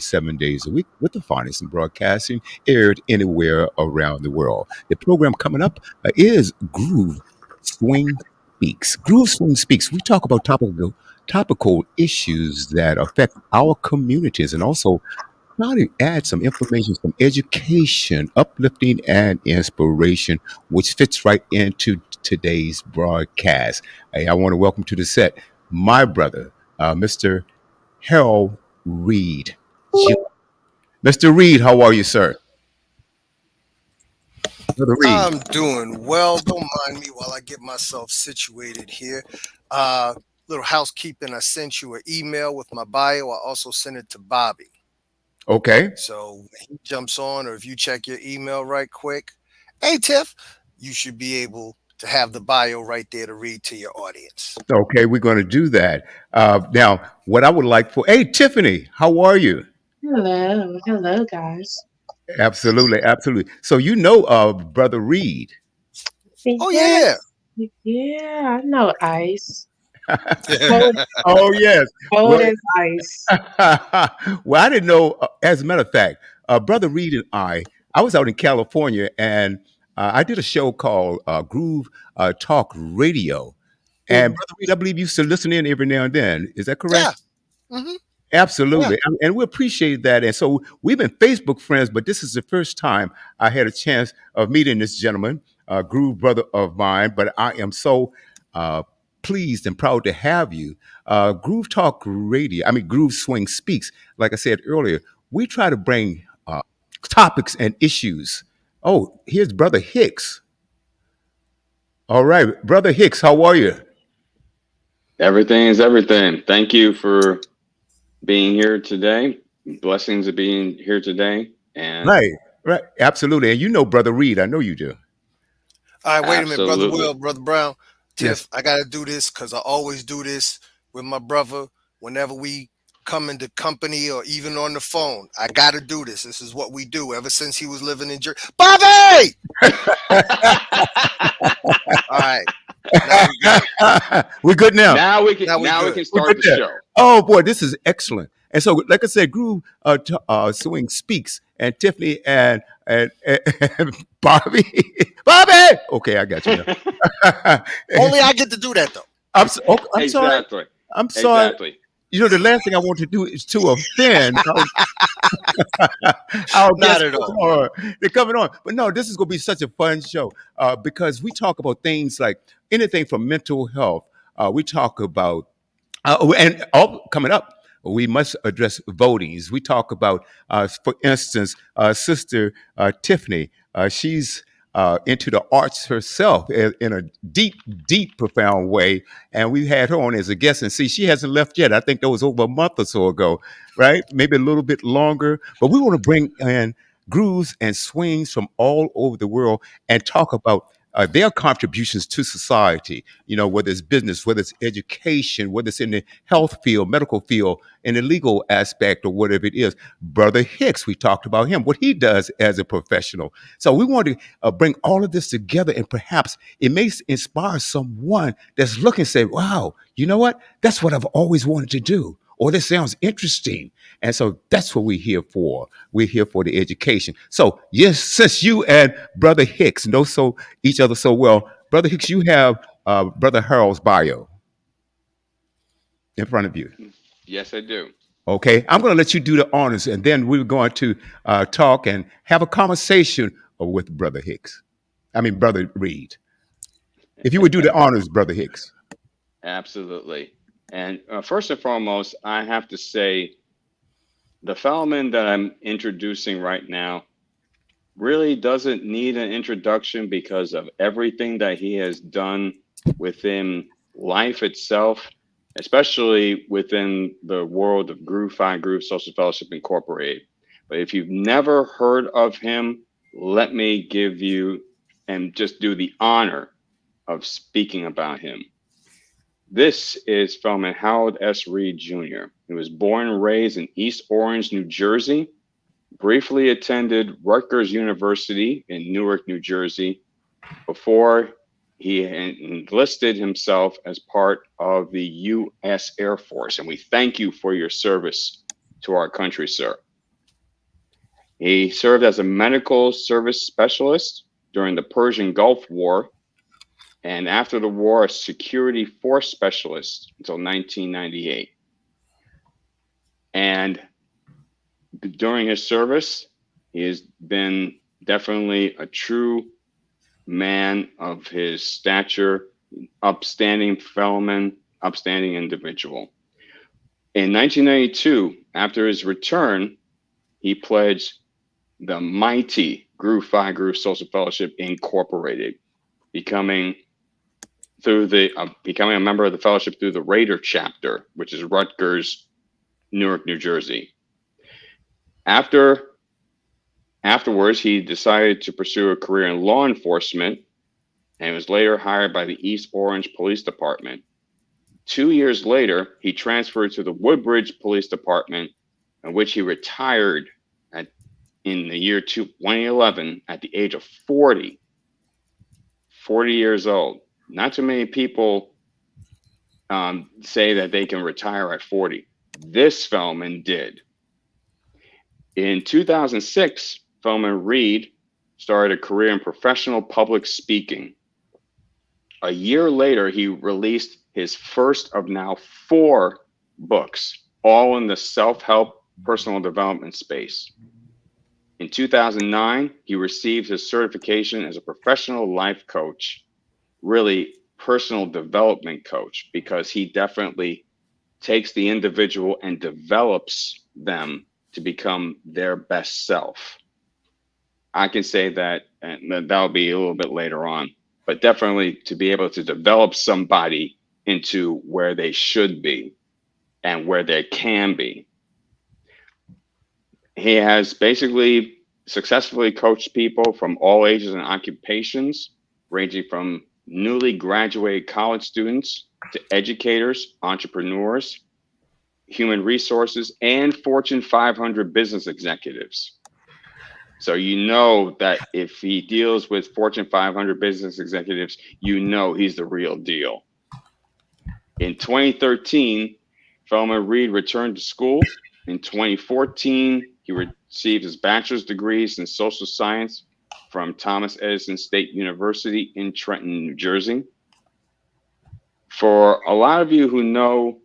7 days a week with the finest in broadcasting, aired anywhere around the world. The program coming up is Groove Swing Speaks. Groove Swing Speaks. We talk about topical issues that affect our communities and also try to add some information, some education, uplifting, and inspiration, which fits right into today's broadcast. Hey, I want to welcome to the set my brother, Mr. Harold Reed. Mr. Reed, how are you, sir? Brother Reed. I'm doing well. Don't mind me while I get myself situated here. Uh, Little housekeeping. I sent you an email with my bio. I also sent it to Bobby. Okay. So when he jumps on, or if you check your email right quick, hey Tiff, you should be able to have the bio right there to read to your audience. Okay, we're going to do that. Now, what I would like for, hey, Tiffany, how are you? Hello, hello, guys. Absolutely, absolutely. So you know Brother Reed. Oh yeah. Yes, yeah, I know ice. Cold, Oh yes. cold Well, as ice. well, I didn't know. As a matter of fact, Brother Reed and I was out in California, and I did a show called Groove Talk Radio. And Mhm. Brother Reed, I believe you still listen in every now and then. Is that correct? Yeah. Hmm. Yeah. Absolutely, and we appreciate that. And so we've been Facebook friends, but this is the first time I had a chance of meeting this gentleman, a groove brother of mine. But I am so uh, pleased and proud to have you. Groove Talk Radio, I mean Groove Swing Speaks. Like I said earlier, we try to bring topics and issues. Oh, here's Brother Hicks. All right, Brother Hicks, how are you? Everything is everything. Thank you for being here today. Blessings of being here today. And Right, right, absolutely. And you know Brother Reed, I know you do. All right, wait a minute, brother absolutely. Will, brother Brown, Yes. Tiff. I gotta do this because I always do this with my brother. Whenever we come into company or even on the phone, I gotta do this. This is what we do ever since he was living in Jersey. Bobby! All right, now we good. We're good now. Now we now we good. can We're start good the there. show. Oh boy, this is excellent. And so, like I said, Groove Swing Speaks, and Tiffany and Bobby, Bobby. Okay, I got you now. Only I get to do that though. I'm sorry. Exactly. I'm sorry. Exactly. You know, the last thing I want to do is to offend our Not guests at all. they're coming on. But no, this is going to be such a fun show because we talk about things like anything from mental health. We talk about and all coming up, we must address votings. We talk about, for instance, Sister Tiffany. She's into the arts herself in a deep, deep, profound way. And we had her on as a guest, and see, she hasn't left yet. I think that was over a month or so ago, right? Maybe a little bit longer. But we want to bring in grooves and swings from all over the world and talk about their contributions to society, you know, whether it's business, whether it's education, whether it's in the health field, medical field, in the legal aspect, or whatever it is. Brother Hicks, we talked about him, what he does as a professional. So we want to bring all of this together, and perhaps it may inspire someone that's looking and say, wow, you know what? That's what I've always wanted to do. Or this sounds interesting. And so that's what we're here for. We're here for the education. So, yes, since you and Brother Hicks know each other so well, Brother Hicks, you have Brother Harold's bio in front of you. Yes, I do. Okay, I'm going to let you do the honors, and then we're going to talk and have a conversation with Brother Hicks. I mean, Brother Reed. If you would do the honors, Brother Hicks. Absolutely. And first and foremost, I have to say the fellowman that I'm introducing right now really doesn't need an introduction because of everything that he has done within life itself, especially within the world of Groove Five Groove Social Fellowship Incorporated. But if you've never heard of him, let me give you and just do the honor of speaking about him. This is from Harold S. Reed Jr. He was born and raised in East Orange, New Jersey, briefly attended Rutgers University in Newark, New Jersey, before he enlisted himself as part of the U.S. Air Force. And we thank you for your service to our country, sir. He served as a medical service specialist during the Persian Gulf War, and after the war, a security force specialist until 1998. And during his service, he has been definitely a true man of his stature, upstanding felon, upstanding individual. In 1992, after his return, he pledged the mighty Groove Phi Groove Social Fellowship Incorporated, becoming a member of the fellowship through the Raider chapter, which is Rutgers, Newark, New Jersey. Afterwards, he decided to pursue a career in law enforcement and was later hired by the East Orange Police Department. 2 years later, he transferred to the Woodbridge Police Department, in which he retired in the year 2011 at the age of 40 years old. Not too many people say that they can retire at 40. This Felman did. In 2006, Felman Reed started a career in professional public speaking. A year later, he released his first of now 4 books, all in the self-help personal development space. In 2009, he received his certification as a professional life coach, really personal development coach, because he definitely takes the individual and develops them to become their best self. I can say that, and that'll be a little bit later on, but definitely to be able to develop somebody into where they should be and where they can be. He has basically successfully coached people from all ages and occupations, ranging from newly graduated college students to educators, entrepreneurs, human resources, and Fortune 500 business executives. So you know that if he deals with Fortune 500 business executives, you know he's the real deal. In 2013, Felman Reed returned to school. In 2014, he received his bachelor's degrees in social science from Thomas Edison State University in Trenton, New Jersey. For a lot of you who know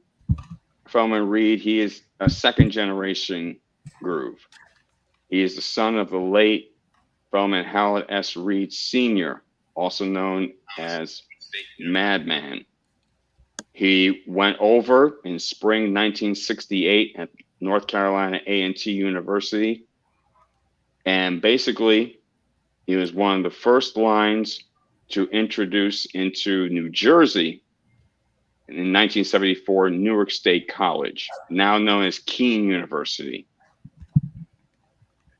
Felman Reed, he is a second generation Groove. He is the son of the late Felman Howard S. Reed Sr., also known as Madman. He went over in spring 1968 at North Carolina A&T University, and basically he was one of the first lines to introduce into New Jersey in 1974 Newark State College, now known as Keene University.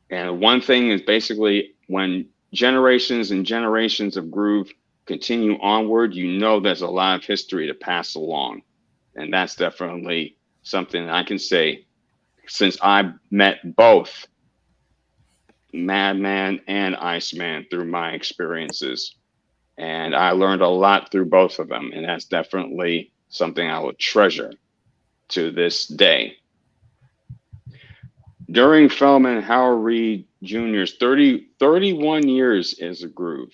And one thing is basically when generations and generations of Groove continue onward, you know there's a lot of history to pass along. And that's definitely something I can say since I met both Madman and Iceman through my experiences. And I learned a lot through both of them. And that's definitely something I will treasure to this day. During Felman Howard Reed Jr.'s 31 years as a Groove,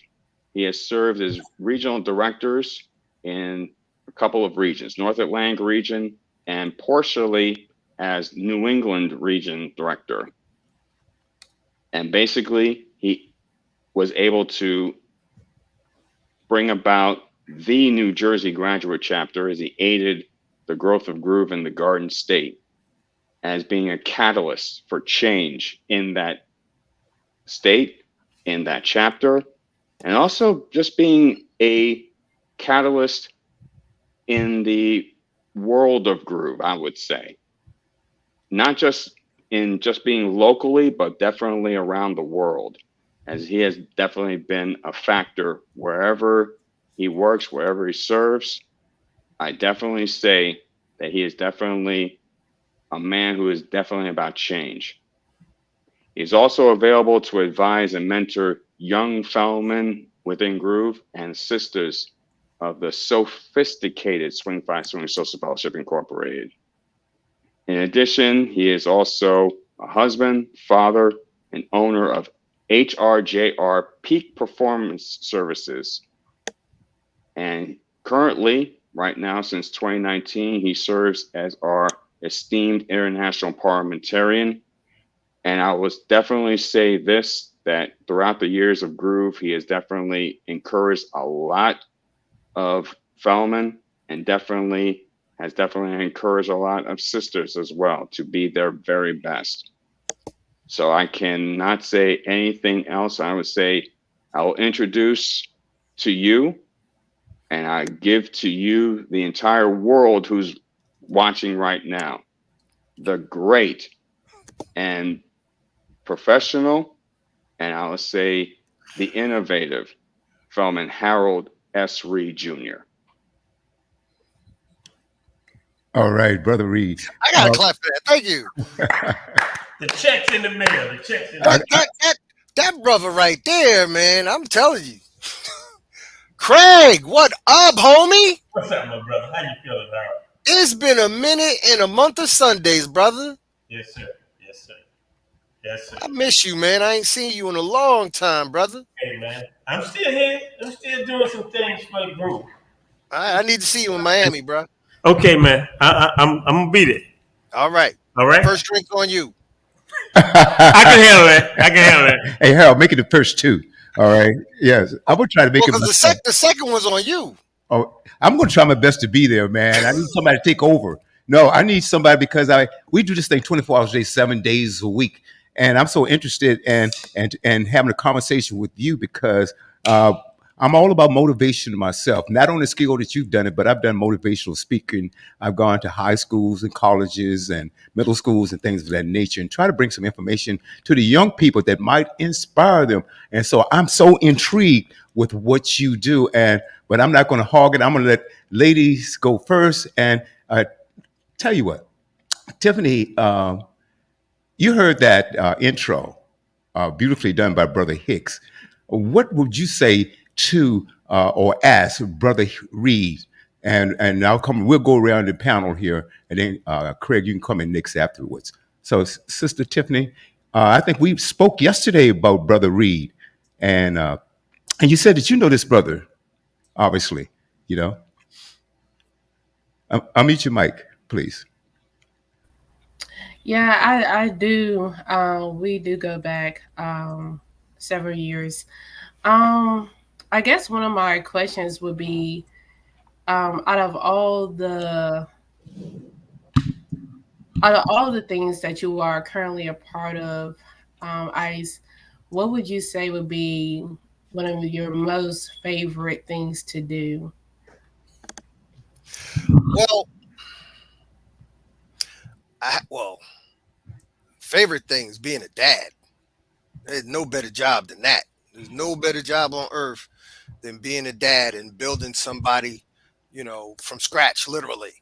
he has served as regional directors in a couple of regions, North Atlantic region and partially as New England region director. And basically, he was able to bring about the New Jersey graduate chapter as he aided the growth of Groove in the Garden State as being a catalyst for change in that state, in that chapter, and also just being a catalyst in the world of Groove, I would say. Not just in just being locally, but definitely around the world, as he has definitely been a factor wherever he works, wherever he serves. I definitely say that he is definitely a man who is definitely about change. He's also available to advise and mentor young Felman within Groove and sisters of the sophisticated Swing Phi Swing Social Fellowship Incorporated. In addition, he is also a husband, father, and owner of HRJR Peak Performance Services. And currently, right now, since 2019, he serves as our esteemed international parliamentarian. And I would definitely say this, that throughout the years of Groove, he has definitely encouraged a lot of fellowmen and has definitely encouraged a lot of sisters as well to be their very best. So I cannot say anything else. I would say I will introduce to you, and I give to you the entire world who's watching right now, the great and professional, and I would say the innovative Fellman Harold S. Reed Jr. All right, Brother Reed. I gotta clap for that. Thank you. The check's in the mail. The check's in the That, mail. that brother right there, man. I'm telling you. Craig, what up, homie? What's up, my brother? How you feeling, Harold? It's been a minute and a month of Sundays, brother. Yes, sir. Yes, sir. Yes, sir. I miss you, man. I ain't seen you in a long time, brother. Hey, man. I'm still here. I'm still doing some things for the group. I need to see you in Miami, bro. Okay, man. I'm gonna beat it. All right. All right. First drink on you. I can handle that. I can handle that. Hey, Harold, make it the first two. All right. Yes, I will try to make it. Because the second one's on you. Oh, I'm going to try my best to be there, man. I need somebody to take over. No, I need somebody because we do this thing 24 hours a day, 7 days a week, and I'm so interested in having a conversation with you because I'm all about motivation myself. Not on the scale that you've done it, but I've done motivational speaking. I've gone to high schools and colleges and middle schools and things of that nature, and try to bring some information to the young people that might inspire them. And so I'm so intrigued with what you do, but I'm not going to hog it. I'm going to let ladies go first. And tell you what, Tiffany, you heard that intro, beautifully done by Brother Hicks. What would you say to or ask Brother Reed? And we'll go around the panel here, and then Craig, you can come in next afterwards. So, Sister Tiffany, I think we spoke yesterday about Brother Reed, and you said that you know this brother, obviously, you know. I'll mute your mic, please. Yeah, I do. We do go back several years. I guess one of my questions would be, out of all the things that you are currently a part of, ICE, what would you say would be one of your most favorite things to do? Well, favorite thing is being a dad. There's no better job than that. There's no better job on earth than being a dad and building somebody, from scratch, literally.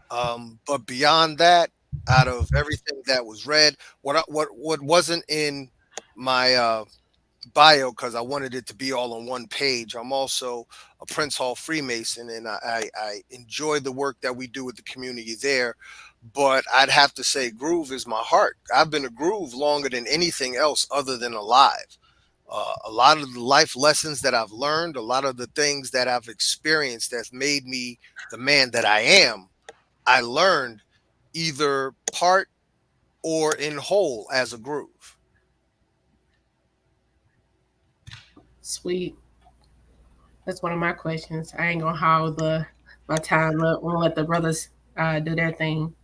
But beyond that, out of everything that was read, what wasn't in my bio, because I wanted it to be all on one page, I'm also a Prince Hall Freemason, and I enjoy the work that we do with the community there. But I'd have to say Groove is my heart. I've been a Groove longer than anything else other than alive. A lot of the life lessons that I've learned, a lot of the things that I've experienced that's made me the man that I am, I learned either part or in whole as a Groove. Sweet. That's one of my questions. I ain't gonna hog my time up. I'm gonna let the brothers do their thing.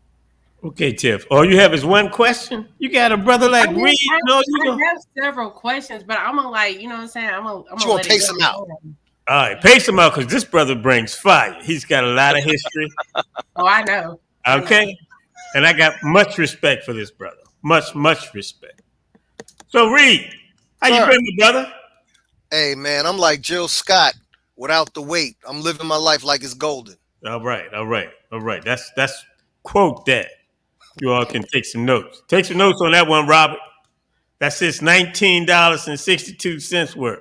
Okay, Tiff. All you have is one question? You got a brother like Reed? I have several questions, but I'm gonna you know what I'm saying? I'm gonna let pace them out. All right, pace him out because this brother brings fire. He's got a lot of history. Oh, I know. Okay. And I got much respect for this brother. Much respect. So, Reed, how you been, my brother? Hey, man, I'm like Jill Scott without the weight. I'm living my life like it's golden. All right. That's quote that. You all can take some notes. Take some notes on that one, Robert. That's just $19.62 worth.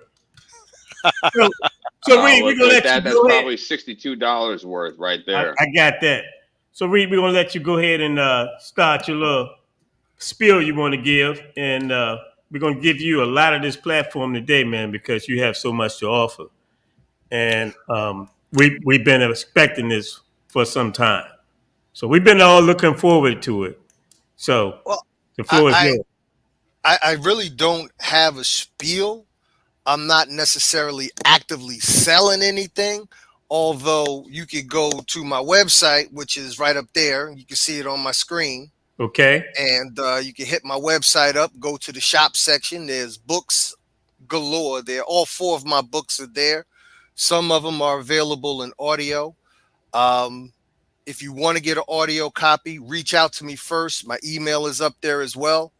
So Reed, we're gonna let you that's go probably ahead. $62 worth right there. I got that. So Reed, we're gonna let you go ahead and start your little spiel you want to give, and gonna give you a lot of this platform today, man, because you have so much to offer, and we've been expecting this for some time. So we've been all looking forward to it. So Well, the I, floor is I yours. I really don't have a spiel. I'm not necessarily actively selling anything, although you could go to my website, which is right up there. You can see it on my screen. Okay. And you can hit my website up, go to the shop section. There's books galore there. All four of my books are there. Some of them are available in audio. Um, if you want to get an audio copy, reach out to me first. My email is up there as well,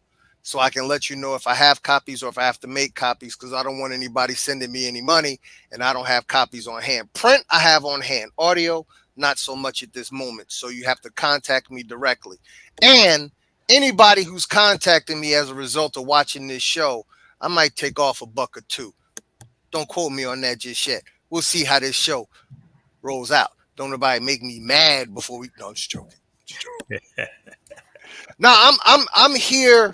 so I can let you know if I have copies or if I have to make copies, because I don't want anybody sending me any money and I don't have copies on hand. Print, I have on hand. Audio, not so much at this moment. So you have to contact me directly. And anybody who's contacting me as a result of watching this show, I might take off a buck or two. Don't quote me on that just yet. We'll see how this show rolls out. Don't nobody make me mad before we. No, I'm just joking. Now I'm here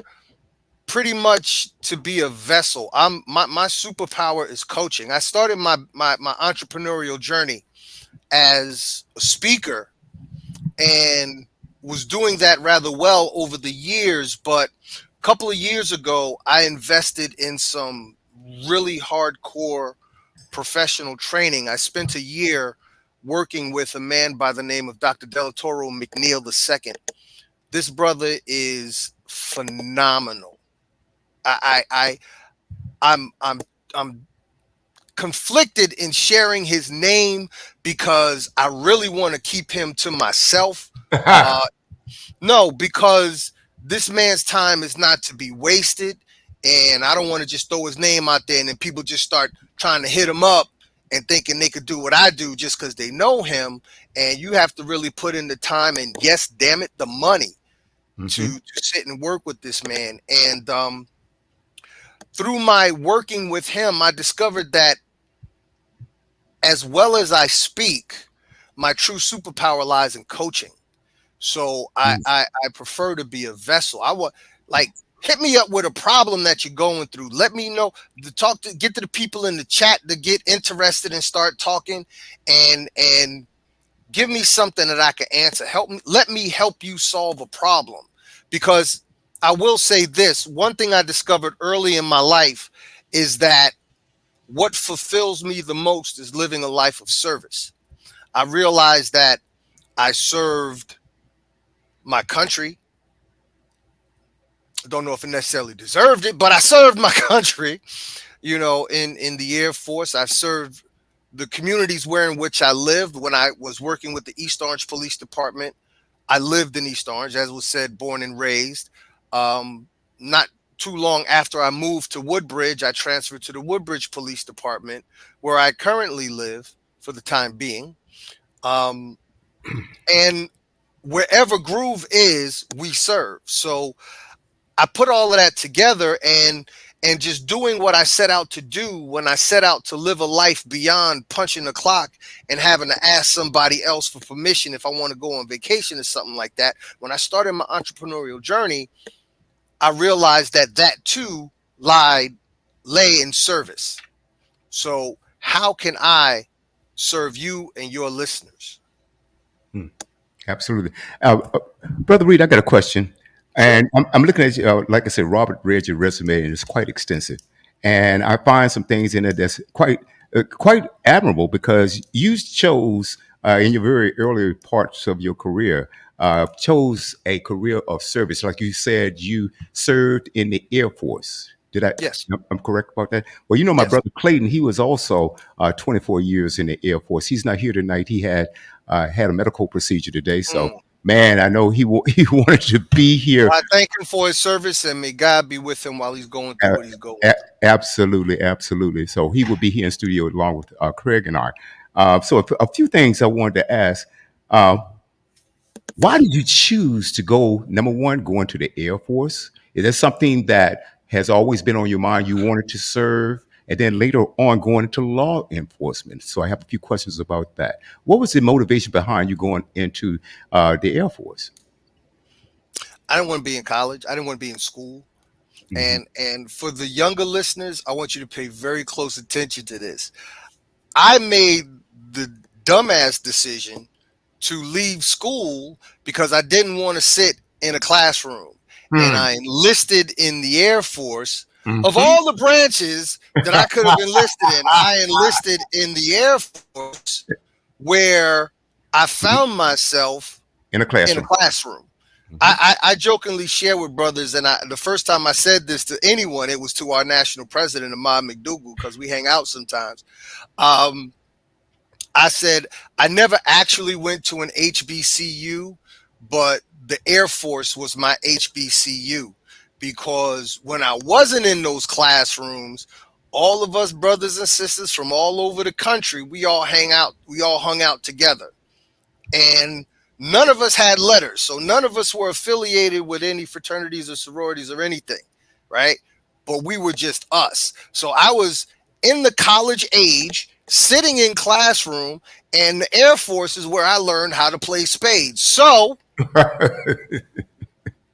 pretty much to be a vessel. My superpower is coaching. I started my entrepreneurial journey as a speaker and was doing that rather well over the years. But a couple of years ago, I invested in some really hardcore professional training. I spent a year working with a man by the name of Dr. Delatoro McNeil II. This brother is phenomenal. I'm conflicted in sharing his name because I really want to keep him to myself. No, because this man's time is not to be wasted, and I don't want to just throw his name out there and then people just start trying to hit him up and thinking they could do what I do just because they know him. And you have to really put in the time and, yes, damn it, the money to sit and work with this man. And through my working with him, I discovered that as well as I speak, my true superpower lies in coaching. So I prefer to be a vessel. I want, like, hit me up with a problem that you're going through. Let me know. Get to the people in the chat to get interested and start talking, and give me something that I can answer. Let me help you solve a problem. Because I will say this, one thing I discovered early in my life is that what fulfills me the most is living a life of service. I realized that I served my country. I don't know if it necessarily deserved it, but I served my country, in the Air Force. I've served the communities in which I lived. When I was working with the East Orange Police Department, I lived in East Orange, as was said, born and raised. Not too long after I moved to Woodbridge, I transferred to the Woodbridge Police Department, where I currently live for the time being. And wherever Groove is, we serve. So I put all of that together and just doing what I set out to do when I set out to live a life beyond punching the clock and having to ask somebody else for permission if I want to go on vacation or something like that. When I started my entrepreneurial journey, I realized that too lay in service. So how can I serve you and your listeners? Absolutely. Brother Reed, I got a question. And I'm looking at you, like I said, Robert read your resume and it's quite extensive. And I find some things in it that's quite admirable because you chose in your very early parts of your career, chose a career of service. Like you said, you served in the Air Force. Did I? Yes. I'm correct about that. Well, my Yes. brother Clayton, he was also 24 years in the Air Force. He's not here tonight. He had a medical procedure today. So, man, I know he wanted to be here. I thank him for his service, and may God be with him while he's going through what he's going through. Absolutely, absolutely. So he will be here in studio along with Craig and I. So a few things I wanted to ask. Why did you choose to go, number one, go into the Air Force? Is that something that has always been on your mind? You wanted to serve, and then later on going into law enforcement. So I have a few questions about that. What was the motivation behind you going into the Air Force? I didn't want to be in college. I didn't want to be in school. And for the younger listeners, I want you to pay very close attention to this. I made the dumbass decision to leave school because I didn't want to sit in a classroom. And I enlisted in the Air Force. Of all the branches that I could have enlisted in, I enlisted in the Air Force, where I found myself In a classroom. in a classroom. I jokingly share with brothers, and the first time I said this to anyone, it was to our national president, Ahmad McDougal, because we hang out sometimes. I said, I never actually went to an HBCU, but the Air Force was my HBCU, because when I wasn't in those classrooms, all of us brothers and sisters from all over the country, we all hung out together. And none of us had letters, so none of us were affiliated with any fraternities or sororities or anything, right? But we were just us. So I was in the college age, sitting in classroom, and the Air Force is where I learned how to play spades. So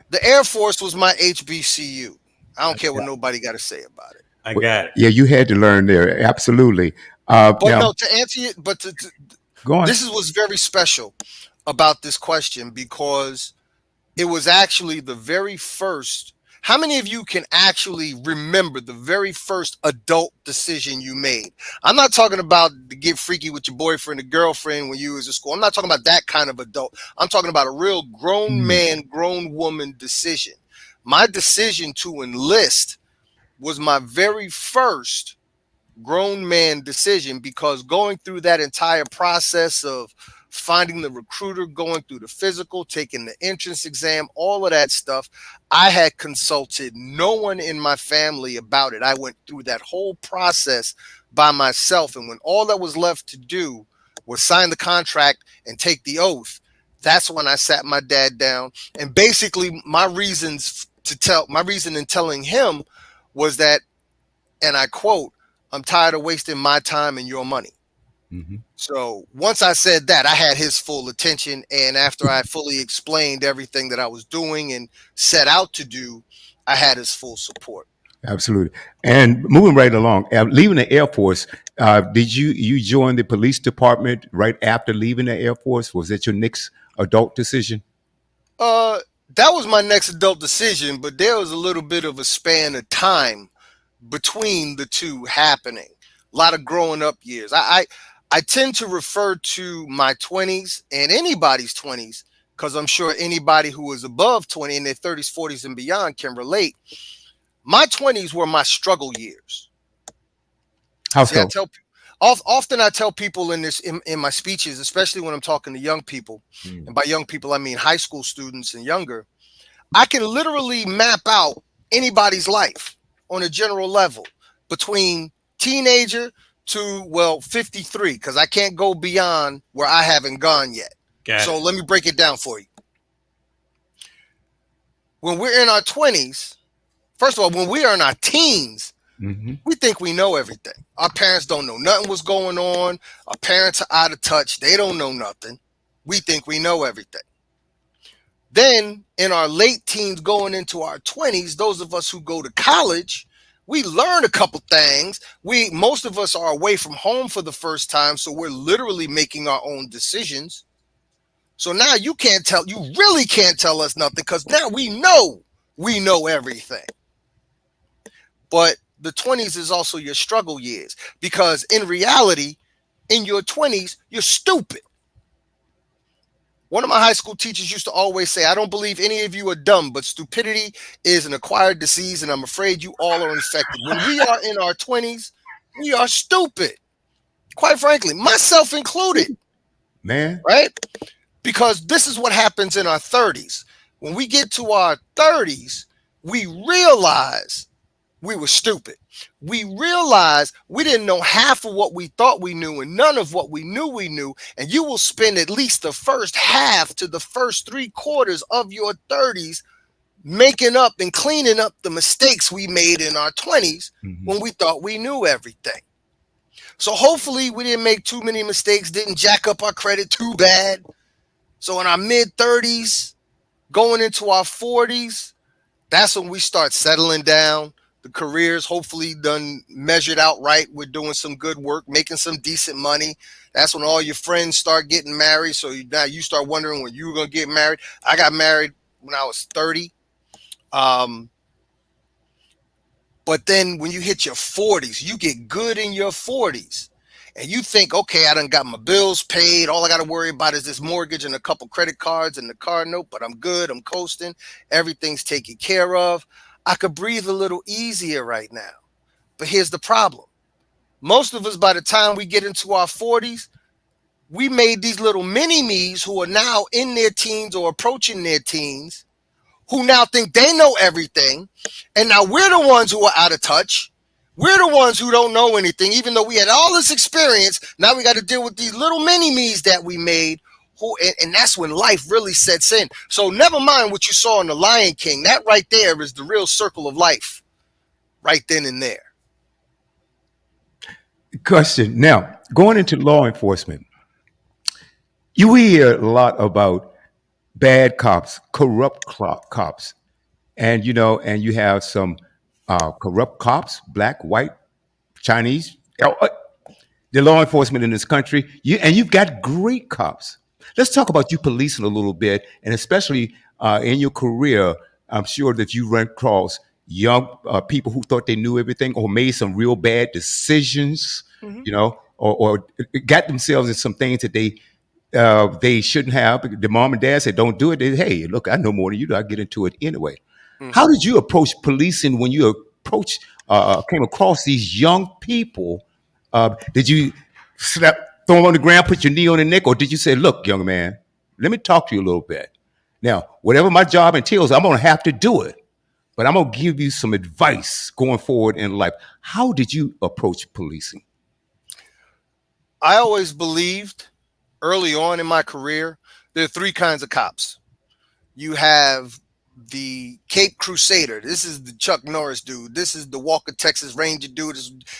the Air Force was my HBCU. I don't care what nobody got to say about it. I got it. Yeah, you had to learn there. Absolutely. But now, no, to answer it, but go on. this was very special about this question, because it was actually the very first. How many of you can actually remember the very first adult decision you made? I'm not talking about to get freaky with your boyfriend or girlfriend when you was in school. I'm not talking about that kind of adult. I'm talking about a real grown man, grown woman decision. My decision to enlist was my very first grown man decision, because going through that entire process of finding the recruiter, going through the physical, taking the entrance exam, all of that stuff, I had consulted no one in my family about it. I went through that whole process by myself. And when all that was left to do was sign the contract and take the oath, that's when I sat my dad down. And basically my reason in telling him was that, and I quote, "I'm tired of wasting my time and your money." So once I said that, I had his full attention. And after I fully explained everything that I was doing and set out to do, I had his full support. Absolutely. And moving right along, leaving the Air Force, did you join the police department right after leaving the Air Force? Was that your next adult decision? That was my next adult decision, but there was a little bit of a span of time between the two happening. A lot of growing up years. I tend to refer to my 20s and anybody's 20s, because I'm sure anybody who is above 20 in their 30s, 40s, and beyond can relate. My 20s were my struggle years. How See, so? often I tell people in my speeches, especially when I'm talking to young people, and by young people I mean high school students and younger, I can literally map out anybody's life on a general level between teenager to 53, because I can't go beyond where I haven't gone yet. So let me break it down for you. When we're in our 20s, first of all, when we are in our teens, we think we know everything. Our parents don't know nothing what's going on. Our parents are out of touch. They don't know nothing. We think we know everything. Then in our late teens going into our 20s, those of us who go to college, we learn a couple things. Most of us are away from home for the first time, so we're literally making our own decisions. So now you really can't tell us nothing, because now we know everything. But the 20s is also your struggle years, because in reality, in your 20s, you're stupid. One of my high school teachers used to always say, "I don't believe any of you are dumb, but stupidity is an acquired disease, and I'm afraid you all are infected." When we are in our 20s, we are stupid. Quite frankly, myself included. Man. Right? Because this is what happens in our 30s. When we get to our 30s, we realize we were stupid. We realized we didn't know half of what we thought we knew, and none of what we knew. And you will spend at least the first half to the first 3/4 of your 30s making up and cleaning up the mistakes we made in our 20s when we thought we knew everything. So hopefully we didn't make too many mistakes, didn't jack up our credit too bad. So in our mid 30s, going into our 40s, That's when we start settling down. The careers hopefully done measured out right. We're doing some good work, making some decent money. That's when all your friends start getting married. So now you start wondering when you were gonna get married. I got married when I was 30. Um, but then when you hit your 40s, you get good in your 40s. And you think, okay, I done got my bills paid. All I got to worry about is this mortgage and a couple credit cards and the car note, but I'm good. I'm coasting. Everything's taken care of. I could breathe a little easier right now. But here's the problem. Most of us, by the time we get into our 40s, we made these little mini me's who are now in their teens or approaching their teens, who now think they know everything. And now we're the ones who are out of touch. We're the ones who don't know anything, even though we had all this experience. Now we got to deal with these little mini me's that we made. And that's when life really sets in. So never mind what you saw in The Lion King. That right there is the real circle of life right then and there. Question. Now, going into law enforcement, you hear a lot about bad cops, corrupt cops, and and you have some corrupt cops, black, white, Chinese, the law enforcement in this country. You've got great cops. Let's talk about you policing a little bit, and especially in your career, I'm sure that you run across young people who thought they knew everything or made some real bad decisions, or got themselves in some things that they shouldn't have. The mom and dad said, "Don't do it." They, hey, look, I know more than you do. I get into it anyway. How did you approach policing when you came across these young people? Did you throw them on the ground, put your knee on the neck, or did you say, "Look, young man, let me talk to you a little bit. Now, whatever my job entails, I'm going to have to do it, but I'm going to give you some advice going forward in life." How did you approach policing? I always believed early on in my career, there are three kinds of cops. You have the Cape Crusader. This is the Chuck Norris dude. This is the Walker Texas Ranger dude.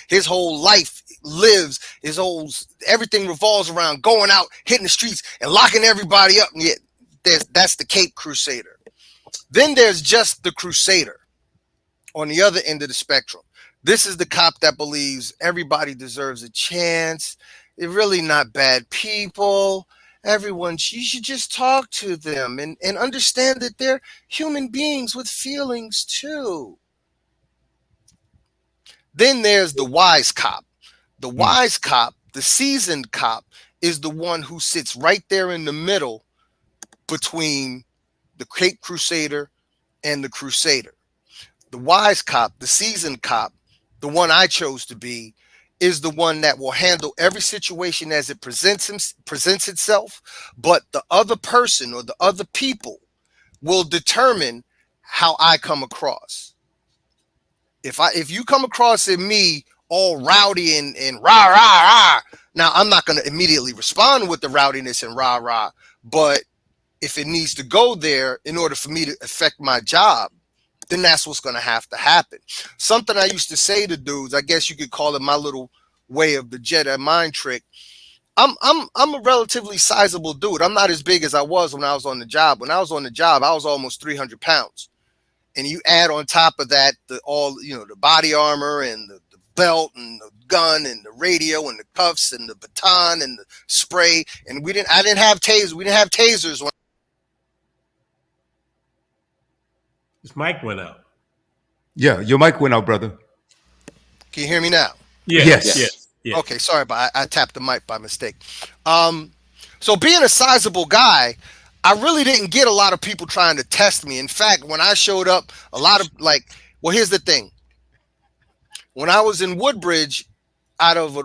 His whole life lives, everything revolves around going out, hitting the streets, and locking everybody up. And yet, that's the Cape Crusader. Then there's just the Crusader on the other end of the spectrum. This is the cop that believes everybody deserves a chance. They're really not bad people. Everyone, you should just talk to them and understand that they're human beings with feelings too. Then there's the wise cop. The wise cop, the seasoned cop, is the one who sits right there in the middle between the Cape Crusader and the Crusader. The wise cop, the seasoned cop, the one I chose to be, is the one that will handle every situation as it presents itself, but the other person or the other people will determine how I come across. If you come across in me all rowdy and rah rah rah, now I'm not going to immediately respond with the rowdiness and rah rah, but if it needs to go there in order for me to affect my job, then that's what's going to have to happen. Something I used to say to dudes, I guess you could call it my little way of the Jedi mind trick. I'm a relatively sizable dude. I'm not as big as I was when I was on the job. When I was on the job, I was almost 300 pounds. And you add on top of that the body armor and the belt and the gun and the radio and the cuffs and the baton and the spray. And I didn't have tasers. We didn't have tasers when His mic went out. Yeah, your mic went out, brother. Can you hear me now? Yes. Okay, sorry, but I tapped the mic by mistake. So being a sizable guy, I really didn't get a lot of people trying to test me. In fact, when I showed up, here's the thing. When I was in Woodbridge, out of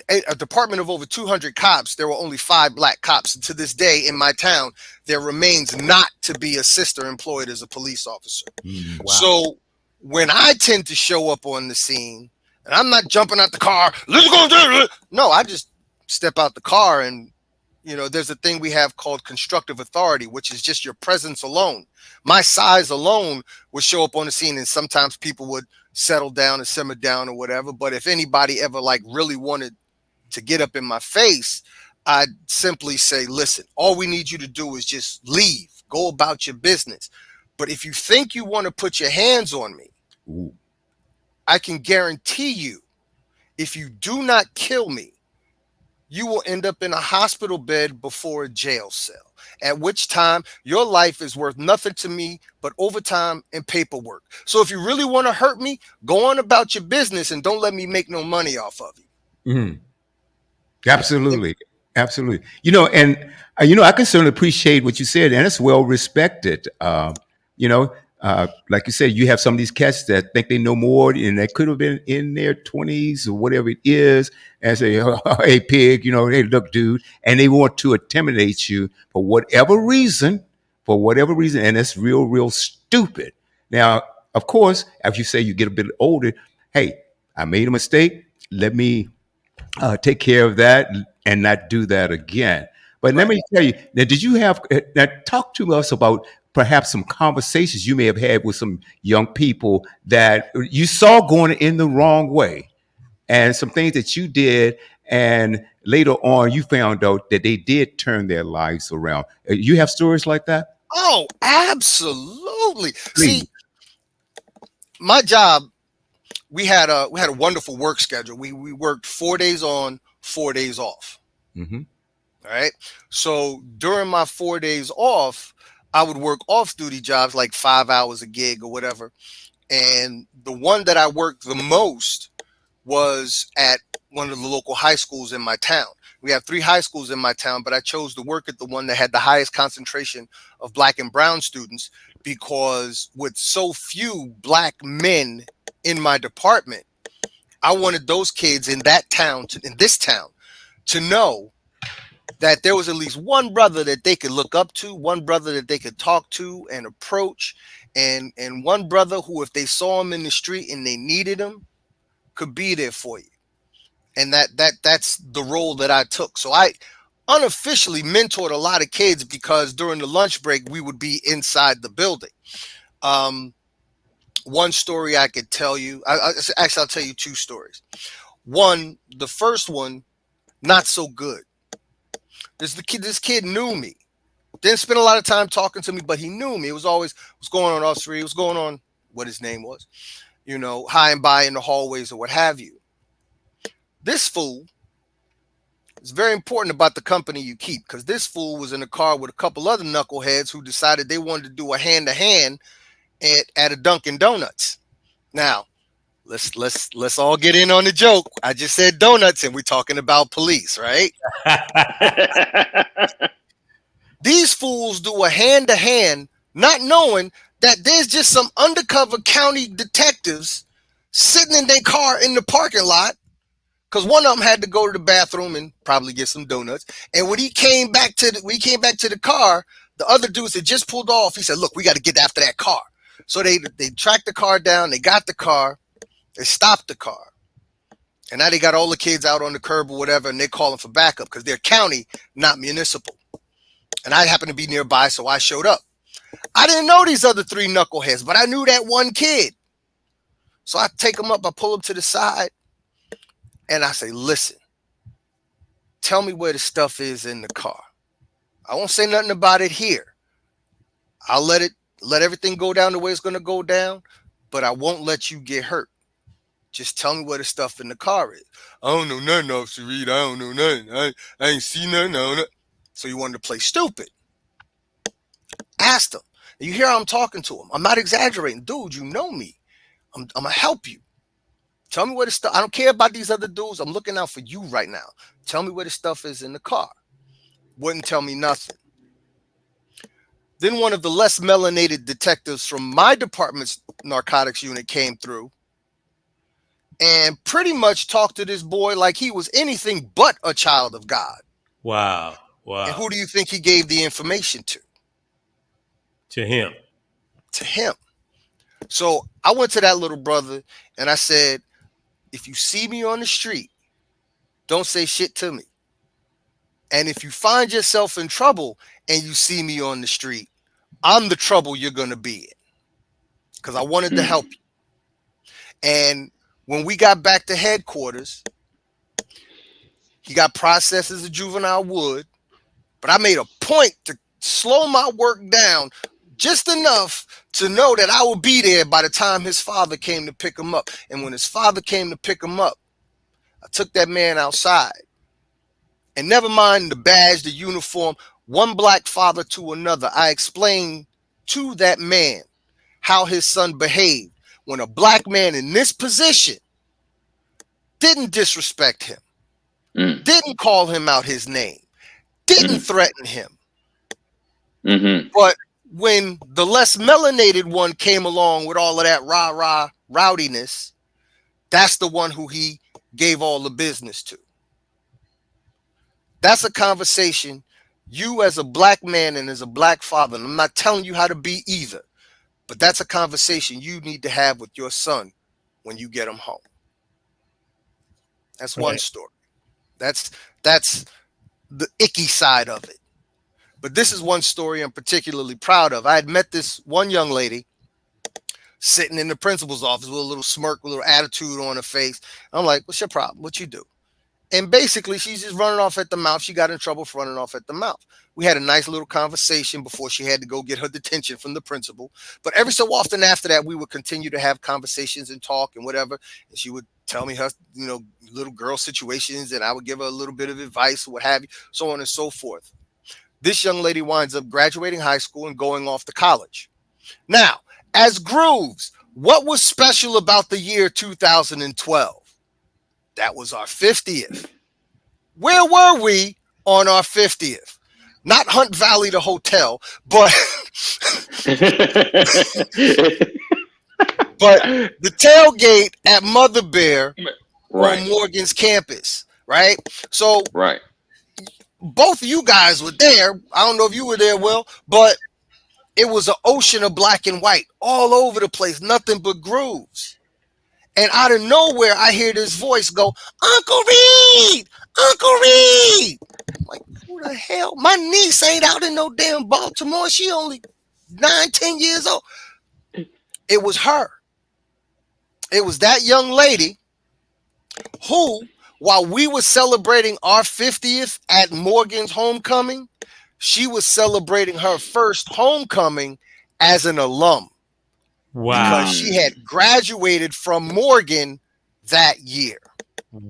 a department of over 200 cops, there were only 5 black cops. And to this day in my town, there remains not to be a sister employed as a police officer. Wow. So when I tend to show up on the scene, and I'm not jumping out the car, let's go do it. No, I just step out the car and, there's a thing we have called constructive authority, which is just your presence alone. My size alone would show up on the scene, and sometimes people would settle down and simmer down or whatever. But if anybody ever really wanted to get up in my face, I'd simply say, listen, all we need you to do is just leave, go about your business. But if you think you want to put your hands on me, Ooh. I can guarantee you, if you do not kill me, you will end up in a hospital bed before a jail cell, at which time your life is worth nothing to me but overtime and paperwork. So if you really want to hurt me, go on about your business and don't let me make no money off of you. Mhm. Absolutely, absolutely. I can certainly appreciate what you said, and it's well respected. You know, like you said, you have some of these cats that think they know more, and they could have been in their 20s or whatever it is, and say, oh, "Hey, pig," "Hey, look, dude," and they want to intimidate you for whatever reason, and it's real, real stupid. Now, of course, as you say, you get a bit older. Hey, I made a mistake. Let me take care of that and not do that again. But let Right. me tell you, now, did you have, now talk to us about perhaps some conversations you may have had with some young people that you saw going in the wrong way and some things that you did. And later on, you found out that they did turn their lives around. You have stories like that? Oh, absolutely. Please. See, my job, we had a wonderful work schedule. We worked 4 days on, 4 days off. Hmm. All right. So during my 4 days off, I would work off duty jobs like 5 hours a gig or whatever. And the one that I worked the most was at one of the local high schools in my town. We have 3 high schools in my town, but I chose to work at the one that had the highest concentration of black and brown students because with so few black men in my department, I wanted those kids in that town, in this town, to know that there was at least one brother that they could look up to, one brother that they could talk to and approach, and one brother who, if they saw him in the street and they needed him, could be there for you. And that's the role that I took. So I unofficially mentored a lot of kids because during the lunch break we would be inside the building. Um, One story I could tell you. Actually, I'll tell you 2 stories. One, the first one, not so good. This kid knew me. Didn't spend a lot of time talking to me, but he knew me. It was always what's going on, us three. What's going on? What his name was, high and by in the hallways or what have you. This fool, it's very important about the company you keep because this fool was in a car with a couple other knuckleheads who decided they wanted to do a hand to hand at a Dunkin' Donuts. Now, let's all get in on the joke. I just said donuts and we're talking about police, right? These fools do a hand to hand, not knowing that there's just some undercover county detectives sitting in their car in the parking lot because one of them had to go to the bathroom and probably get some donuts. And when he came back to the car, the other dudes had just pulled off. He said, "Look, we got to get after that car." So they tracked the car down. They got the car. They stopped the car. And now they got all the kids out on the curb or whatever, and they're calling for backup because they're county, not municipal. And I happened to be nearby, so I showed up. I didn't know these other 3 knuckleheads, but I knew that one kid. So I take them up, I pull them to the side, and I say, "Listen, tell me where the stuff is in the car. I won't say nothing about it here. I'll let everything go down the way it's going to go down, but I won't let you get hurt. Just tell me where the stuff in the car is." "I don't know nothing, Officer Reed. I don't know nothing. I ain't seen nothing on it." So you wanted to play stupid. Asked him. You hear how I'm talking to him. I'm not exaggerating. Dude, you know me. I'm going to help you. Tell me where the stuff. I don't care about these other dudes. I'm looking out for you right now. Tell me where the stuff is in the car. Wouldn't tell me nothing. Then one of the less melanated detectives from my department's narcotics unit came through and pretty much talked to this boy like he was anything but a child of God. Wow. Wow. And who do you think he gave the information to? To him. To him. So I went to that little brother and I said, "If you see me on the street, don't say shit to me. And if you find yourself in trouble and you see me on the street, I'm the trouble you're going to be in." Because I wanted to help you. And when we got back to headquarters, he got processed as a juvenile would, but I made a point to slow my work down just enough to know that I would be there by the time his father came to pick him up. And when his father came to pick him up, I took that man outside. And never mind the badge, the uniform, one black father to another, I explained to that man how his son behaved when a black man in this position didn't disrespect him, didn't call him out his name, didn't threaten him. But when the less melanated one came along with all of that rah-rah rowdiness, that's the one who he gave all the business to. That's a conversation you as a black man and as a black father, and I'm not telling you how to be either, but that's a conversation you need to have with your son when you get him home. That's one story. That's the icky side of it. But this is one story I'm particularly proud of. I had met this one young lady sitting in the principal's office with a little smirk, with a little attitude on her face. I'm like, what's your problem? What you do? And basically, she's just running off at the mouth. She got in trouble for running off at the mouth. We had a nice little conversation before she had to go get her detention from the principal. But every so often after that, we would continue to have conversations and talk and whatever. And she would tell me her, little girl situations, and I would give her a little bit of advice or what have you, so on and so forth. This young lady winds up graduating high school and going off to college. Now, as Grooves, what was special about the year 2012? That was our 50th. Where were we on our 50th? Not Hunt Valley, the hotel, but the tailgate at Mother Bear on Morgan's campus, right? So both of you guys were there. I don't know if you were there, Will, but it was an ocean of black and white all over the place, nothing but grooves. And out of nowhere, I hear this voice go, Uncle Reed, Uncle Reed. I'm like, who the hell? My niece ain't out in no damn Baltimore. She only 9-10 years old. It was her. It was that young lady who, while we were celebrating our 50th at Morgan's homecoming, she was celebrating her first homecoming as an alum. Wow. Because she had graduated from Morgan that year.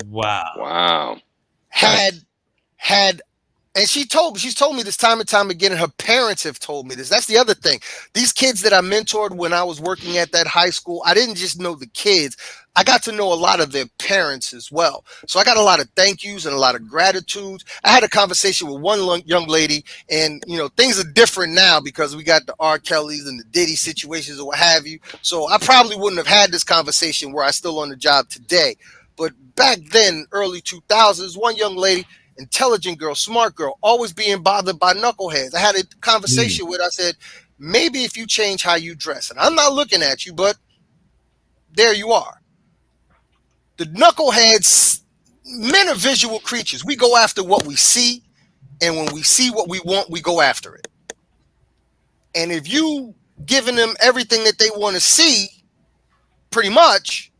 Wow. And she's told me this time and time again, and her parents have told me this. That's the other thing. These kids that I mentored when I was working at that high school, I didn't just know the kids. I got to know a lot of their parents as well. So I got a lot of thank yous and a lot of gratitudes. I had a conversation with one young lady, and things are different now because we got the R. Kellys and the Diddy situations or what have you. So I probably wouldn't have had this conversation where I'm still on the job today. But back then, early 2000s, one young lady, intelligent girl, smart girl, always being bothered by knuckleheads. I had a conversation with her. I said, maybe if you change how you dress, and I'm not looking at you, but there you are. The knuckleheads, men are visual creatures. We go after what we see, and when we see what we want, we go after it. And if you giving them everything that they want to see, pretty much,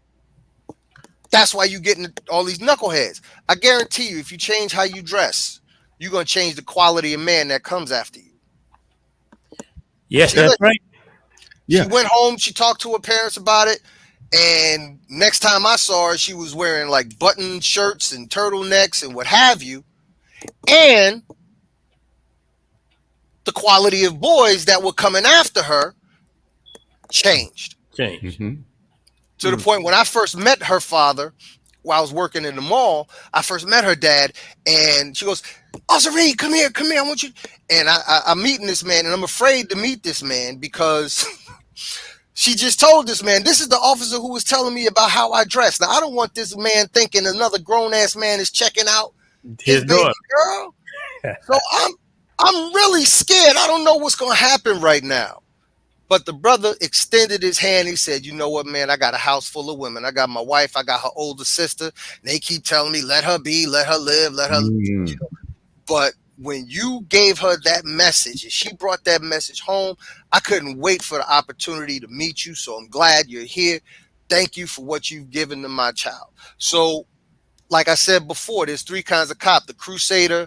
that's why you're getting all these knuckleheads. I guarantee you, if you change how you dress, you're going to change the quality of man that comes after you. Yes, that's right. She went home. She talked to her parents about it. And next time I saw her, she was wearing like button shirts and turtlenecks and what have you. And the quality of boys that were coming after her changed. To the point when I first met her father, while I was working in the mall, I first met her dad, and she goes, Officer Reed, come here, I want you. And I'm meeting this man, and I'm afraid to meet this man because she just told this man, this is the officer who was telling me about how I dress. Now, I don't want this man thinking another grown-ass man is checking out his baby girl. So I'm really scared. I don't know what's going to happen right now. But the brother extended his hand. He said, you know what, man, I got a house full of women. I got my wife. I got her older sister. And they keep telling me, let her be, let her live, let her. But when you gave her that message and she brought that message home, I couldn't wait for the opportunity to meet you. So I'm glad you're here. Thank you for what you've given to my child. So like I said before, there's three kinds of cop: the Crusader,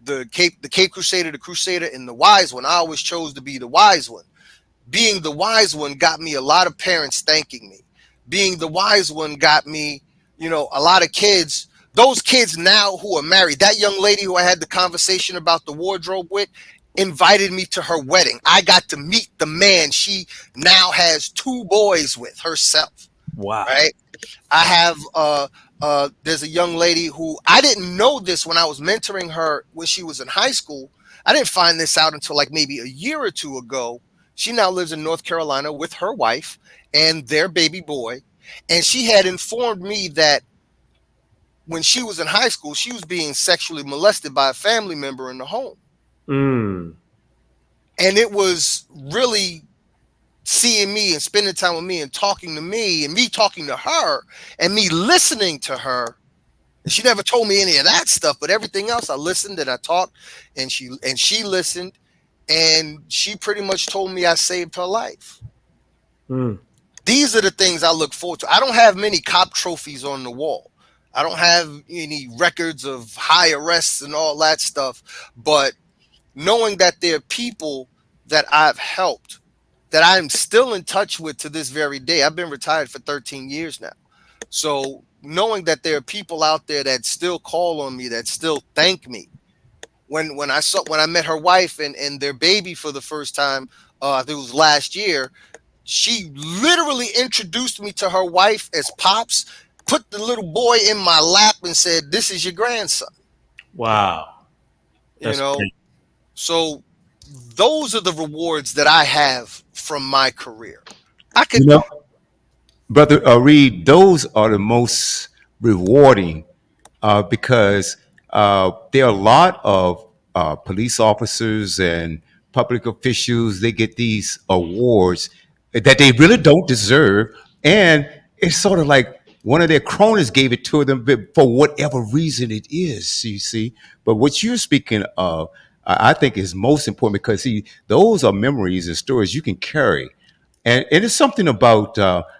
the Cape Crusader, the Crusader, and the wise one. I always chose to be the wise one. Being the wise one got me a lot of parents thanking me. Being the wise one got me, a lot of kids. Those kids now who are married, that young lady who I had the conversation about the wardrobe with, invited me to her wedding. I got to meet the man she now has 2 boys with herself. Wow. Right? I have there's a young lady who I didn't know this when I was mentoring her when she was in high school. I didn't find this out until like maybe a year or 2 ago. She now lives in North Carolina with her wife and their baby boy. And she had informed me that when she was in high school, she was being sexually molested by a family member in the home. Mm. And it was really seeing me and spending time with me and talking to me and me talking to her and me listening to her. And she never told me any of that stuff, but everything else I listened and I talked, and she listened, and she pretty much told me I saved her life. Mm. These are the things I look forward to. I don't have many cop trophies on the wall. I don't have any records of high arrests and all that stuff, but knowing that there are people that I've helped, that I'm still in touch with to this very day. I've been retired for 13 years now. So knowing that there are people out there that still call on me, that still thank me. When I met her wife and their baby for the first time, I think it was last year, she literally introduced me to her wife as Pops, put the little boy in my lap and said, "This is your grandson." Wow. That's great. So those are the rewards that I have from my career. I could, Brother Reed, those are the most rewarding because there are a lot of police officers and public officials. They get these awards that they really don't deserve, and it's sort of like one of their cronies gave it to them for whatever reason it is. You see, but what you're speaking of, I think, is most important because those are memories and stories you can carry. And it's something about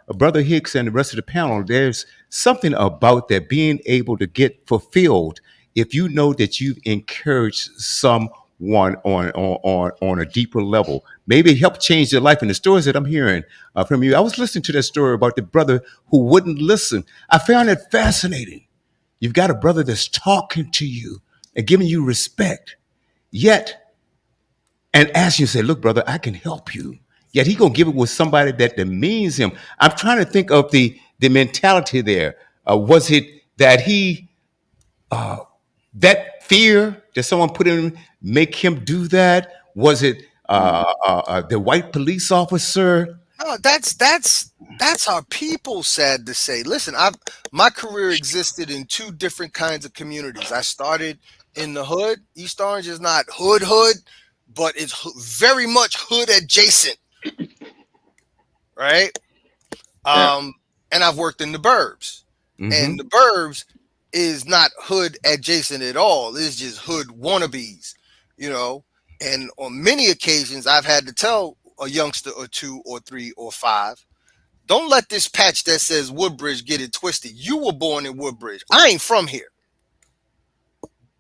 Brother Hicks and the rest of the panel. There's something about that being able to get fulfilled if you know that you've encouraged someone on a deeper level. Maybe help change their life. And the stories that I'm hearing from you, I was listening to that story about the brother who wouldn't listen. I found it fascinating. You've got a brother that's talking to you and giving you respect, yet and asking you, say, "Look, brother, I can help you." Yet he gonna give it with somebody that demeans him. I'm trying to think of the mentality there. Was it that that fear that someone put in make him do that? Was it the white police officer? no, that's our people, sad to say. Listen, my career existed in 2 different kinds of communities. I started in the hood. East Orange is not hood, but it's very much hood adjacent, right? Yeah. And I've worked in the burbs, and the burbs is not hood adjacent at all. It's just hood wannabes, you know. And on many occasions, I've had to tell a youngster or 2 or 3 or 5, don't let this patch that says Woodbridge get it twisted. You were born in Woodbridge. I ain't from here.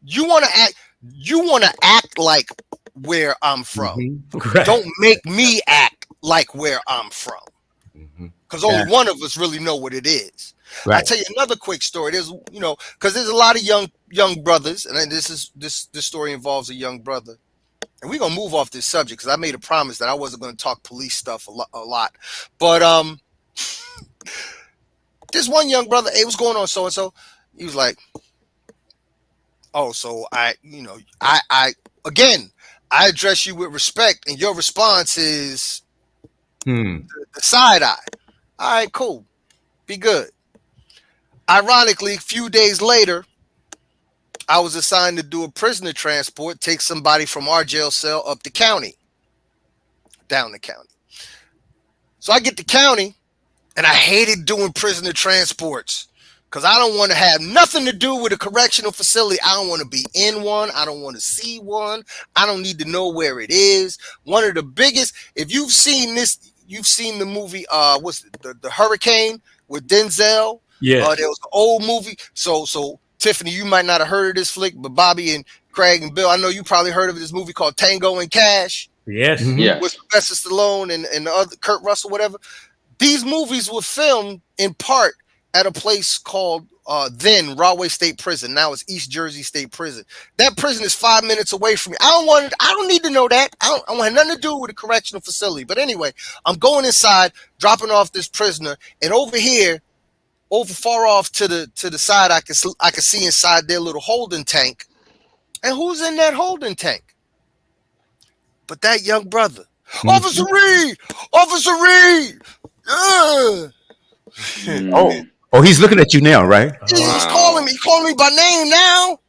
You want to act like where I'm from. Right. Don't make me act like where I'm from. Because only Yeah. one of us really know what it is. I'll Right. tell you another quick story. There's, because there's a lot of young brothers, and then this story involves a young brother. And we're gonna move off this subject because I made a promise that I wasn't gonna talk police stuff a lot. But this one young brother, hey, what's going on, so and so? He was like, "Oh, so I again, I address you with respect, and your response is Hmm. the side eye. All right, cool, be good." Ironically, a few days later, I was assigned to do a prisoner transport, take somebody from our jail cell up the county, down the county. So I get to county, and I hated doing prisoner transports because I don't want to have nothing to do with a correctional facility. I don't want to be in one. I don't want to see one. I don't need to know where it is. One of the biggest, if you've seen this, you've seen the movie, what's it, the Hurricane with Denzel. Yeah. There was an old movie. So Tiffany, you might not have heard of this flick, but Bobby and Craig and Bill, I know you probably heard of this movie called Tango and Cash. Yes. Mhm. Yes. with Sylvester Stallone and the other Kurt Russell, whatever. These movies were filmed in part at a place called then Rahway State Prison. Now it's East Jersey State Prison. That prison is 5 minutes away from me. I don't need to know that. I don't want nothing to do with a correctional facility. But anyway, I'm going inside, dropping off this prisoner, and over here, over far off to the side, I can see inside their little holding tank. And who's in that holding tank? But that young brother, Officer Reed, Officer Reed. Mm. Oh, he's looking at you now, right? He's Wow. calling me. He's calling me by name now.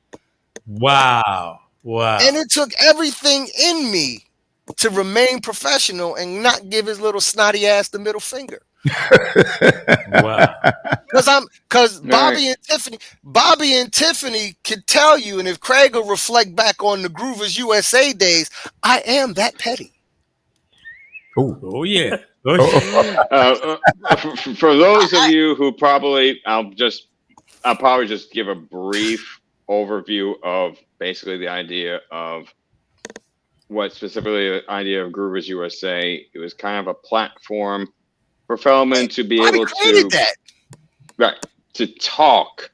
Wow. Wow. And it took everything in me to remain professional and not give his little snotty ass the middle finger. Wow. Because Right. Bobby and Tiffany could tell you, and if Craig will reflect back on the Groovers USA days, I am that petty. Ooh. Oh yeah. Oh, For those of you who probably, I'll probably just give a brief overview of basically the idea of what specifically the idea of Groovers USA. It was kind of a platform for Feldman to be Bobby able created to that. right to talk,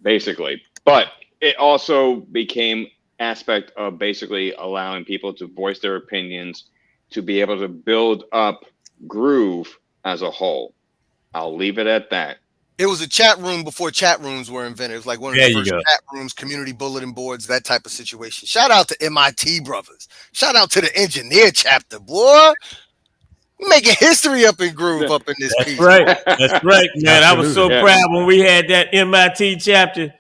basically, but it also became aspect of basically allowing people to voice their opinions, to be able to build up Groove as a whole. I'll leave it at that. It was a chat room before chat rooms were invented. It was like one of There the you first go. chat rooms, community bulletin boards, that type of situation. Shout out to MIT brothers. Shout out to the engineer chapter, boy. We're making history up in Groove up in this that's piece. right. That's right, man. I was so Absolutely. proud when we had that MIT chapter.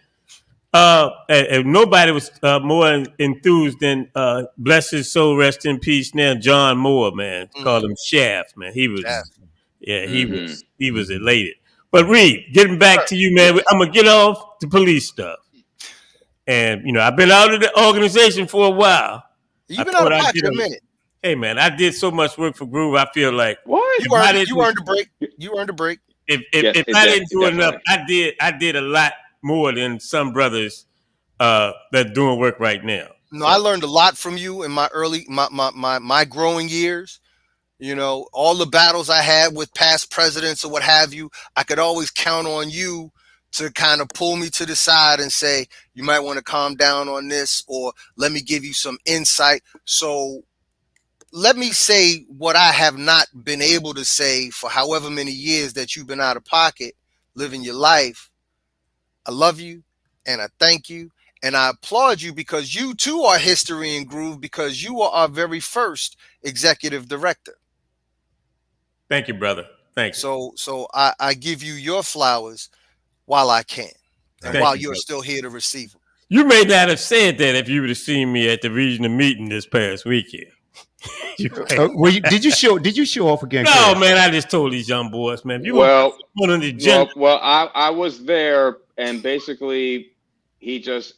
And nobody was more enthused than bless his soul, rest in peace. Now John Moore, man, called him Shaft, man. He was, Shaft. yeah, Mhm. he was elated. But Reed, getting back to you, man, I'm gonna get off the police stuff. And you know, I've been out of the organization for a while. You've been out of thought I'd pocket get a minute. Hey, man, I did so much work for Groove. I feel like What? You earned a break. You earned a break. if Yes, if it I did. didn't do It enough, I did a lot more than some brothers that doing work right now. No, I learned a lot from you in my early my growing years. You know, all the battles I had with past presidents or what have you, I could always count on you to kind of pull me to the side and say, you might want to calm down on this, or let me give you some insight. So let me say what I have not been able to say for however many years that you've been out of pocket, living your life. I love you and I thank you. And I applaud you because you too are history in Groove, because you are our very first executive director. Thank you, brother. Thank you. So I give you your flowers while I can, and Thank while you, you're brother. still here to receive them. You may not have said that if you would have seen me at the regional meeting this past weekend. Did you show off again? No, Craig? man, I just told these young boys, man. If you Well, want on the agenda, I was there, and basically he just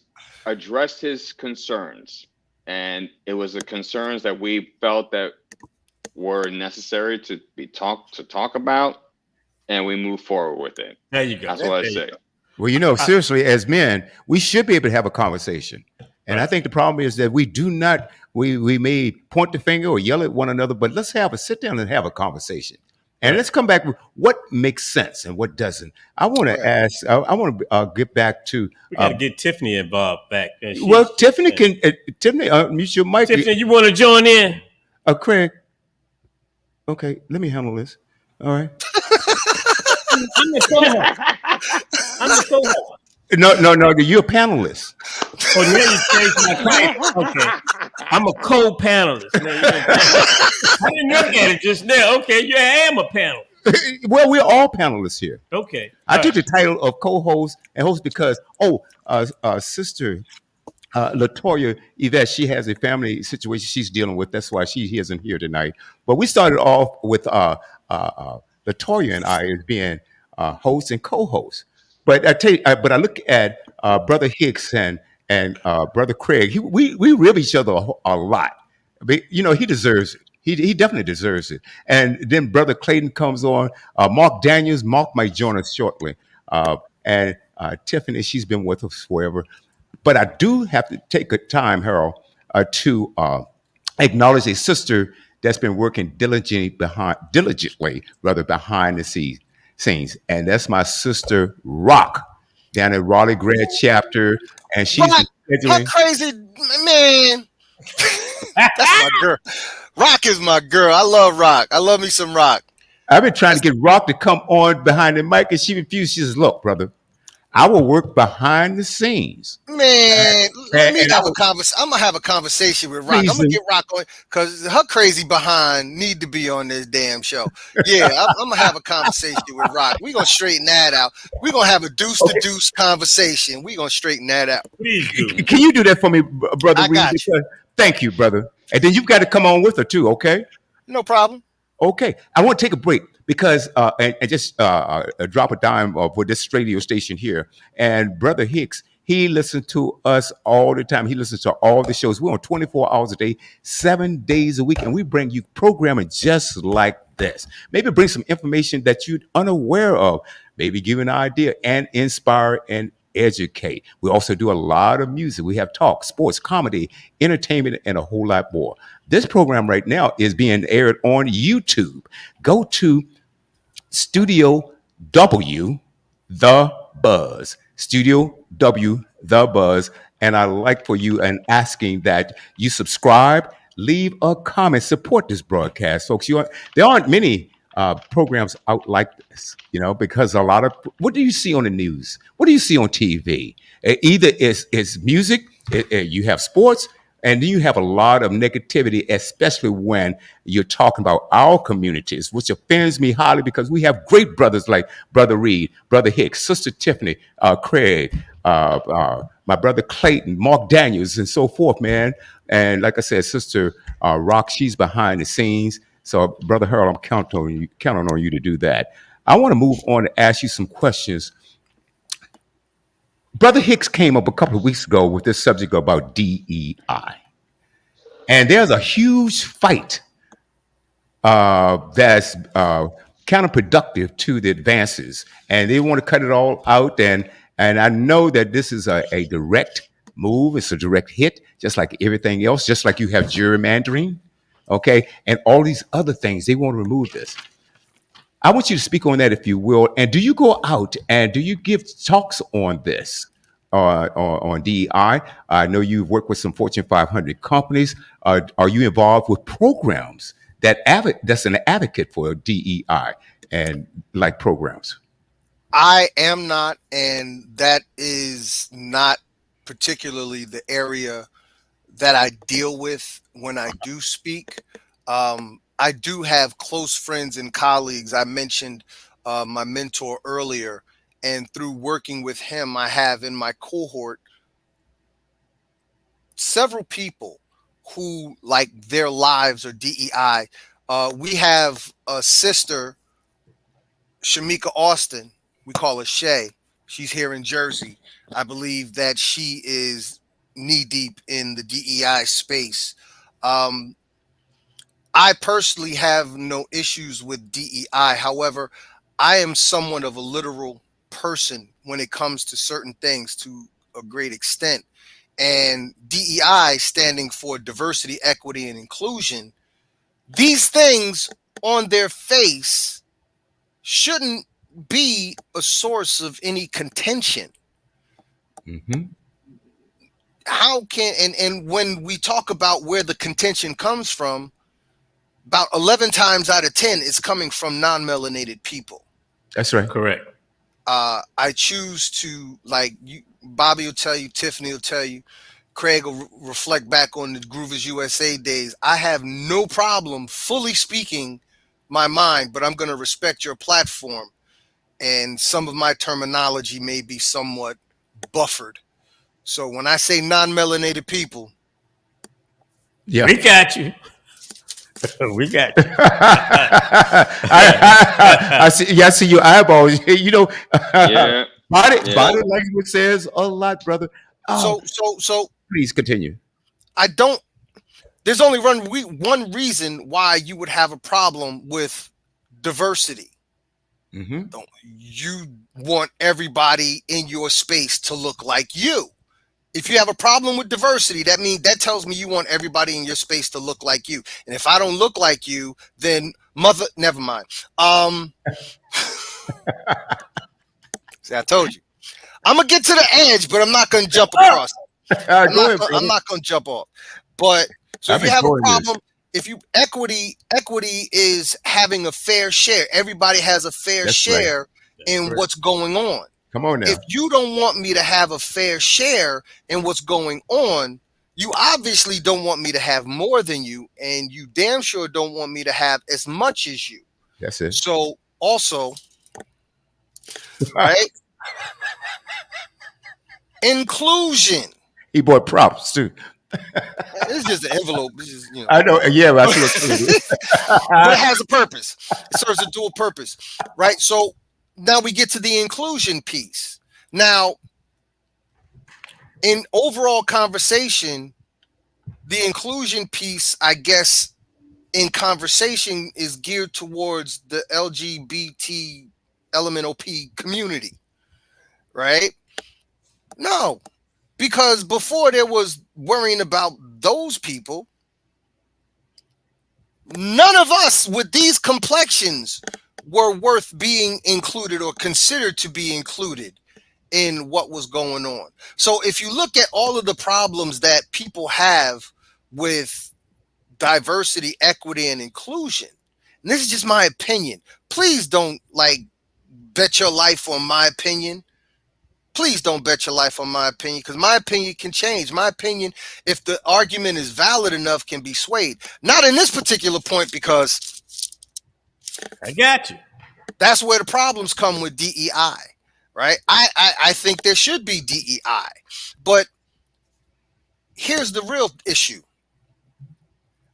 addressed his concerns, and it was the concerns that we felt that were necessary to talk about, and we move forward with it. there you go. That's what I There you say. go. Well, you know, seriously, as men, we should be able to have a conversation. And I think the problem is that we do not, we may point the finger or yell at one another, but let's sit down and have a conversation. And let's come back with what makes sense and what doesn't. I want to ask, I want to get back to. We got to get Tiffany involved back. Well, Tiffany can, Tiffany, mute your mic. Tiffany, you want to join in? Craig. Okay, let me handle this. All right. I'm the co-host. No, you're a panelist. Oh, now you changed my title. Okay. I'm a co-panelist. I didn't look at it just now. Okay, yeah, I am a panelist. Well, we're all panelists here. Okay. I took the title of co-host and host because, sister Latoya Yvette, she has a family situation she's dealing with. That's why she isn't here tonight. But we started off with Latoya and I as being hosts and co-hosts. But I look at Brother Hicks and Brother Craig. We rib each other a lot. But, you know, he deserves it. He definitely deserves it. And then Brother Clayton comes on. Mark Daniels. Mark might join us shortly. And Tiffany, she's been with us forever. But I do have to take a time, Harold, to acknowledge a sister that's been working diligently rather behind the scenes, and that's my sister Rock down at Raleigh Grad chapter, and she's Rock, been how scheduling. crazy, man. That's my girl. Rock is my girl. I love Rock. I love me some Rock. I've been trying to That's, get Rock to come on behind the mic, and she refused. She says, "Look, brother, I will work behind the scenes, man, let me and I have a will conversation. I'm gonna have a conversation with Rock. I'm please." gonna get Rock on because her crazy behind need to be on this damn show. Yeah, I'm gonna have a conversation with Rock. We gonna straighten that out. We gonna have a deuce to Okay, deuce conversation. We gonna straighten that out. Please do. can you do that for me, brother I Reed? got you. Because, thank you, brother. And then you've got to come on with her too, okay? No problem. Okay, I want to take a break because and just drop a dime for this radio station here. And Brother Hicks, he listens to us all the time. He listens to all the shows. We're on 24 hours a day, 7 days a week, and we bring you programming just like this. Maybe bring some information that you're unaware of. Maybe give an idea and inspire and educate. We also do a lot of music. We have talk, sports, comedy, entertainment, and a whole lot more. This program right now is being aired on YouTube. Go to Studio W, The Buzz. Studio W, The Buzz. And I like for you and asking that you subscribe, leave a comment, support this broadcast, folks. There aren't many programs out like this, because a lot of what do you see on the news? What do you see on TV? Either it's music, you have sports, and then you have a lot of negativity, especially when you're talking about our communities, which offends me highly because we have great brothers like Brother Reed, Brother Hicks, Sister Tiffany, Craig, my brother Clayton, Mark Daniels, and so forth, man. And like I said, Sister Rock, she's behind the scenes. So, Brother Harold, I'm counting on you to do that. I want to move on and ask you some questions. Brother Hicks came up a couple of weeks ago with this subject about DEI. And there's a huge fight that's counterproductive to the advances, and they want to cut it all out. And I know that this is a direct move. It's a direct hit, just like everything else. Just like you have gerrymandering, okay, and all these other things. They want to remove this. I want you to speak on that, if you will. And do you go out and do you give talks on this, on DEI? I know you've worked with some Fortune 500 companies. Are you involved with programs that's an advocate for DEI and like programs? I am not, and that is not particularly the area that I deal with when I do speak. I do have close friends and colleagues. I mentioned my mentor earlier, and through working with him, I have in my cohort several people who like their lives are DEI. We have a sister, Shamika Austin. We call her Shay. She's here in Jersey. I believe that she is knee deep in the DEI space. Um, I personally have no issues with DEI. However, I am somewhat of a literal person when it comes to certain things to a great extent. And DEI standing for diversity, equity, and inclusion, these things on their face shouldn't be a source of any contention. Hmm. How can and when we talk about where the contention comes from, about 11 times out of 10 it's coming from non-melanated people. That's right. Correct. I choose to, like, you, Bobby will tell you, Tiffany will tell you, Craig will reflect back on the Groovers USA days. I have no problem fully speaking my mind, but I'm going to respect your platform, and some of my terminology may be somewhat buffered. So when I say non-melanated people, Yeah. We got you. We got you. I see. Yeah, I see your eyeballs. Yeah, Body yeah. language says a lot, brother. Oh, so please continue. I don't. There's only one reason why you would have a problem with diversity. Hmm. You want everybody in your space to look like you. If you have a problem with diversity, that tells me you want everybody in your space to look like you. And if I don't look like you, then never mind. See, I told you. I'm gonna get to the edge, but I'm not gonna jump across. I'm not gonna jump off. But so if you have a problem, equity is having a fair share. Everybody has a fair share in what's going on. Come on now. If you don't want me to have a fair share in what's going on, you obviously don't want me to have more than you, and you damn sure don't want me to have as much as you. That's it. So also, right? Inclusion. He bought props too. It's just an envelope. This is, I know. Yeah, but I see it. But it has a purpose. It serves a dual purpose, right? So now we get to the inclusion piece. Now, in overall conversation, the inclusion piece, I guess, in conversation is geared towards the LGBT LMNOP community, right? No, because before there was worrying about those people, none of us with these complexions were worth being included or considered to be included in what was going on. So if you look at all of the problems that people have with diversity, equity, and inclusion, and this is just my opinion, please don't bet your life on my opinion. Please don't bet your life on my opinion, because my opinion can change. My opinion, if the argument is valid enough, can be swayed. Not in this particular point, because I got you. That's where the problems come with DEI, right? I think there should be DEI, but here's the real issue.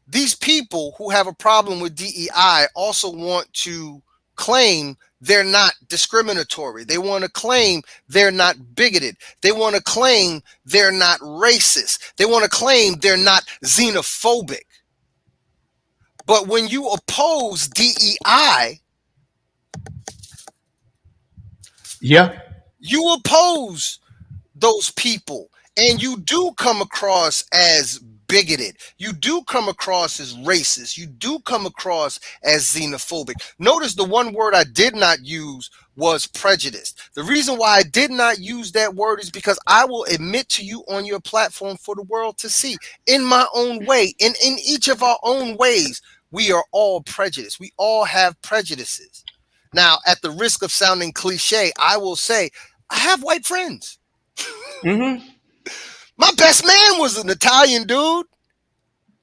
These people who have a problem with DEI also want to claim they're not discriminatory. They want to claim they're not bigoted. They want to claim they're not racist. They want to claim they're not xenophobic. But when you oppose DEI, you oppose those people, and you do come across as bigoted. You do come across as racist. You do come across as xenophobic. Notice the one word I did not use was prejudice. The reason why I did not use that word is because I will admit to you on your platform for the world to see, in my own way, in each of our own ways, we are all prejudiced. We all have prejudices. Now, at the risk of sounding cliche, I will say I have white friends. Mm-hmm. My best man was an Italian dude.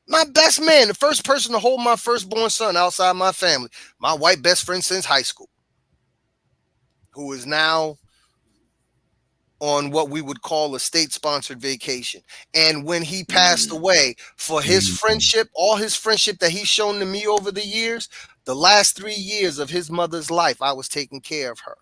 My best man, the first person to hold my firstborn son outside my family, my white best friend since high school, who is now on what we would call a state-sponsored vacation. And when he passed away, for his friendship, all his friendship that he's shown to me over the years, the last 3 years of his mother's life, I was taking care of her.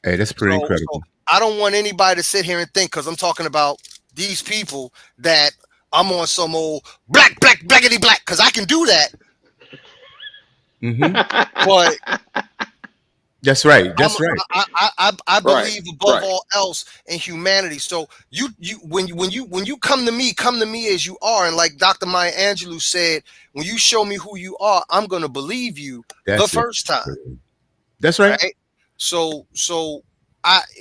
Hey, that's pretty incredible. So I don't want anybody to sit here and think, because I'm talking about these people, that I'm on some old blackity black, because I can do that. But that's right. That's right. I believe above all else in humanity. So when you come to me as you are, and like Dr. Maya Angelou said, when you show me who you are, I'm gonna believe you the first time. That's right. So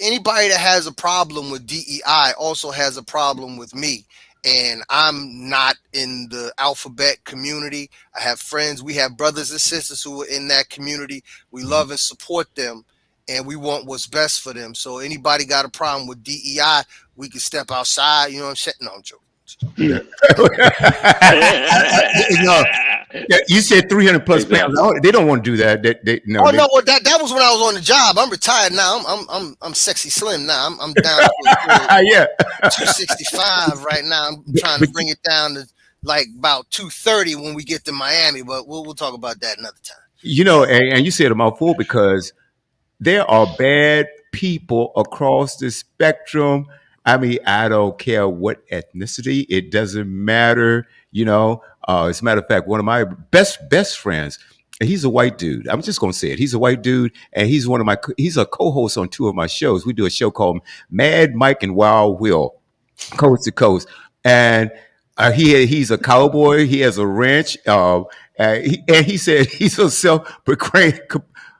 anybody that has a problem with DEI also has a problem with me. And I'm not in the alphabet community. I have friends. We have brothers and sisters who are in that community. We love and support them, and we want what's best for them. So anybody got a problem with DEI, we can step outside. You know what I'm saying? No, I'm joking. You said 300 plus pounds. They don't want to do that. No. Oh no, well, that was when I was on the job. I'm retired now. I'm sexy slim now. I'm down to 265 right now. I'm trying to bring it down to like about 230 when we get to Miami. But we'll talk about that another time. You know, and you said a mouthful, because there are bad people across the spectrum. I mean, I don't care what ethnicity. It doesn't matter. You know, as a matter of fact, one of my best friends, He's a white dude. I'm just gonna say it. He's a white dude, and he's a co-host on two of my shows. We do a show called Mad Mike and Wild Will, coast to coast, and he's a cowboy. He has a ranch, and he said he's a self-proclaimed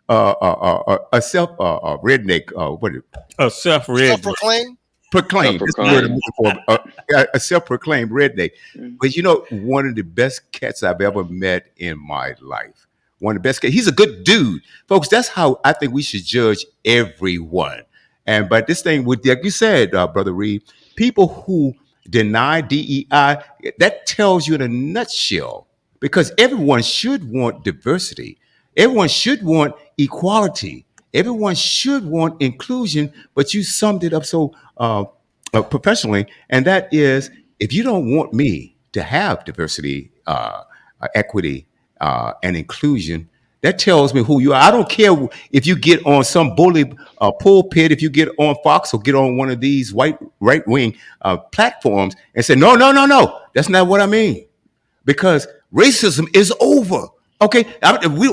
a self redneck. What is A self-read. Self-proclaimed. proclaimed? That's the word I'm Self-proclaimed. looking for. A self-proclaimed redneck. Mm. But you know, one of the best cats I've ever met in my life. One of the best cats. He's a good dude, folks. That's how I think we should judge everyone. And but this thing with, like you said, brother Reed, people who deny DEI, that tells you in a nutshell, because everyone should want diversity. Everyone should want equality. Everyone should want inclusion. But you summed it up so professionally, and that is, if you don't want me to have diversity, equity, and inclusion, that tells me who you are. I don't care if you get on some bully pulpit, if you get on Fox or get on one of these white right wing platforms and say, no, no, no, no, that's not what I mean. Because racism is over. Okay,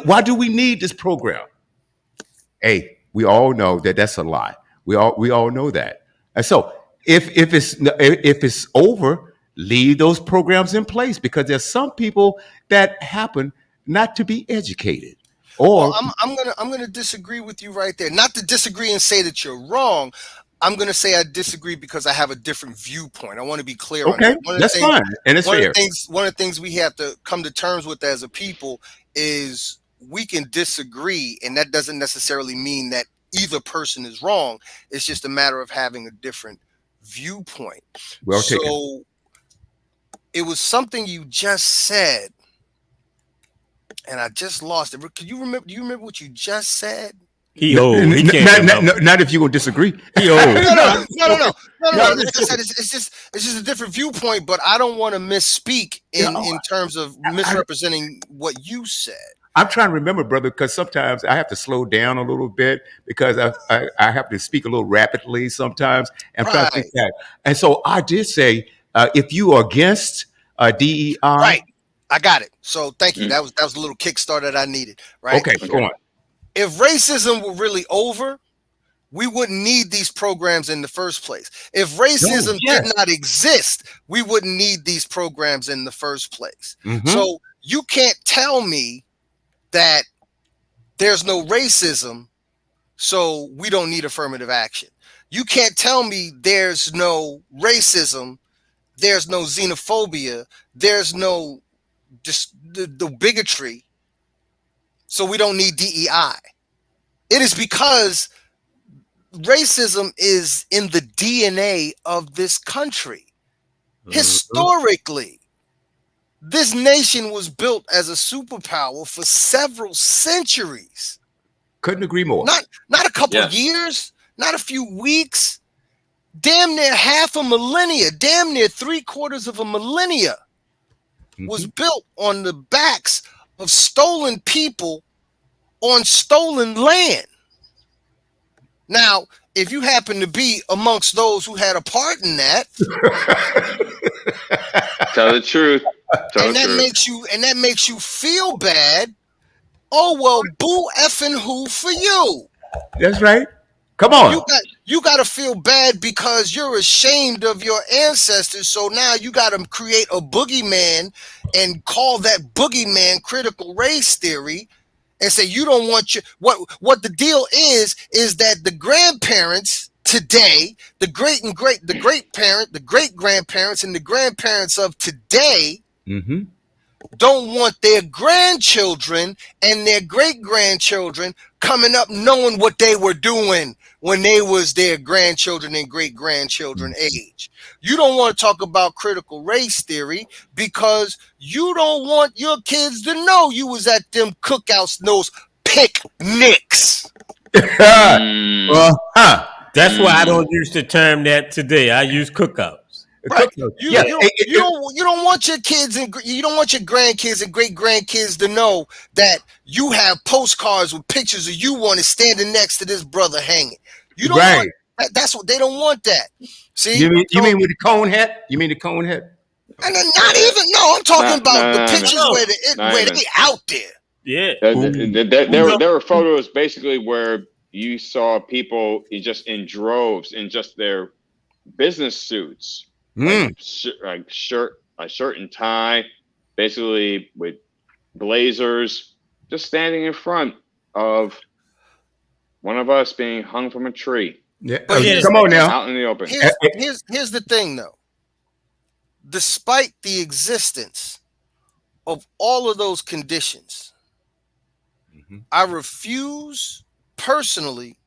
why do we need this program? Hey, we all know that that's a lie. We all know that. And so if it's over, leave those programs in place, because there's some people that happen not to be educated. Or Well, I'm gonna disagree with you right there. Not to disagree and say that you're wrong. I'm gonna say I disagree because I have a different viewpoint. I want to be clear on okay, that. that's fine, and it's fair. One of the things we have to come to terms with as a people is we can disagree, and that doesn't necessarily mean that either person is wrong. It's just a matter of having a different viewpoint. Well taken. So it was something you just said, and I just lost it. Can you remember? Do you remember what you just said? He old. He can't remember. Not if you're gonna disagree. He old. No. No, Like I said, it's just a different viewpoint, but I don't want to misspeak in terms of misrepresenting what you said. I'm trying to remember, brother, because sometimes I have to slow down a little bit, because I have to speak a little rapidly sometimes. And I'm trying to think Right. that. And so I did say, if you are against DEI, Right. I got it. So thank you. Mm. That was a little kickstart that I needed. Right. okay, go on. If racism were really over, we wouldn't need these programs in the first place. If racism yes. did not exist, we wouldn't need these programs in the first place. Mhm. So you can't tell me that there's no racism, so we don't need affirmative action. You can't tell me there's no racism, there's no xenophobia, there's no just the bigotry, so we don't need DEI. It is because racism is in the DNA of this country. Historically, this nation was built as a superpower for several centuries. Couldn't agree more. Not a couple Yes. years, not a few weeks, damn near half a millennia, damn near 3/4 of a millennia was built on the backs of stolen people on stolen land. Now, if you happen to be amongst those who had a part in that, Tell the truth. Tell and the that truth. makes you feel bad, oh well, boo effing who for you. That's right. Come on. You got to feel bad because you're ashamed of your ancestors. So now you got to create a boogeyman and call that boogeyman critical race theory, and say you don't want your what the deal is that the grandparents today, the great grandparents and the grandparents of today Mm-hmm. don't want their grandchildren and their great grandchildren coming up knowing what they were doing when they was their grandchildren and great grandchildren age. You don't want to talk about critical race theory because you don't want your kids to know you was at them cookouts, those picnics. Mm. That's why I don't use the term that today. I use cookouts. Right. Yeah. You don't want your kids and you don't want your grandkids and great grandkids to know that you have postcards with pictures of you one standing next to this brother hanging. You don't Right. want that. That's what they don't want. That. See, You mean with the cone hat? You mean the cone hat? and then not even. No, I'm talking about the no, pictures no. where Not where even. they out there. Yeah. There were photos basically where you saw people just in droves in just their business suits, Mm. like shirt and tie, basically with blazers, just standing in front of one of us being hung from a tree Yeah. But Yeah. Come on now. out in the open. here's the thing though. Despite the existence of all of those conditions, Mhm. I refuse personally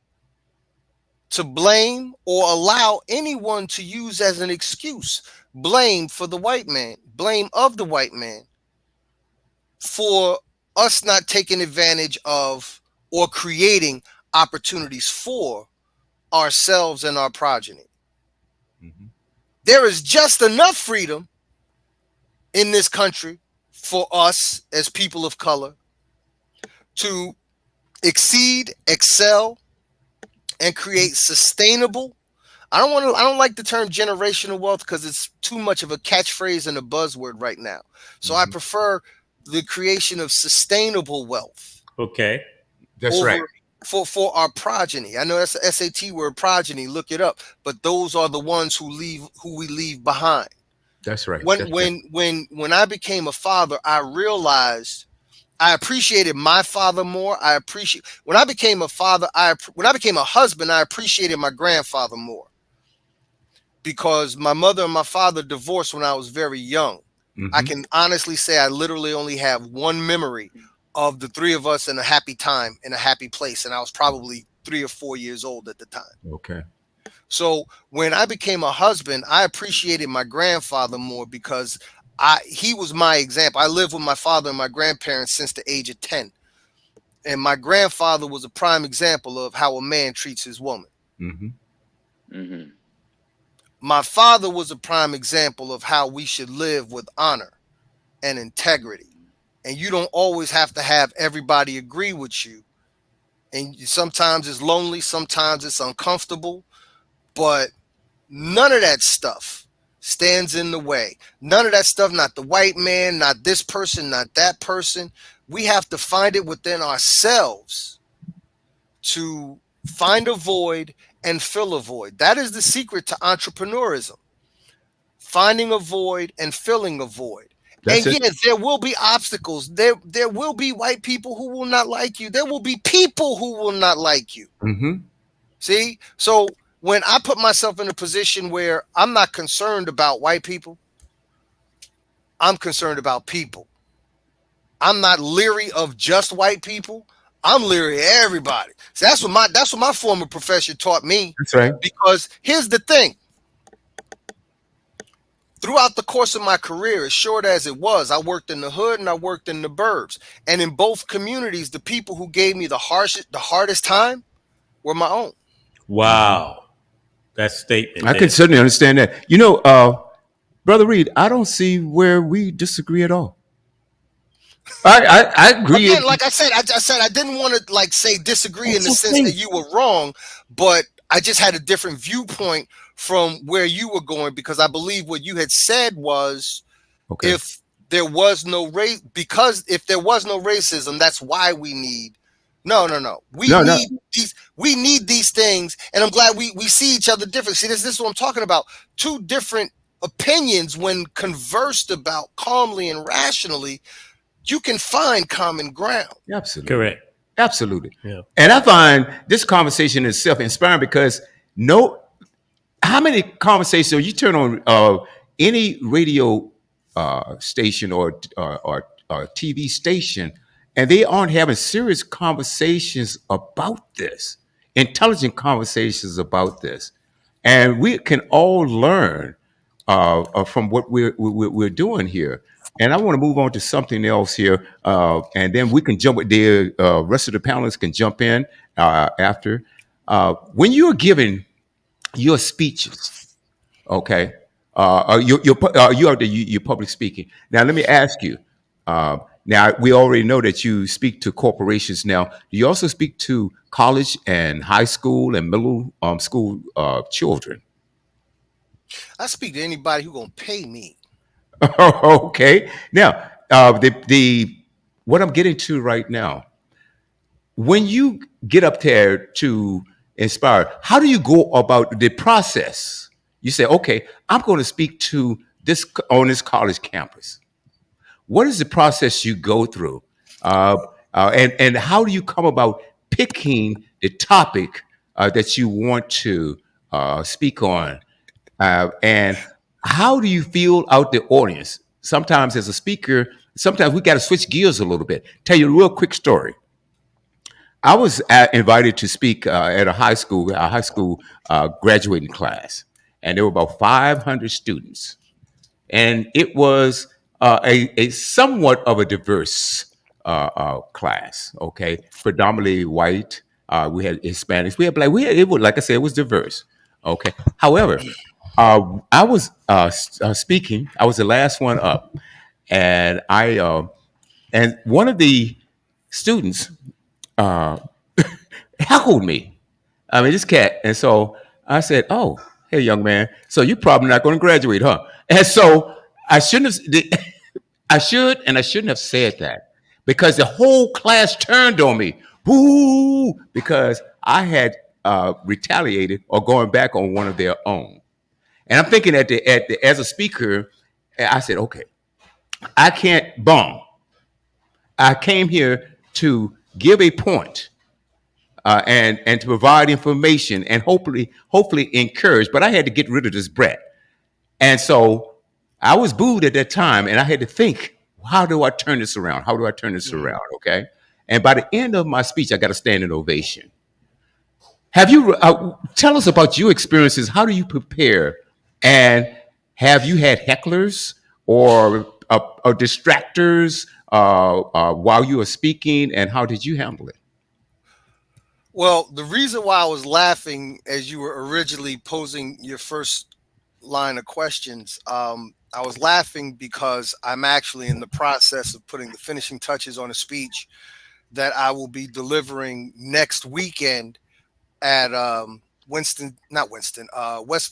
to blame or allow anyone to use as an excuse blame for the white man, blame of the white man for us not taking advantage of or creating opportunities for ourselves and our progeny. Mhm. There is just enough freedom in this country for us as people of color to exceed, excel, and create sustainable. I don't like the term generational wealth because it's too much of a catchphrase and a buzzword right now. So I Mhm. prefer the creation of sustainable wealth Okay. That's right. over for our progeny. I know that's the SAT word, progeny, look it up, but those are the ones who we leave behind. That's right. When That's right. when I became a father, I realized I appreciated my father more. I appreciate when I became a father. When I became a husband, I appreciated my grandfather more because my mother and my father divorced when I was very young. I Mhm. can honestly say I literally only have one memory of the three of us in a happy time in a happy place, and I was probably 3 or 4 years old at the time. Okay. So when I became a husband, I appreciated my grandfather more because he was my example. I lived with my father and my grandparents since the age of 10. And my grandfather was a prime example of how a man treats his woman. Mhm. Hmm. My father was a prime example of how we should live with honor and integrity. And you don't always have to have everybody agree with you. And sometimes it's lonely, sometimes it's uncomfortable, but none of that stuff stands in the way. None of that stuff, not the white man, not this person, not that person. We have to find it within ourselves to find a void and fill a void. That is the secret to entrepreneurism. Finding a void and filling a void. That's And it. yes, there will be obstacles. There will be white people who will not like you. There will be people who will not like you. Mhm. See? So when I put myself in a position where I'm not concerned about white people, I'm concerned about people. I'm not leery of just white people. I'm leery of everybody. So that's what my former professor taught me. That's right. Because here's the thing. Throughout the course of my career, as short as it was, I worked in the hood and I worked in the burbs. And in both communities, the people who gave me the hardest time were my own. Wow. That statement I can there. certainly understand that. Brother Reed, I don't see where we disagree at all. I agree. Again, like I said I didn't want to like say disagree in It's the sense okay. that you were wrong, but I just had a different viewpoint from where you were going because I believe what you had said was Okay. if there was no race, because if there was no racism, that's why we need. No. No, no. We need these things, and I'm glad we see each other different. See, this is what I'm talking about. Two different opinions, when conversed about calmly and rationally, you can find common ground. Absolutely. Correct. Absolutely. Yeah. And I find this conversation is self-inspiring because no, how many conversations you turn on any radio station or TV station, and they aren't having serious conversations about this, intelligent conversations about this, and we can all learn from what we're doing here. And I want to move on to something else here, and then we can jump with the rest of the panelists can jump in after. When you're giving your speeches, okay, you are your public speaking. Now, let me ask you. Now, we already know that you speak to corporations. Now, do you also speak to college and high school and middle school children? I speak to anybody who gonna pay me. Okay. Now, the what I'm getting to right now, when you get up there to inspire, how do you go about the process? You say, okay, I'm going to speak to this on this college campus. What is the process you go through? And how do you come about picking the topic that you want to speak on? And how do you feel out the audience? Sometimes as a speaker, sometimes we got to switch gears a little bit. Tell you a real quick story. I was invited to speak at a high school graduating class, and there were about 500 students, and it was a somewhat of a diverse class. Okay, predominantly white. We had Hispanics. We had black. We had it was, like I said, it was diverse. Okay. However, I was speaking. I was the last one up, and and one of the students uh, heckled me. I mean, this cat. And so I said, "Oh, hey, young man. So you're probably not going to graduate, huh?" And so I shouldn't have. I should and I shouldn't have said that because the whole class turned on me. Boo! Because I had retaliated or going back on one of their own. And I'm thinking as a speaker, I said, okay, I can't bomb. I came here to give a point, and to provide information and hopefully encourage. But I had to get rid of this brat, and so I was booed at that time, and I had to think, how do I turn this around? How do I turn this around? Okay, and by the end of my speech, I got a standing ovation. Have you tell us about your experiences? How do you prepare? And have you had hecklers or distractors while you were speaking? And how did you handle it? Well, the reason why I was laughing as you were originally posing your first line of questions, I was laughing because I'm actually in the process of putting the finishing touches on a speech that I will be delivering next weekend at West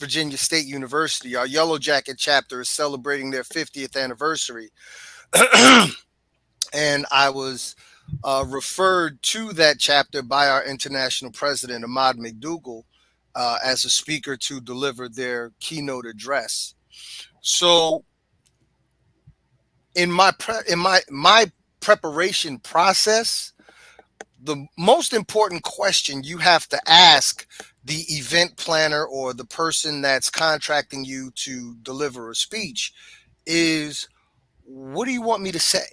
Virginia State University. Our Yellow Jacket chapter is celebrating their 50th anniversary. And I was referred to that chapter by our international president, Ahmad McDougall, as a speaker to deliver their keynote address. So in my preparation process, the most important question you have to ask the event planner or the person that's contracting you to deliver a speech is, what do you want me to say?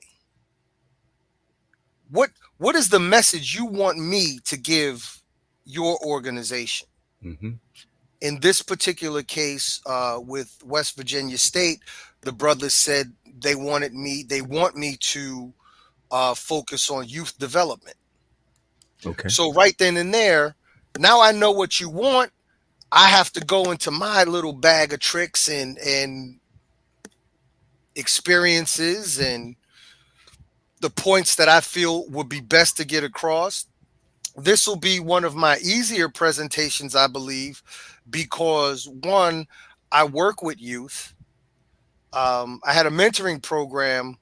What is the message you want me to give your organization? Mm-hmm. In this particular case, with West Virginia State, the brothers said they want me to focus on youth development. Okay. So right then and there, now I know what you want. I have to go into my little bag of tricks and experiences and the points that I feel would be best to get across. This will be one of my easier presentations, I believe, because one, I work with youth. I had a mentoring program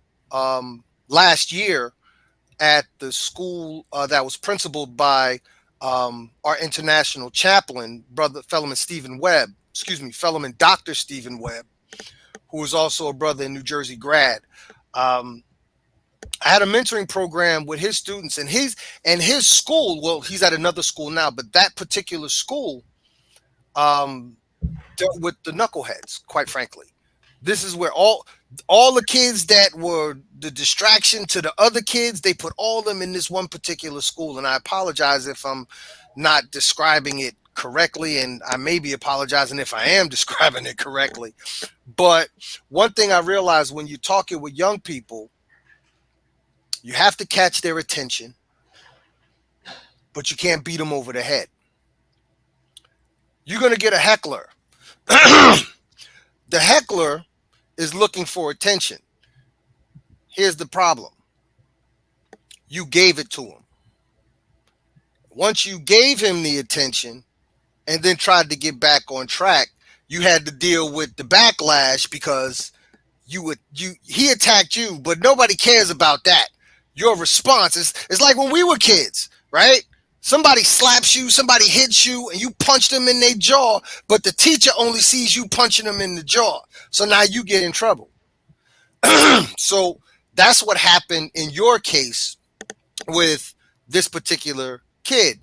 last year at the school that was principaled by our international chaplain, Fellowman Dr. Stephen Webb, who is also a brother in New Jersey grad. I had a mentoring program with his students and his school. Well, he's at another school now, but that particular school dealt with the knuckleheads, quite frankly. This is where all the kids that were the distraction to the other kids, they put all of them in this one particular school. And I apologize if I'm not describing it correctly, and I may be apologizing if I am describing it correctly. But one thing I realized when you're talking with young people, you have to catch their attention, but you can't beat them over the head. You're going to get a heckler. The heckler is looking for attention. Here's the problem. You gave it to him. Once you gave him the attention and then tried to get back on track, you had to deal with the backlash because he attacked you, but nobody cares about that. your response. It's like when we were kids, right? Somebody slaps you, somebody hits you, and you punch them in their jaw, but the teacher only sees you punching them in the jaw. So now you get in trouble. So that's what happened in your case with this particular kid.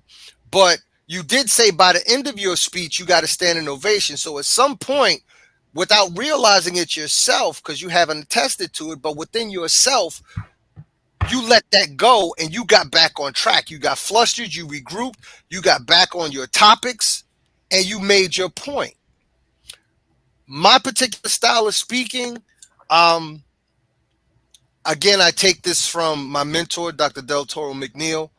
But you did say by the end of your speech, you got to stand in ovation. So at some point, without realizing it yourself, because you haven't attested to it, but within yourself, you let that go and you got back on track. You got flustered, you regrouped, you got back on your topics, and you made your point. My particular style of speaking, again, I take this from my mentor, Dr. Del Toro McNeil.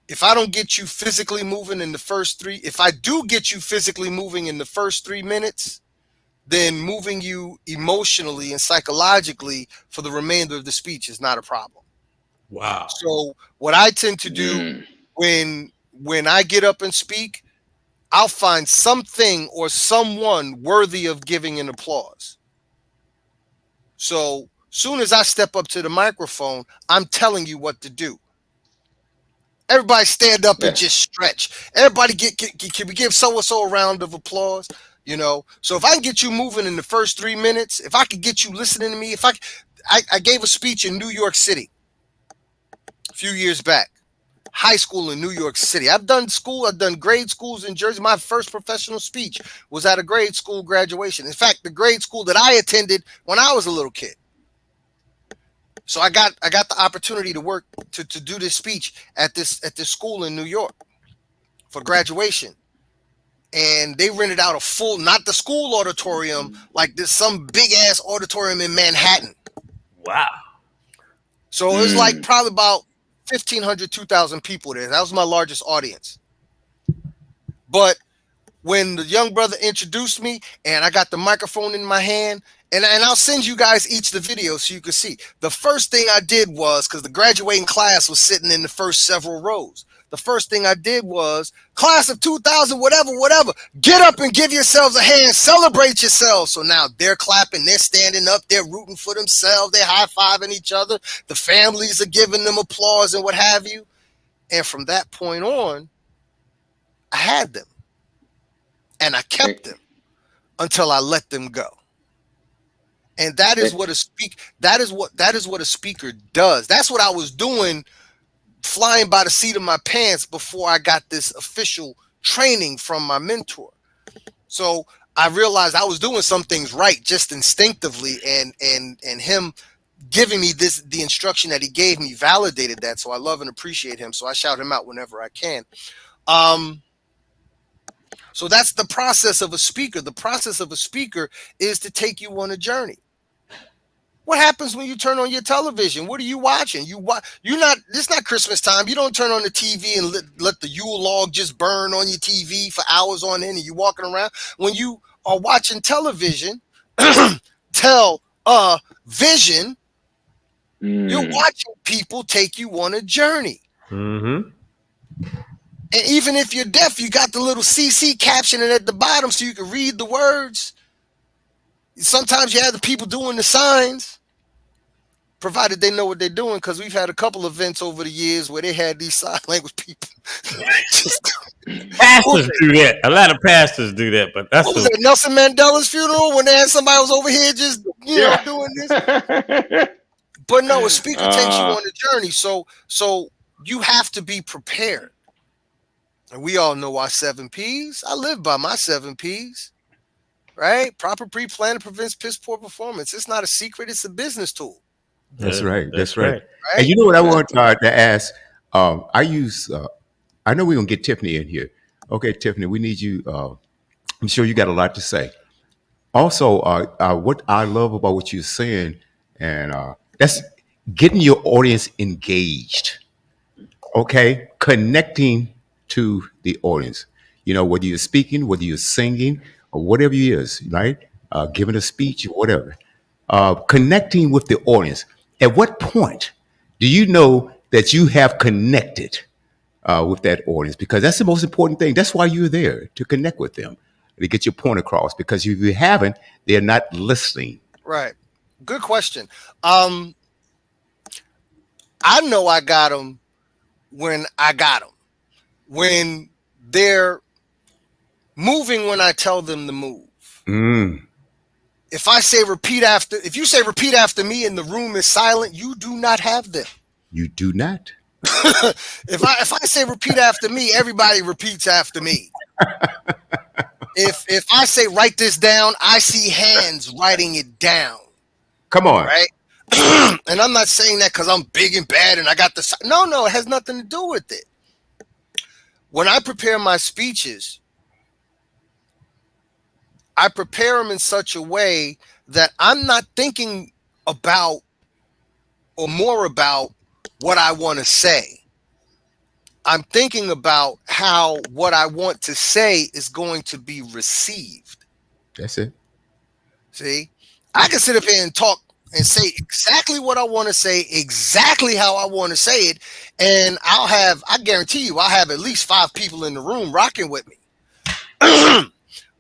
If I don't get you physically moving in the first three, if I do get you physically moving in the first 3 minutes, then moving you emotionally and psychologically for the remainder of the speech is not a problem. Wow. So what I tend to do when I get up and speak, I'll find something or someone worthy of giving an applause. So soon as I step up to the microphone, I'm telling you what to do. Everybody stand up and just stretch. Everybody can we give so-and-so a round of applause? You know, so if I can get you moving in the first 3 minutes, if I could get you listening to me, if I gave a speech in New York City a few years back, high school in New York City. I've done grade schools in Jersey. My first professional speech was at a grade school graduation. In fact, the grade school that I attended when I was a little kid. So I got the opportunity to work to do this speech at this school in New York for graduation. And they rented out a full, not the school auditorium, like this some big ass auditorium in Manhattan. Wow. So it was like probably about 1,500, 2,000 people there. That was my largest audience. But when the young brother introduced me and I got the microphone in my hand, and I'll send you guys each the video so you can see. The first thing I did was, because the graduating class was sitting in the first several rows. The first thing I did was, class of 2000, whatever, get up and give yourselves a hand, celebrate yourselves. So now they're clapping, they're standing up, they're rooting for themselves, they're high-fiving each other. The families are giving them applause and what have you. And from that point on, I had them. And I kept them until I let them go. And that is what a speaker does. That's what I was doing, flying by the seat of my pants before I got this official training from my mentor. So I realized I was doing some things right just instinctively, and him giving me the instruction that he gave me validated that. So I love and appreciate him. So I shout him out whenever I can. So that's the process of a speaker. The process of a speaker is to take you on a journey. What happens when you turn on your television? What are you watching? It's not Christmas time. You don't turn on the TV and let the Yule log just burn on your TV for hours on end and you walking around. When you are watching television, vision, you're watching people take you on a journey. Mm-hmm. And even if you're deaf, you got the little CC captioning at the bottom so you can read the words. Sometimes you have the people doing the signs, provided they know what they're doing, because we've had a couple events over the years where they had these sign language people. Pastors do that. A lot of pastors do that, but that's what was it, Nelson Mandela's funeral when they had somebody was over here just doing this? But no, a speaker takes you on a journey, so you have to be prepared. And we all know our 7 Ps. I live by my 7 Ps. Right? Proper pre-planning prevents piss poor performance. It's not a secret. It's a business tool. That's right. That's right. And you know what I want to ask? I know we're going to get Tiffany in here. Okay, Tiffany, we need you. I'm sure you got a lot to say. Also, what I love about what you're saying, and that's getting your audience engaged. Okay? Connecting to the audience. You know, whether you're speaking, whether you're singing, or whatever it is, right? Giving a speech or whatever. Connecting with the audience. At what point do you know that you have connected with that audience? Because that's the most important thing. That's why you're there, to connect with them, to get your point across. Because if you haven't, they're not listening. Right. Good question. I know I got them when I got them. When they're moving when I tell them to move. Mm. If you say repeat after me and the room is silent, you do not have them. You do not. If I say repeat after me, everybody repeats after me. If I say write this down, I see hands writing it down, Come on. right? And I'm not saying that because I'm big and bad and I got the no, it has nothing to do with it. When I prepare my speeches, I prepare them in such a way that I'm not thinking about or more about what I want to say. I'm thinking about how what I want to say is going to be received. That's it. See, I can sit up here and talk and say exactly what I want to say, exactly how I want to say it. And I guarantee you, I'll have at least 5 people in the room rocking with me.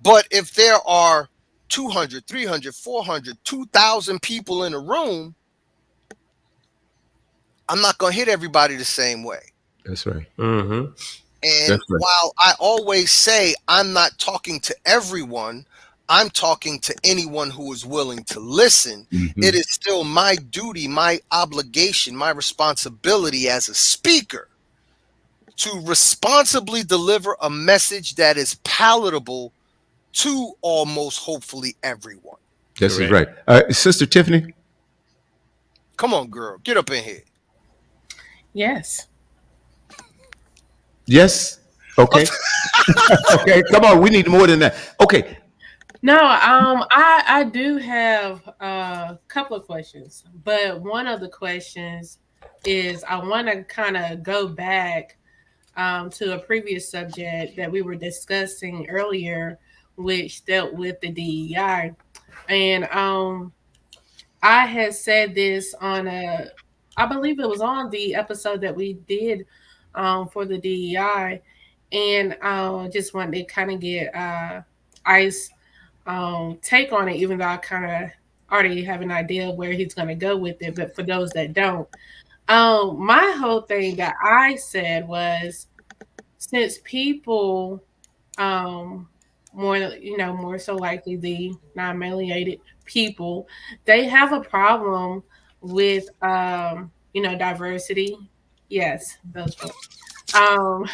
But if there are 200, 300, 400, 2,000 people in a room, I'm not going to hit everybody the same way. That's right. Mm-hmm. And That's right. while I always say I'm not talking to everyone, I'm talking to anyone who is willing to listen. Mhm. It is still my duty, my obligation, my responsibility as a speaker to responsibly deliver a message that is palatable to almost hopefully everyone. This is Correct. right. Sister Tiffany? Come on, girl, get up in here. Yes. Yes? Okay. Okay, come on. We need more than that. Okay. No, I do have a couple of questions, but one of the questions is I want to kind of go back to a previous subject that we were discussing earlier, which dealt with the DEI, and I had said this I believe it was on the episode that we did for the DEI, and just wanted to kind of get Ice take on it, even though I kind of already have an idea of where he's going to go with it. But for those that don't, my whole thing that I said was since people, um, more so likely the non-melanated people, they have a problem with, diversity. Yes, those folks. Um,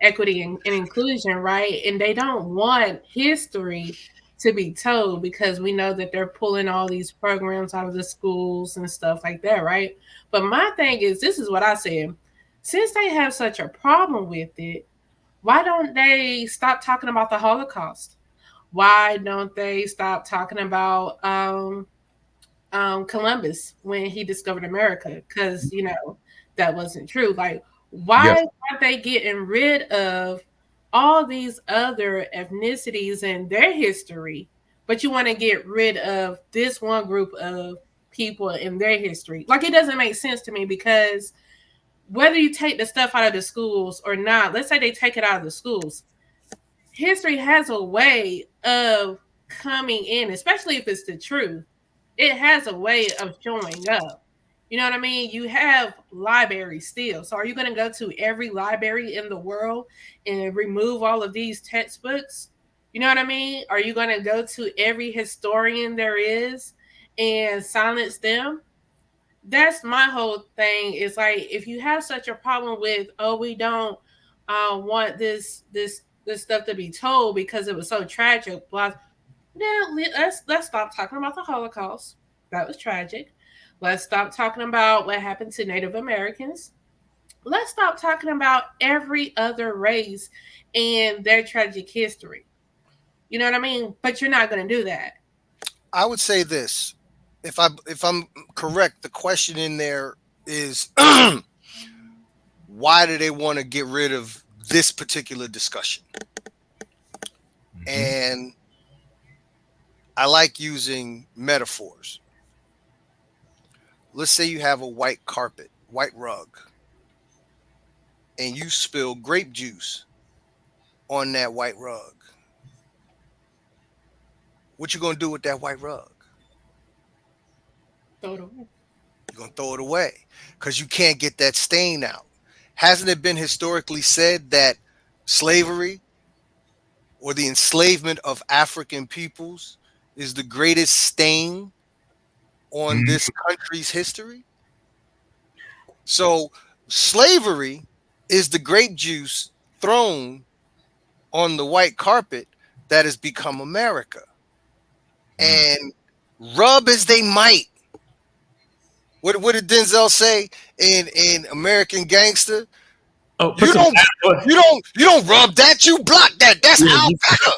equity and inclusion, right? And they don't want history to be told because we know that they're pulling all these programs out of the schools and stuff like that, right? But my thing is, this is what I said. Since they have such a problem with it, why don't they stop talking about the Holocaust? Why don't they stop talking about Columbus when he discovered America? Because that wasn't true. Like, why Yes. aren't they getting rid of all these other ethnicities and their history, but you want to get rid of this one group of people in their history? Like, it doesn't make sense to me because whether you take the stuff out of the schools or not, let's say they take it out of the schools, history has a way of coming in, especially if it's the truth. It has a way of showing up. You know what I mean? You have libraries still. So are you going to go to every library in the world and remove all of these textbooks? You know what I mean? Are you going to go to every historian there is and silence them? That's my whole thing. Is like, if you have such a problem with, oh, we don't want this stuff to be told because it was so tragic, blah. Yeah, let's stop talking about the Holocaust. That was tragic. Let's stop talking about what happened to Native Americans. Let's stop talking about every other race and their tragic history. You know what I mean? But you're not going to do that. I would say this. If I'm correct, the question in there is why do they want to get rid of this particular discussion? And I like using metaphors. Let's say you have a white carpet, white rug, and you spill grape juice on that white rug. What you gonna do with that white rug? Throw it away. You're going to throw it away because you can't get that stain out. Hasn't it been historically said that slavery or the enslavement of African peoples is the greatest stain on this country's history? So slavery is the grape juice thrown on the white carpet that has become America. And rub as they might. What did Denzel say in American Gangster? Oh, You don't rub that, you block that. That's alpaca.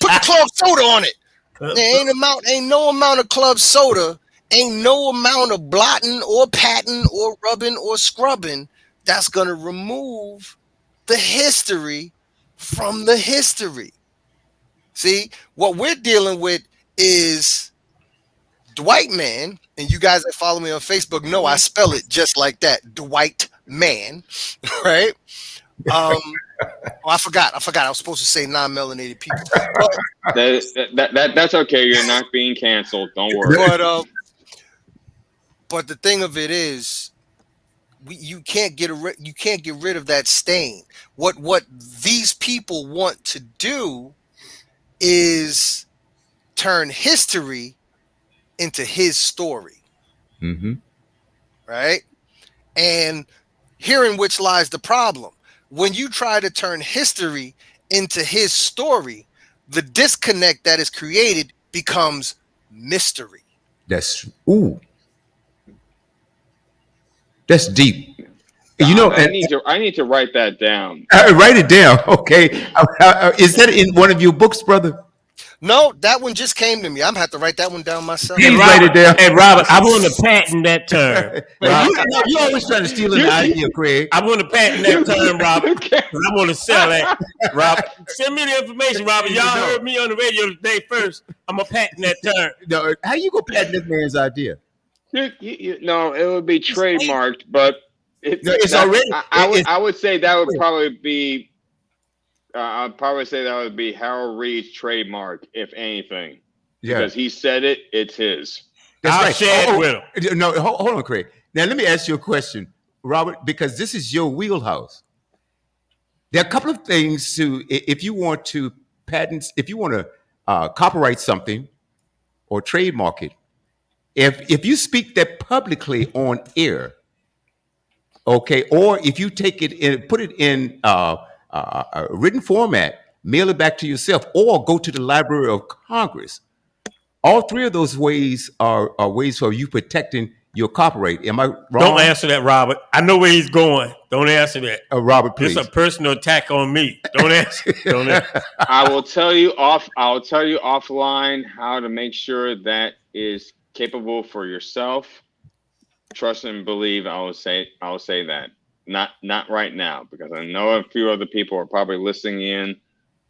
Put the club soda on it. There ain't no amount of club soda, ain't no amount of blotting or patting or rubbing or scrubbing that's gonna remove the history from the history. See, what we're dealing with is Dwight Man, and you guys that follow me on Facebook know I spell it just like that, Dwight Man, right? I forgot. I was supposed to say non-melanated people. That's okay. You're not being canceled. Don't worry. But the thing of it is, you can't get rid of that stain. What these people want to do is turn history into his story, right? And herein which lies the problem. When you try to turn history into his story, the disconnect that is created becomes mystery. That's deep. I need to write that down. Write it down, okay? Is that in one of your books, brother? No, that one just came to me. I'm gonna have to write that one down myself. Please write it down. Hey, Robert, I want to patent that term. You always trying to steal an idea, Craig. I want to patent that term, Robert. Okay. I want to sell that. Robert, send me the information, Robert. Y'all heard me on the radio today first. I'm going to patent that term. No, how you going to patent this man's idea? No, it would be trademarked, but it's already. I would say that would probably be. I'd probably say that would be Harold Reed's trademark, if anything, because he said it. It's his. I'll share it with him. No, hold on, Craig. Now let me ask you a question, Robert, because this is your wheelhouse. There are a couple of things to, if you want to patent, if you want to copyright something or trademark it, if you speak that publicly on air, okay, or if you take it and put it in a written format, mail it back to yourself, or go to the Library of Congress. All three of those ways are ways for you protecting your copyright. Am I wrong? Don't answer that, Robert. I know where he's going. Don't answer that. Robert, please. It's a personal attack on me. Don't answer. Don't answer. I'll tell you offline how to make sure that is capable for yourself. Trust and believe. I will say that. Not right now, because I know a few other people are probably listening in,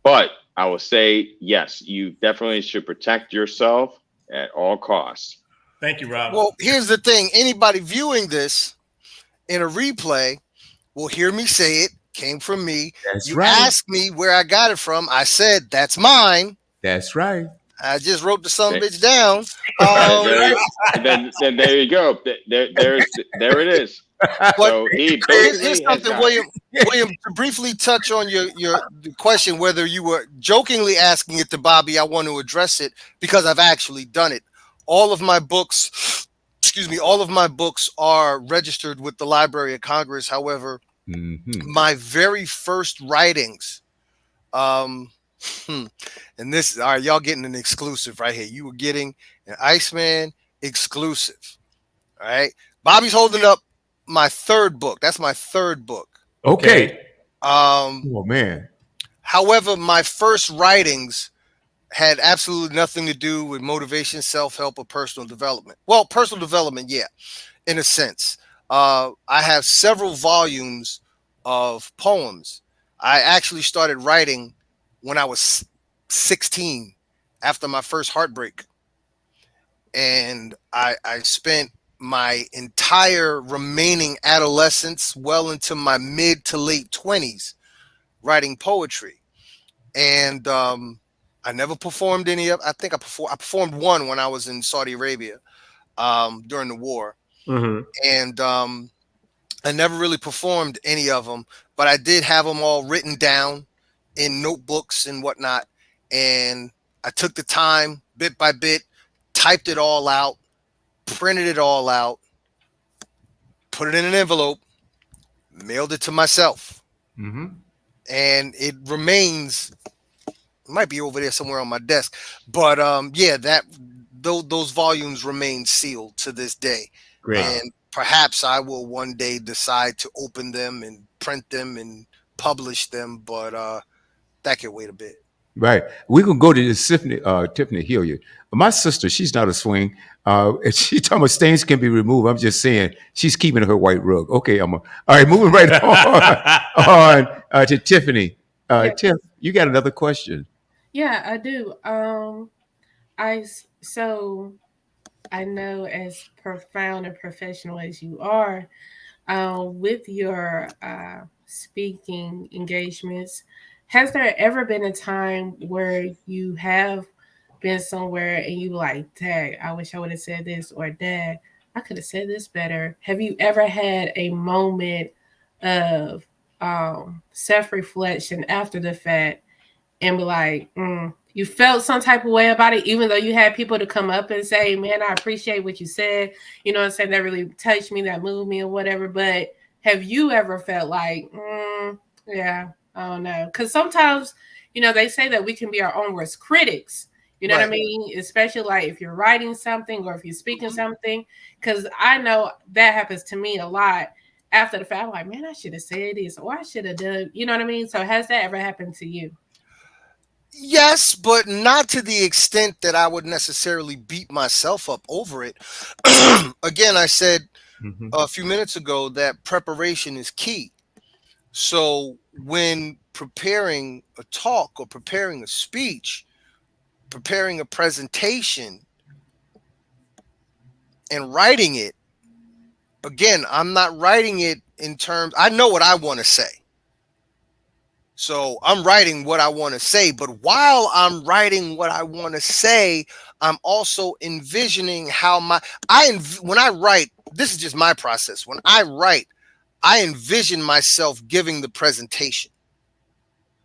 but I will say, yes, you definitely should protect yourself at all costs. Thank you, Robert. Well, here's the thing. Anybody viewing this in a replay will hear me say it came from me. That's you right. asked me where I got it from. I said, that's mine. That's right. I just wrote the son bitch down. Then there you go. There it is. So here's something, William. William, to briefly touch on your question, whether you were jokingly asking it to Bobby, I want to address it because I've actually done it. All of my books are registered with the Library of Congress. However, my very first writings, and this, all right, y'all getting an exclusive right here. You were getting an Iceman exclusive. All right. Bobby's holding up my third book. That's my third book. Okay. Oh man. However, my first writings had absolutely nothing to do with motivation, self-help, or personal development. Well, personal development, yeah, in a sense. I have several volumes of poems. I actually started writing when I was 16 after my first heartbreak. And I spent my entire remaining adolescence, well into my mid to late 20s, writing poetry. And I never performed any of. I think I performed one when I was in Saudi Arabia during the war. Mm-hmm. and I never really performed any of them, but I did have them all written down in notebooks and whatnot. And I took the time, bit by bit, typed it all out, printed it all out, put it in an envelope, mailed it to myself, Mm-hmm. and it remains. It might be over there somewhere on my desk, but yeah, that those volumes remain sealed to this day. Great. And perhaps I will one day decide to open them and print them and publish them, but that can wait a bit. Right. We can go to this Tiffany Hilliard. My sister, she's not a swing. And she talking about stains can be removed. I'm just saying she's keeping her white rug. Okay, all right, moving right on to Tiffany. Yeah, Tiff, you got another question. yeah, I do. So I know as profound and professional as you are, with your speaking engagements, has there ever been a time where you have been somewhere and you were like, Dad, I wish I would have said this, or Dad, I could have said this better? Have you ever had a moment of self reflection after the fact and be like, you felt some type of way about it, even though you had people to come up and say, man, I appreciate what you said. You know what I'm saying? That really touched me, that moved me or whatever. But have you ever felt like, yeah, I don't know? Because sometimes, they say that we can be our own worst critics. You know what I Right. mean? Especially like if you're writing something or if you're speaking something. Because I know that happens to me a lot. After the fact, I'm like, man, I should have said this or I should have done, you know what I mean? So has that ever happened to you? Yes, but not to the extent that I would necessarily beat myself up over it. Again, I said Mm-hmm. a few minutes ago that preparation is key. So when preparing a talk or preparing a speech, preparing a presentation, and writing it, again, I'm not writing it in terms, I know what I want to say. So I'm writing what I want to say, but while I'm writing what I want to say, I'm also envisioning how when I write, this is just my process. When I write, I envision myself giving the presentation.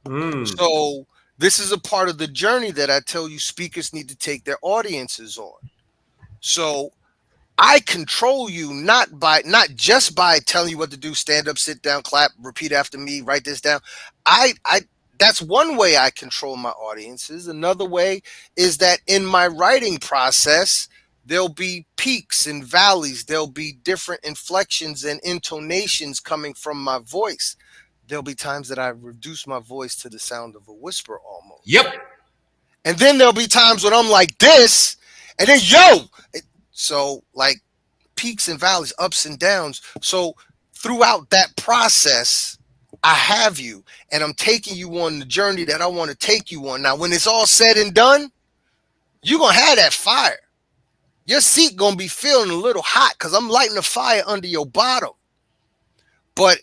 Mm. So this is a part of the journey that I tell you speakers need to take their audiences on. So I control you not just by telling you what to do, stand up, sit down, clap, repeat after me, write this down. I That's one way I control my audiences. Another way is that in my writing process, there'll be peaks and valleys, there'll be different inflections and intonations coming from my voice. There'll be times that I reduce my voice to the sound of a whisper almost. Yep. And then there'll be times when I'm like this, and then so like peaks and valleys, ups and downs. So throughout that process, I have you, and I'm taking you on the journey that I want to take you on. Now, when it's all said and done, you're gonna have that fire. Your seat gonna be feeling a little hot because I'm lighting a fire under your bottom. But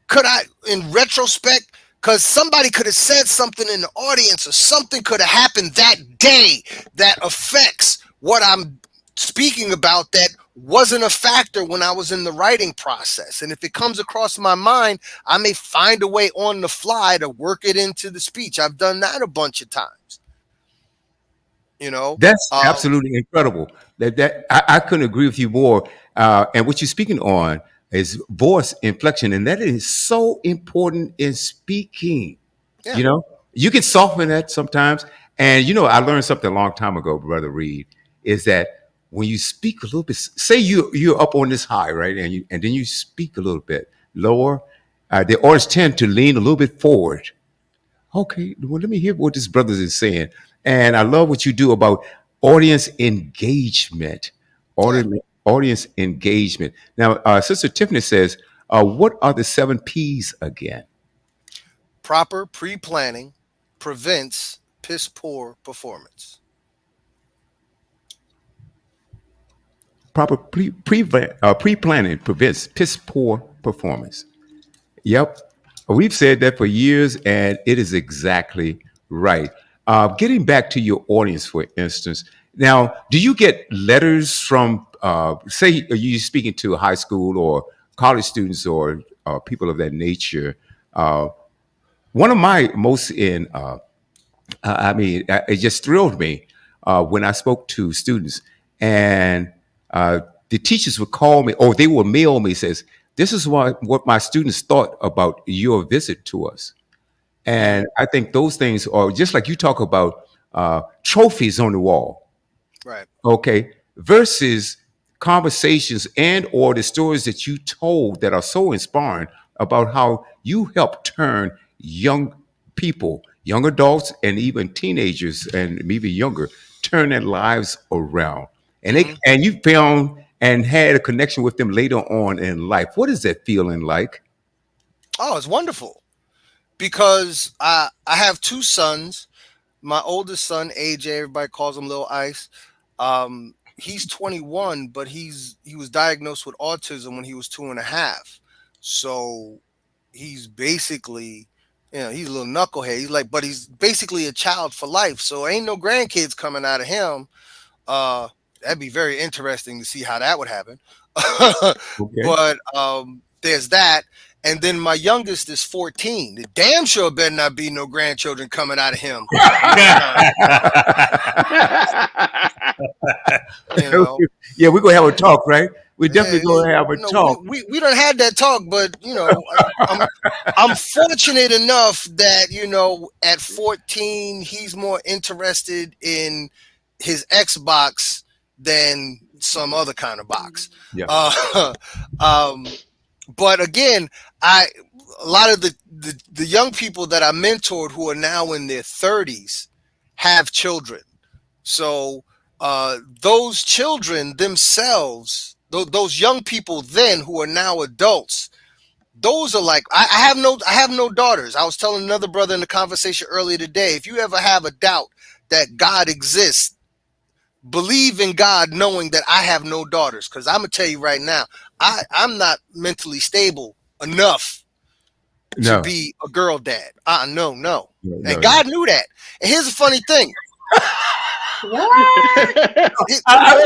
could I, in retrospect, because somebody could have said something in the audience or something could have happened that day that affects what I'm speaking about that wasn't a factor when I was in the writing process. And if it comes across my mind, I may find a way on the fly to work it into the speech. I've done that a bunch of times. That's absolutely incredible. I couldn't agree with you more. And what you're speaking on is voice inflection, and that is so important in speaking. Yeah. You can soften that sometimes. And I learned something a long time ago, Brother Reed, is that when you speak a little bit, say you're up on this high, right, and then you speak a little bit lower, the audience tend to lean a little bit forward. Okay, well, let me hear what this brother is saying. And I love what you do about audience engagement. Yeah. Audience engagement. Now, Sister Tiffany says, what are the 7 P's again? Proper pre-planning prevents piss poor performance. Proper pre-planning prevents piss poor performance. Yep. We've said that for years, and it is exactly right. Getting back to your audience, for instance, now, do you get letters from say you're speaking to high school or college students or people of that nature. One of my most it just thrilled me when I spoke to students, and the teachers would call me, or they would mail me, says, "This is what my students thought about your visit to us." And I think those things are just like you talk about trophies on the wall, Right. okay, versus conversations and or the stories that you told that are so inspiring about how you help turn young people, young adults, and even teenagers and maybe younger, turn their lives around. And they and you found and had a connection with them later on in life. What is that feeling like? Oh, it's wonderful because I have two sons. My oldest son, AJ, everybody calls him Little Ice. He's 21, but he was diagnosed with autism when he was 2.5. So he's basically, he's a little knucklehead. He's like, but he's basically a child for life. So ain't no grandkids coming out of him. That'd be very interesting to see how that would happen. Okay. But there's that. And then my youngest is 14. The damn sure better not be no grandchildren coming out of him. You know? Yeah, we're gonna have a talk, right? We're definitely gonna have a talk. We don't have that talk, but I'm fortunate enough that at 14 he's more interested in his Xbox than some other kind of box. Yeah. But again, a lot of the young people that I mentored who are now in their 30s have children. So those children themselves, those young people then who are now adults, those are like, I have no daughters. I was telling another brother in the conversation earlier today, if you ever have a doubt that God exists, believe in God knowing that I have no daughters. Because I'm going to tell you right now, I'm not mentally stable enough to be a girl dad. No. And God knew that. And here's a funny thing. I'll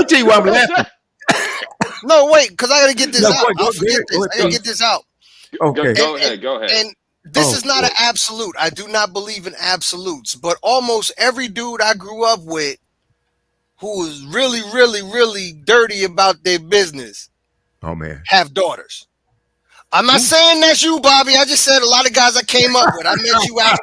tell you why I'm laughing. No, wait, because I got to get this out. I'll forget this. I got to get this out. Okay. Go ahead. And this is not an absolute. I do not believe in absolutes. But almost every dude I grew up with who was really, really, really dirty about their business have daughters. I'm not saying that's you, Bobby. I just said a lot of guys I came up with. I met you after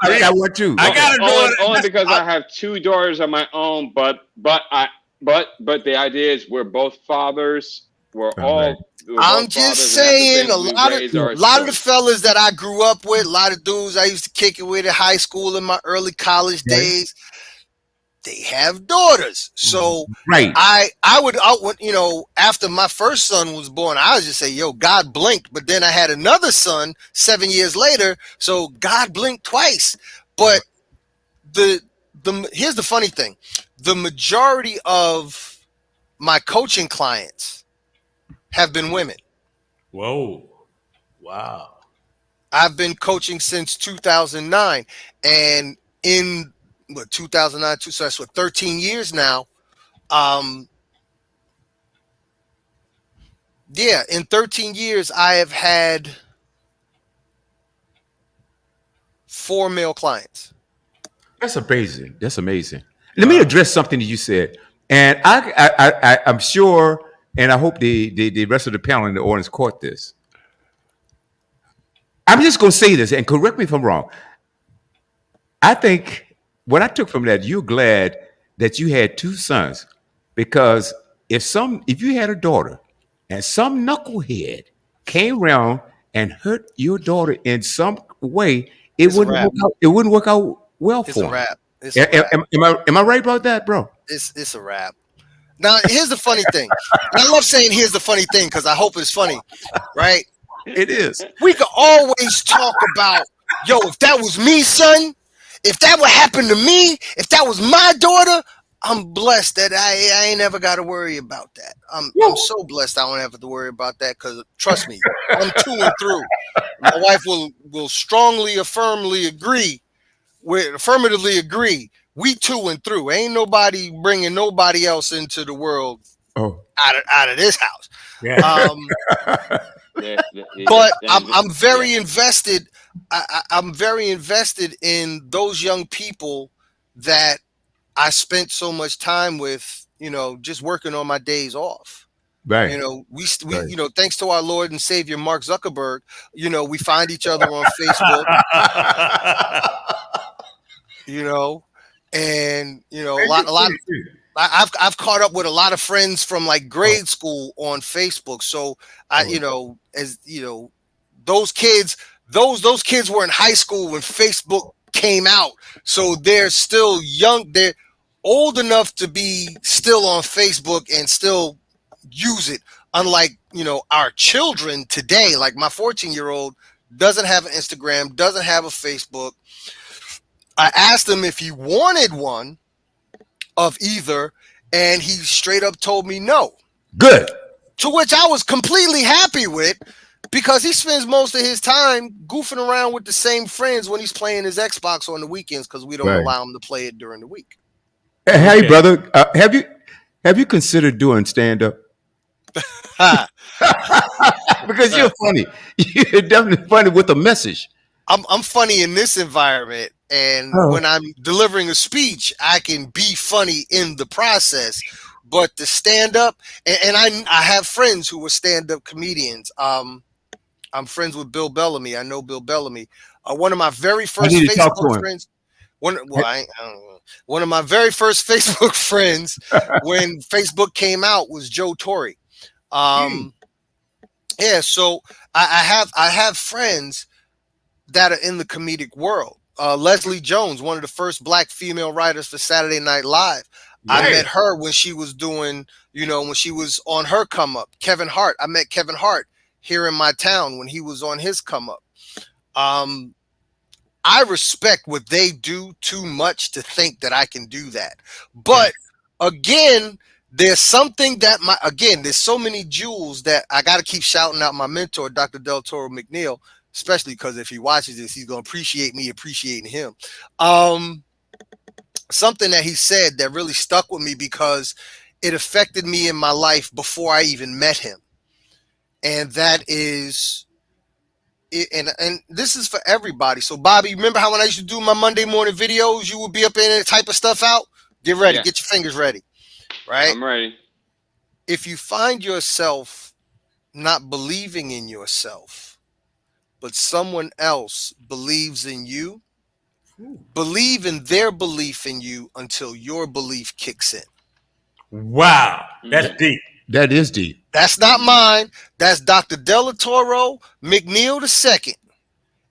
I got one too. I got a daughter. Only because I have two daughters of my own, but the idea is we're both fathers. I'm just saying a lot of the fellas that I grew up with, a lot of dudes I used to kick it with in high school in my early college days, they have daughters. So right. I would after my first son was born, I would just say, yo, God blinked. But then I had another son 7 years later, so God blinked twice. But here's the funny thing. The majority of my coaching clients have been women. Whoa. Wow. I've been coaching since 2009. And in 2009, so that's 13 years now. In 13 years, I have had 4 male clients. That's amazing. Let me address something that you said, and I'm sure, and I hope the rest of the panel and the audience caught this. I'm just going to say this, and correct me if I'm wrong. I think what I took from that, you're glad that you had 2 sons, because if you had a daughter and some knucklehead came around and hurt your daughter in some way, it wouldn't work out well for him. It's a wrap. Am I right about that, bro? It's a wrap. Now, here's the funny thing. I love saying here's the funny thing because I hope it's funny, right? It is. We could always talk about, yo, if that was me, son, if that would happen to me, if that was my daughter, I'm blessed that I ain't ever got to worry about that. I'm so blessed I don't have to worry about that because, trust me, I'm 2 and through. My wife will strongly, affirmatively agree We to and through. Ain't nobody bringing nobody else into the world Oh, out of this house. Yeah. But And I'm very invested. I'm very invested in those young people that I spent so much time with, just working on my days off. right. We Right. thanks to our Lord and Savior Mark Zuckerberg, we find each other on Facebook, and a lot. I've caught up with a lot of friends from like grade school on Facebook. So those kids, those kids were in high school when Facebook came out. So they're still young. They're old enough to be still on Facebook and still use it. Unlike, our children today, like my 14-year-old doesn't have an Instagram, doesn't have a Facebook. I asked him if he wanted one of either, and he straight up told me no. Good. To which I was completely happy with, because he spends most of his time goofing around with the same friends when he's playing his Xbox on the weekends, because we don't Right. allow him to play it during the week. Hey, Okay. brother, have you considered doing stand up? Ha. Because you're funny. You're definitely funny with a message. I'm funny in this environment, and Oh. when I'm delivering a speech, I can be funny in the process. But the stand up, and I have friends who were stand up comedians. I'm friends with Bill Bellamy. I know Bill Bellamy. One of my very first need to talk to Facebook him. friends. I don't know. One of my very first Facebook friends when Facebook came out was Joe Torre. Yeah, so I have friends that are in the comedic world. Leslie Jones, one of the first black female writers for Saturday Night Live. I Right. met her when she was doing, when she was on her come up. Kevin Hart. I met Kevin Hart here in my town when he was on his come up. I respect what they do too much to think that I can do that. But again, there's something that there's so many jewels that I got to keep shouting out my mentor, Dr. Del Toro McNeil, especially because if he watches this, he's going to appreciate me appreciating him. Something that he said that really stuck with me because it affected me in my life before I even met him. And that is, and this is for everybody. So Bobby, remember how when I used to do my Monday morning videos, you would be up in there, type of stuff out? Get ready, Yeah. get your fingers ready, right? I'm ready. If you find yourself not believing in yourself, but someone else believes in you, believe in their belief in you until your belief kicks in. Wow. That's deep. That is deep. That's not mine. That's Dr. Del Toro McNeil II.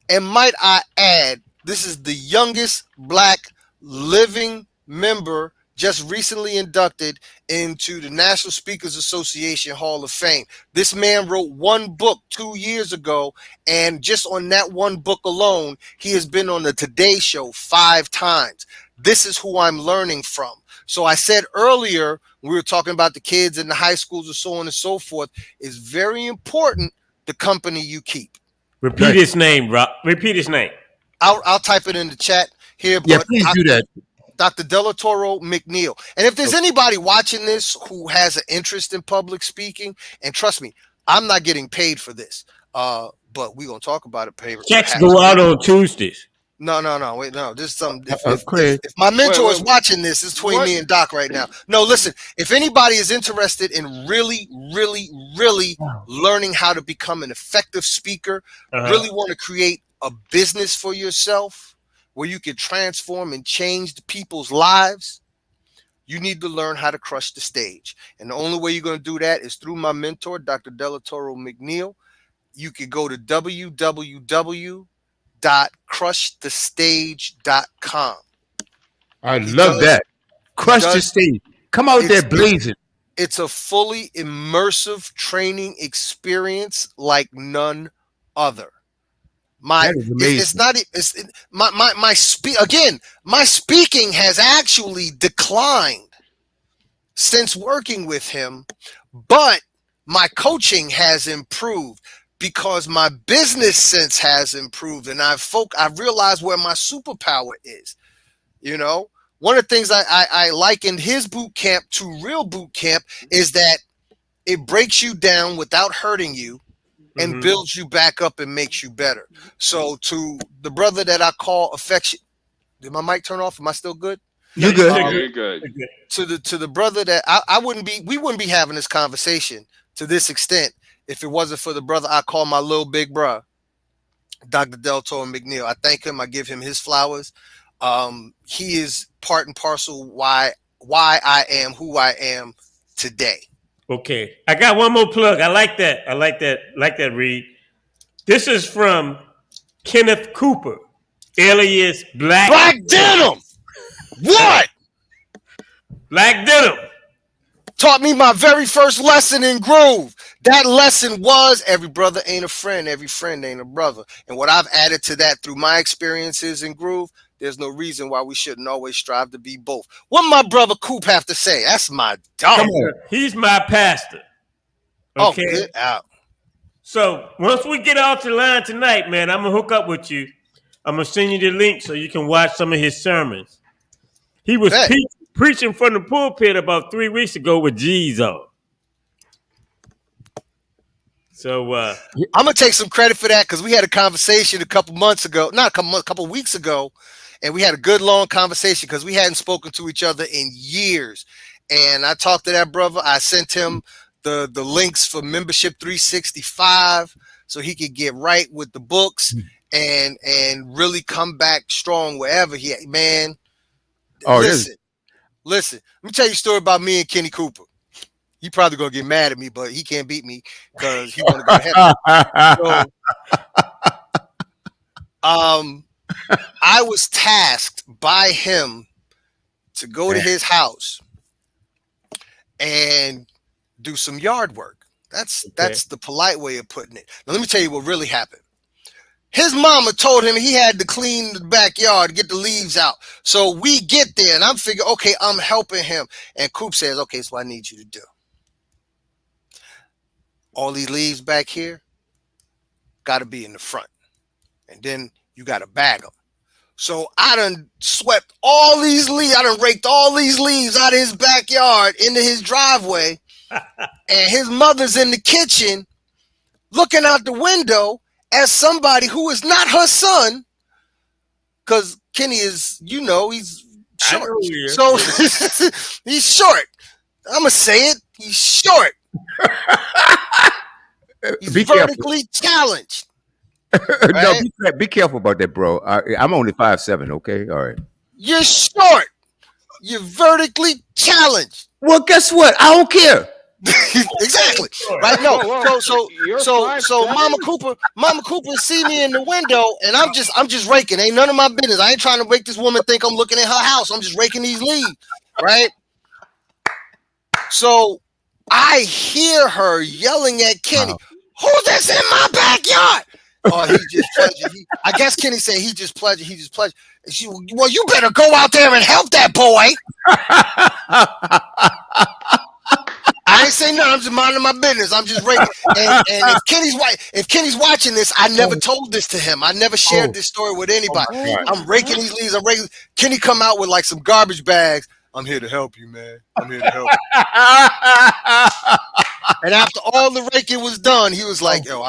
And might I add, this is the youngest black living member just recently inducted into the National Speakers Association Hall of Fame. This man wrote one book 2 years ago, and just on that one book alone, he has been on the Today Show 5 times. This is who I'm learning from. So I said earlier, we were talking about the kids in the high schools and so on and so forth. It's very important the company you keep. Repeat Right. his name, Rob. Repeat his name. I'll type it in the chat here. Yeah, But please do that. Dr. Del Toro McNeil. And if there's anybody watching this who has an interest in public speaking, and trust me, I'm not getting paid for this. But we're gonna talk about it. Checks go out on Tuesdays. No, wait, no. This is something. Craig. If my mentor Wait, is watching this, it's between what? me and Doc right now. No, listen. If anybody is interested in really learning how to become an effective speaker, really want to create a business for yourself where you can transform and change the people's lives, you need to learn how to crush the stage. And the only way you're going to do that is through my mentor, Dr. Del Toro McNeil. You can go to www.crushthestage.com. I love that. Crush the stage. Come out there blazing. It's a fully immersive training experience like none other. My speaking has actually declined since working with him, but my coaching has improved because my business sense has improved, and I've realized where my superpower is. one of the things I likened his boot camp to real boot camp is that it breaks you down without hurting you and Mhm. builds you back up and makes you better. So to the brother that I call affection, did my mic turn off? Am I still good? You No, good? you're Oh, good. you're good. You're good. To the brother that we wouldn't be having this conversation to this extent if it wasn't for the brother I call my little big bro, Dr. Delto McNeil. I thank him. I give him his flowers. He is part and parcel why I am who I am today. Okay, I got one more plug. I like that. I like that. Like that, Reed. This is from Kenneth Cooper, alias Black Denim. What? Black Denim. Taught me my very first lesson in groove. That lesson was every brother ain't a friend, every friend ain't a brother. And what I've added to that through my experiences in groove, there's no reason why we shouldn't always strive to be both. What my brother Coop have to say? That's my dog. Come on. He's my pastor. Oh, Okay. get out. So once we get off the line tonight, man, I'm gonna hook up with you. I'm gonna send you the link so you can watch some of his sermons. He was Bet. preaching from the pulpit about 3 weeks ago with G's on. So I'm gonna take some credit for that because we had a conversation a couple months ago, not a couple weeks ago, and we had a good long conversation because we hadn't spoken to each other in years. And I talked to that brother. I sent him the links for Membership 365 so he could get right with the books and really come back strong wherever he man. Oh, this- Listen. Let me tell you a story about me and Kenny Cooper. He probably gonna get mad at me, but he can't beat me because he want to go to heaven. So, I was tasked by him to go to his house and do some yard work. That's the polite way of putting it. Now let me tell you what really happened. His mama told him he had to clean the backyard, get the leaves out. So we get there, and I'm figuring, okay, I'm helping him. And Coop says, okay, that's what I need you to do. All these leaves back here got to be in the front. And then you got to bag them. So I done swept all these leaves. I done raked all these leaves out of his backyard into his driveway. And his mother's in the kitchen looking out the window as somebody who is not her son. Because Kenny is, he's short. So he's short. I'm going to say it. He's short. He's Be vertically challenged. No, be careful about that, bro. I'm only 5'7". Okay, all right. You're short. You're vertically challenged. Well, guess what? I don't care. Exactly. Right? No. You're So 5'7"? Mama Cooper see me in the window, and I'm just raking. Ain't none of my business. I ain't trying to make this woman think I'm looking at her house. I'm just raking these leaves. Right? So I hear her yelling at Kenny, who's this in my backyard? Oh, he just pledged. I guess Kenny said he just pledged. And she, well, you better go out there and help that boy. I ain't saying nothing. I'm just minding my business. I'm just raking. And if Kenny's watching this, I never told this to him. I never shared this story with anybody. I'm raking these leaves. I'm raking. Kenny come out with like some garbage bags. I'm here to help you, man. I'm here to help you. And after all the raking was done, he was like, "Yo,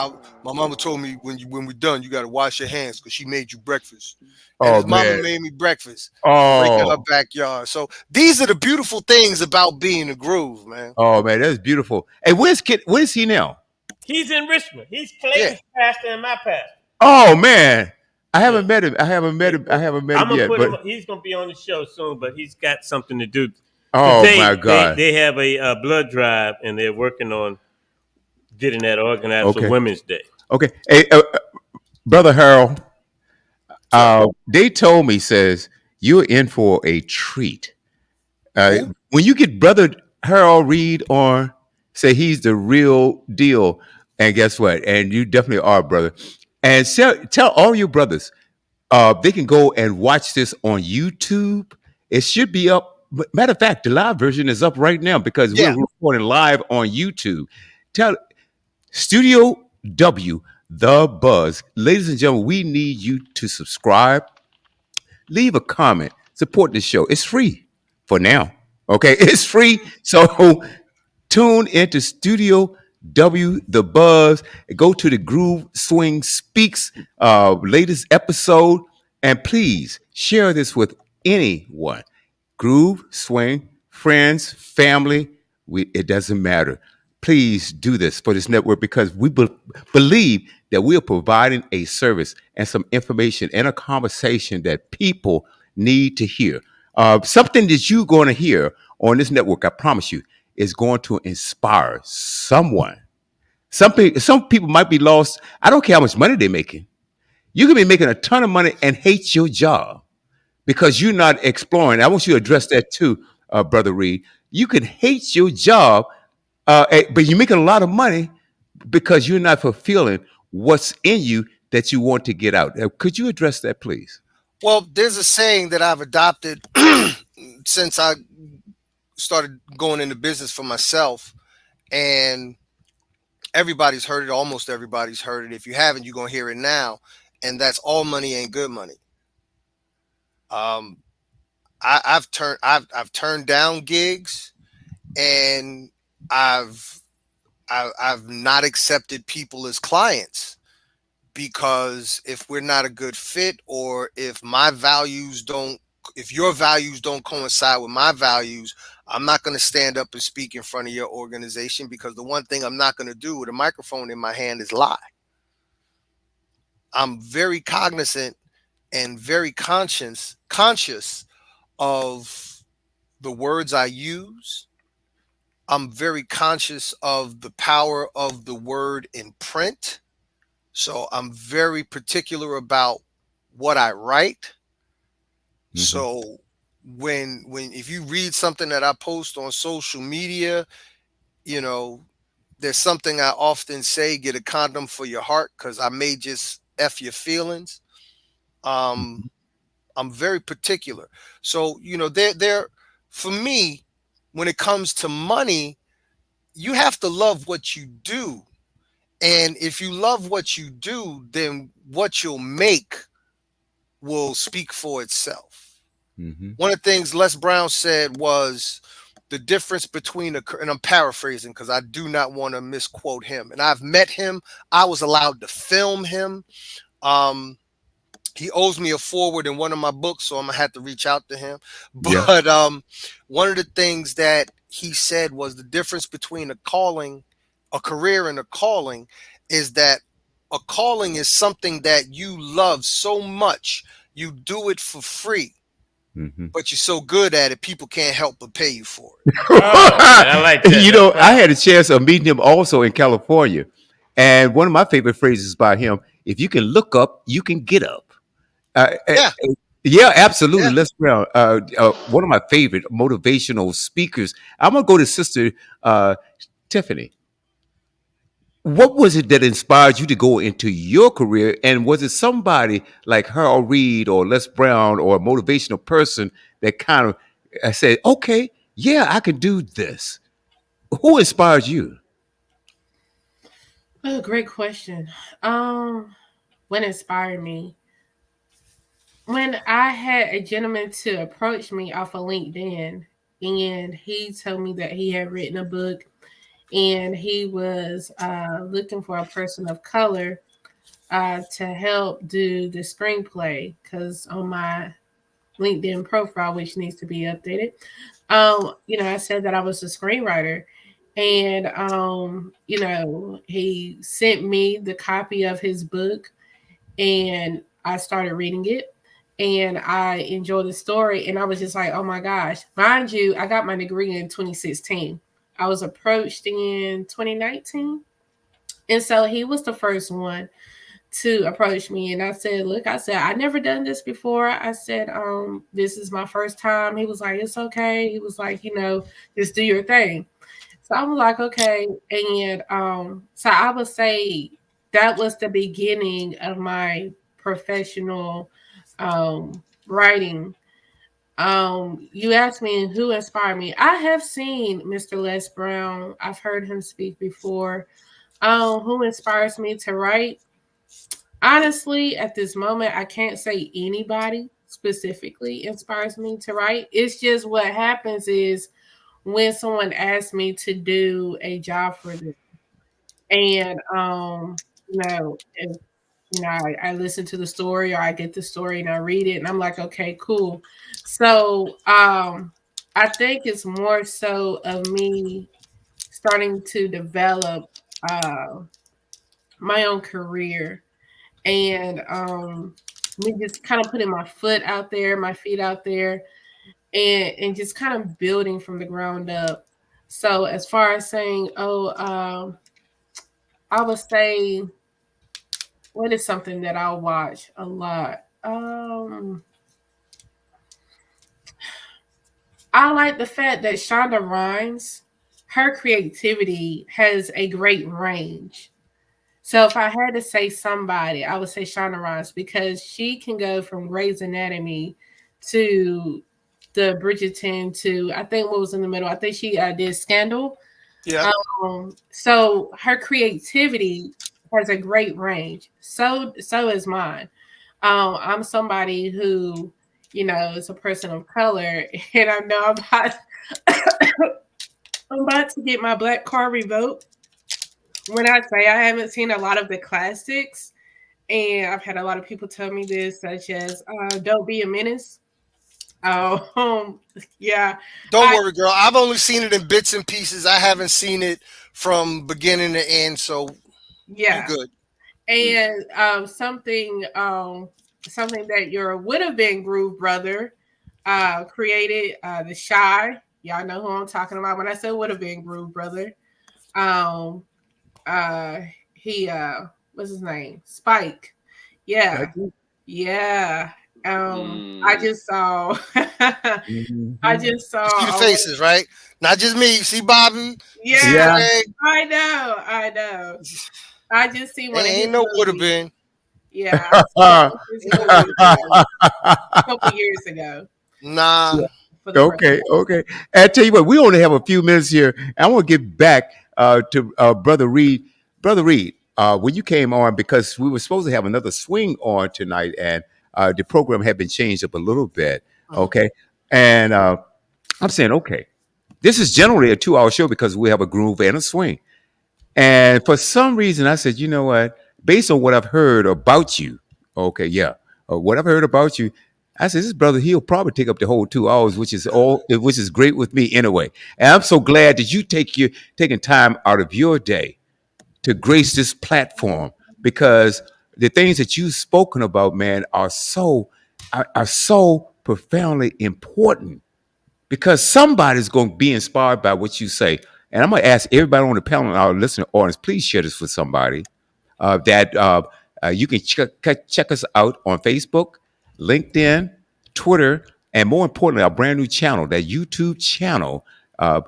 my mama told me when we're done, you got to wash your hands because she made you breakfast." And his mama made me breakfast. Raking her backyard. So these are the beautiful things about being a groove, man. Oh man, that's beautiful. Hey, where's he now? He's in Richmond. He's Clayton's pastor and my pastor. Oh man, I haven't met him. I haven't met him yet. But He's gonna be on the show soon, but he's got something to do. Oh Today, my God! They have a blood drive, and they're working on getting that organized for Women's Day. Okay, hey, Brother Harold, they told me says you're in for a treat. When you get Brother Harold Reed on, say he's the real deal, and guess what? And you definitely are, brother. And tell all your brothers they can go and watch this on YouTube. It should be up. Matter of fact, the live version is up right now because we're recording live on YouTube. Tell Studio W, The Buzz. Ladies and gentlemen, we need you to subscribe, leave a comment, support this show. It's free for now. Okay, it's free. So tune into Studio W, The Buzz. Go to the Groove Swing Speaks latest episode, and please share this with anyone. Groove, swing, friends, family. It doesn't matter. Please do this for this network because we believe that we are providing a service and some information and a conversation that people need to hear. Something that you're going to hear on this network, I promise you, is going to inspire someone. Some people might be lost. I don't care how much money they're making. You could be making a ton of money and hate your job because you're not exploring. I want you to address that too, Brother Reed. You can hate your job, but you're making a lot of money because you're not fulfilling what's in you that you want to get out. Could you address that, please? Well, there's a saying that I've adopted since I started going into business for myself, and everybody's heard it. Almost everybody's heard it. If you haven't, you're gonna hear it now, and that's all money ain't good money. Um, I've turned down gigs, and I've I've not accepted people as clients because if we're not a good fit, or if if your values don't coincide with my values, I'm not going to stand up and speak in front of your organization, because the one thing I'm not going to do with a microphone in my hand is lie. I'm very cognizant and very conscious of the words I use. I'm very conscious of the power of the word in print. So I'm very particular about what I write. Mhm. So when if you read something that I post on social media, you know, there's something I often say: get a condom for your heart, because I may just F your feelings. Um, I'm very particular. So, there for me, when it comes to money, you have to love what you do. And if you love what you do, then what you'll make will speak for itself. Mm-hmm. One of the things Les Brown said was the difference between and I'm paraphrasing because I do not want to misquote him. And I've met him. I was allowed to film him. He owes me a forward in one of my books, so I'm gonna have to reach out to him. Yeah. But one of the things that he said was the difference between a career and a calling is that a calling is something that you love so much, you do it for free, Mm-hmm. but you're so good at it, people can't help but pay you for it. Oh, man, I like that. You know, That's I had a chance of meeting him also in California. And one of my favorite phrases by him: if you can look up, you can get up. Uh, uh, Yeah, yeah, absolutely. yeah. Les Brown, one of my favorite motivational speakers. I'm going to go to Sister Tiffany. What was it that inspired you to go into your career? And was it somebody like Harold Reed or Les Brown or a motivational person that kind of said, okay, yeah, I can do this? Who inspired you? Oh, great question. What inspired me? When I had a gentleman to approach me off of LinkedIn, and he told me that he had written a book, and he was looking for a person of color to help do the screenplay, because on my LinkedIn profile, which needs to be updated, I said that I was a screenwriter. And he sent me the copy of his book, and I started reading it, and I enjoyed the story, and I was just like, oh my gosh. Mind you, I got my degree in 2016. I was approached in 2019. And so he was the first one to approach me, and I said, look, I said, I never done this before. I said, this is my first time. He was like, it's okay. He was like, just do your thing. So I was like, okay. And so I would say that was the beginning of my professional writing. You asked me who inspired me. I have seen Mr. Les Brown. I've heard him speak before. Who inspires me to write? Honestly, at this moment, I can't say anybody specifically inspires me to write. It's just what happens is when someone asks me to do a job for them, and if I listen to the story, or I get the story and I read it and I'm like, okay, cool. So I think it's more so of me starting to develop uh my own career, and me just kind of putting my foot out there, my feet out there, and just kind of building from the ground up. So as far as saying, I would say, what is something that I'll watch a lot? I like the fact that Shonda Rhimes, her creativity has a great range. So if I had to say somebody, I would say Shonda Rhimes, because she can go from Grey's Anatomy to the Bridgerton to, I think, what was in the middle. I think she did Scandal. Yeah. So her creativity has a great range. So is mine. I'm somebody who, is a person of color, and I know I'm about to get my black card revoked. When I say I haven't seen a lot of the classics, and I've had a lot of people tell me this, such as "Don't Be a Menace." Yeah, Don't I worry, girl. I've only seen it in bits and pieces. I haven't seen it from beginning to end, so you yeah, good. and something that your would have been Groove brother created, the Shy. Y'all know who I'm talking about when I said would have been Groove brother. Um, he what's his name? Spike. Yeah, yeah. I Mm. just saw I Mhm. just You see the saw faces, right? Not just me. You see Bobby. You see yeah, Yeah. Greg. I know. I just see one of his Ain't no would have movies. been. Yeah, I see one of his Ain't no would movies have been. a couple years ago Nah. for the first Okay, okay. And I tell you what, we only have a few minutes here. I want to get back to Brother Reed. Brother Reed, when you came on, because we were supposed to have another swing on tonight, and the program had been changed up a little bit. Mhm. Okay. And I'm saying, okay, this is generally a 2 hour show because we have a groove and a swing. And for some reason, I said, you know what? Based on what I've heard about you, okay, yeah, what I've heard about you, I said, this brother, he'll probably take up the whole 2 hours, which is great with me anyway. And I'm so glad that you taking time out of your day to grace this platform, because the things that you've spoken about, man, are so profoundly important, because somebody's going to be inspired by what you say. And I'm going to ask everybody on the panel and our listening audience, please share this with somebody that you can check us out on Facebook, LinkedIn, Twitter, and more importantly, our brand new channel, that YouTube channel, uh,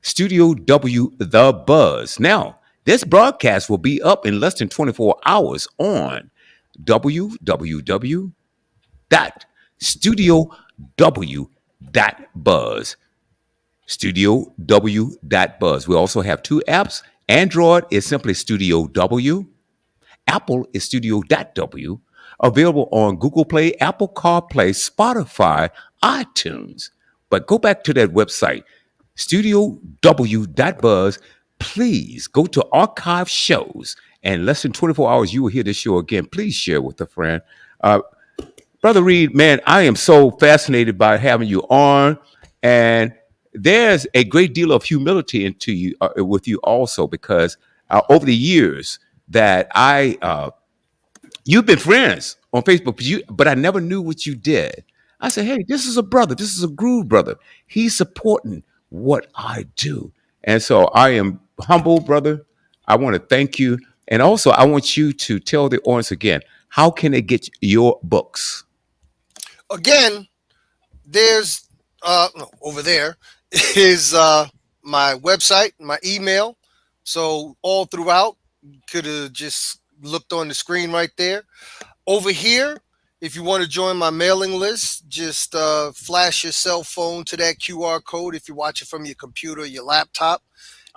Studio W The Buzz. Now, this broadcast will be up in less than 24 hours on www.studiow.buzz. Studio W.buzz. We also have two apps. Android is simply Studio W. Apple is Studio.w. Available on Google Play, Apple CarPlay, Spotify, iTunes. But go back to that website, Studio W.buzz. Please go to archive shows. And less than 24 hours, you will hear this show again. Please share with a friend. Uh, Brother Reed, man, I am so fascinated by having you on, and there's a great deal of humility into you with you also, because over the years that you've been friends on Facebook, but I never knew what you did. I said, hey, this is a brother, this is a groove brother. He's supporting what I do, and so I am humble, brother. I want to thank you, and also I want you to tell the audience again, how can they get your books? Again, there's no, over there is my website, my email. So all throughout, could have just looked on the screen right there. Over here, if you want to join my mailing list, just flash your cell phone to that QR code if you watch it from your computer or your laptop,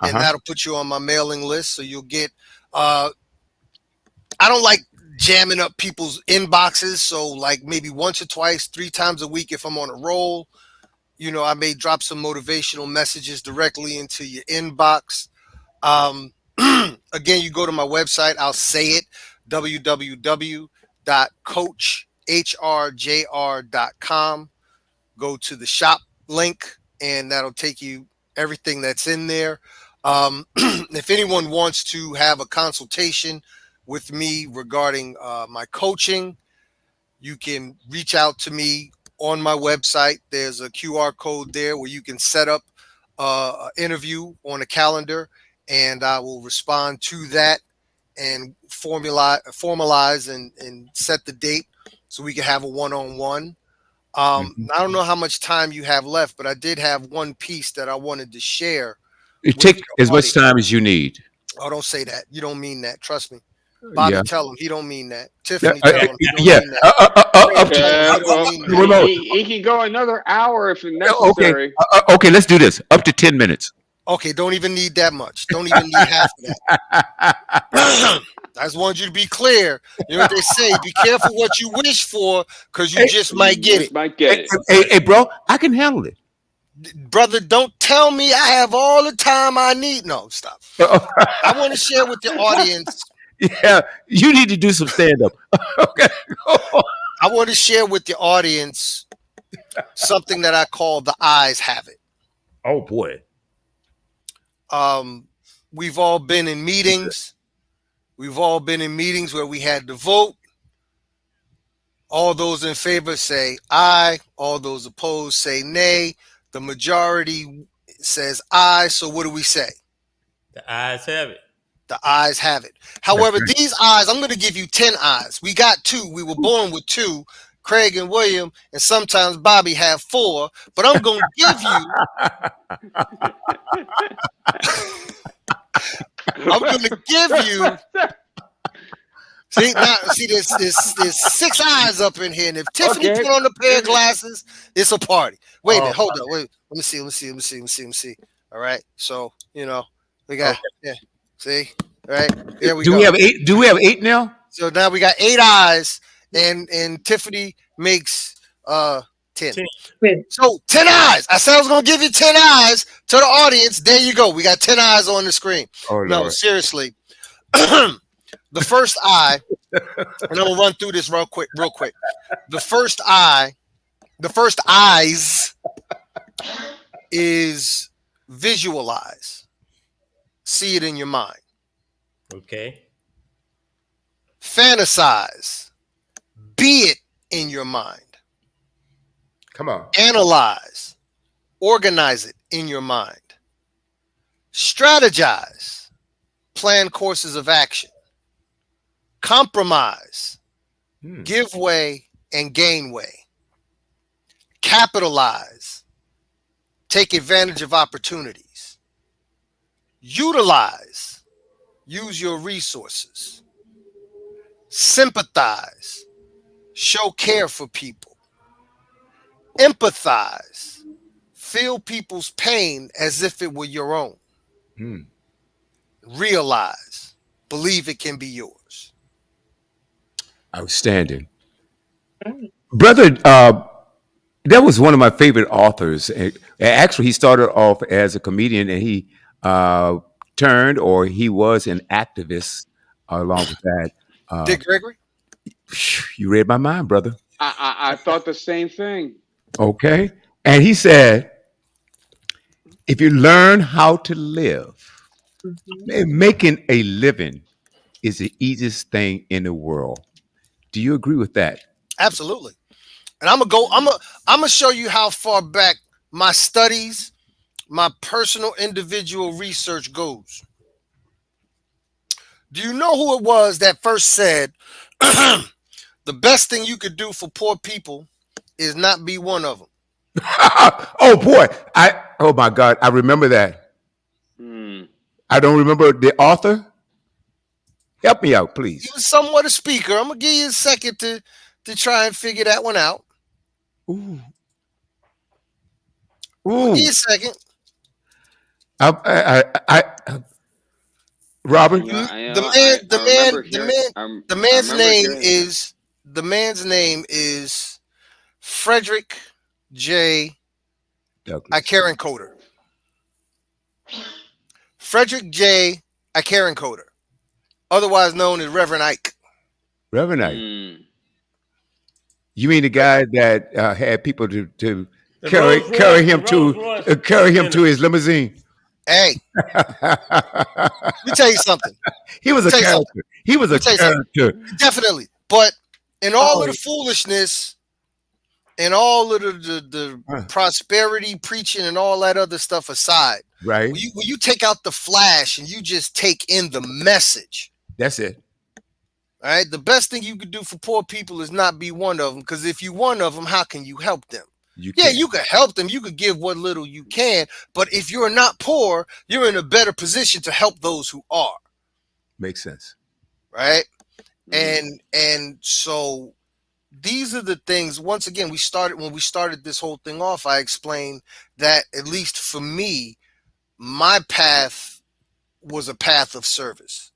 and Uh-huh. that'll put you on my mailing list. So you'll get. Uh, I don't like jamming up people's inboxes. So like maybe once or twice, 3 times a week if I'm on a roll, I may drop some motivational messages directly into your inbox. Again, you go to my website, I'll say it, www.coachhrjr.com. Go to the shop link, and that'll take you everything that's in there. If anyone wants to have a consultation with me regarding my coaching, you can reach out to me on my website. There's a QR code there where you can set up an interview on a calendar, and I will respond to that and formalize and set the date so we can have a one-on-one. I don't know how much time you have left, but I did have one piece that I wanted to share. You with take your as much audience. time as you need. Oh, don't say that. You don't mean that. Trust me. Bobby, Yeah. tell him he don't mean that. Yeah. Tiffany, tell him he don't Yeah. mean that. Up to, Yeah, well, Ramon, he can go another hour if okay. necessary. Okay. Let's do this. Up to 10 minutes. Okay, don't even need that much. Don't even need half of that. I just wanted you to be clear. You know what they say? Be careful what you wish for, because you just might get it. Might get it. Hey, bro, I can handle it. Brother, don't tell me I have all the time I need. No, stop. I want to share with the audience. Yeah, you need to do some stand up. Okay. I want to share with the audience something that I call the eyes have it. Oh boy. We've all been in meetings. We've all been in meetings where we had to vote. All those in favor say aye. All those opposed say nay. The majority says aye. So what do we say? The eyes have it. The eyes have it. However, these eyes, I'm going to give you 10 eyes. We got 2. We were born with 2. Craig and William, and sometimes Bobby have 4. But I'm going to give you. I'm going to give you. See, there's 6 eyes up in here, and if Tiffany put on a pair of glasses, it's a party. Wait a minute, hold on, wait. Let me see. All right, so we got see, all right, there we go. Do we have 8? Do we have 8 now? So now we got 8 eyes, and Tiffany makes 10. So 10 eyes. I said I was gonna give you 10 eyes to the audience. There you go. We got 10 eyes on the screen. Oh, no, Lord. seriously. The first eye, and I'm gonna run through this real quick. The first eyes is visualize. See it in your mind. Okay. Fantasize. Be it in your mind. Come on. Analyze. Organize it in your mind. Strategize. Plan courses of action. Compromise. Give way and gain way. Capitalize. Take advantage of opportunities. Utilize. Use your resources. Sympathize. Show care for people. Empathize. Feel people's pain as if it were your own. Realize. Believe it can be yours. Outstanding. Brother, that was one of my favorite authors. Actually, he started off as a comedian, and he turned, or he was an activist along with that. Dick Gregory? You read my mind, brother. I thought the same thing. Okay. And he said, if you learn how to live, making a living is the easiest thing in the world. Do you agree with that? Absolutely. And I'm gonna show you how far back my studies, my personal individual research goes. Do you know who it was that first said the best thing you could do for poor people is not be one of them? Oh boy. Oh my God. I remember that. I don't remember the author. Help me out, please. He was somewhat a speaker. I'm gonna give you a second to try and figure that one out. Ooh. Give you a second. Robert. The I man's remember name hearing. is Frederick J. Douglas. Ikarencoder. Frederick J. Ikarencoder, otherwise known as Reverend Ike. Reverend Knight. Mm. You mean the guy that had people to The carry Rolls carry Royce, him the Rolls to Royce carry him to dinner. his limousine? Hey, let me tell you something. He was Let a me tell you something. character. He was a Let me tell you something. character. Definitely. But in all Oh, of the foolishness and all of the huh. prosperity preaching and all that other stuff aside, Right. when you take out the flash and you just take in the message, That's it. all right, the best thing you could do for poor people is not be one of them. Because if you're one of them, how can you help them? You Yeah, can. you can help them. You could give what little you can. But if you're not poor, you're in a better position to help those who are. Makes sense. Right. Mm. And so these are the things. Once again, when we started this whole thing off, I explained that at least for me, my path was a path of service.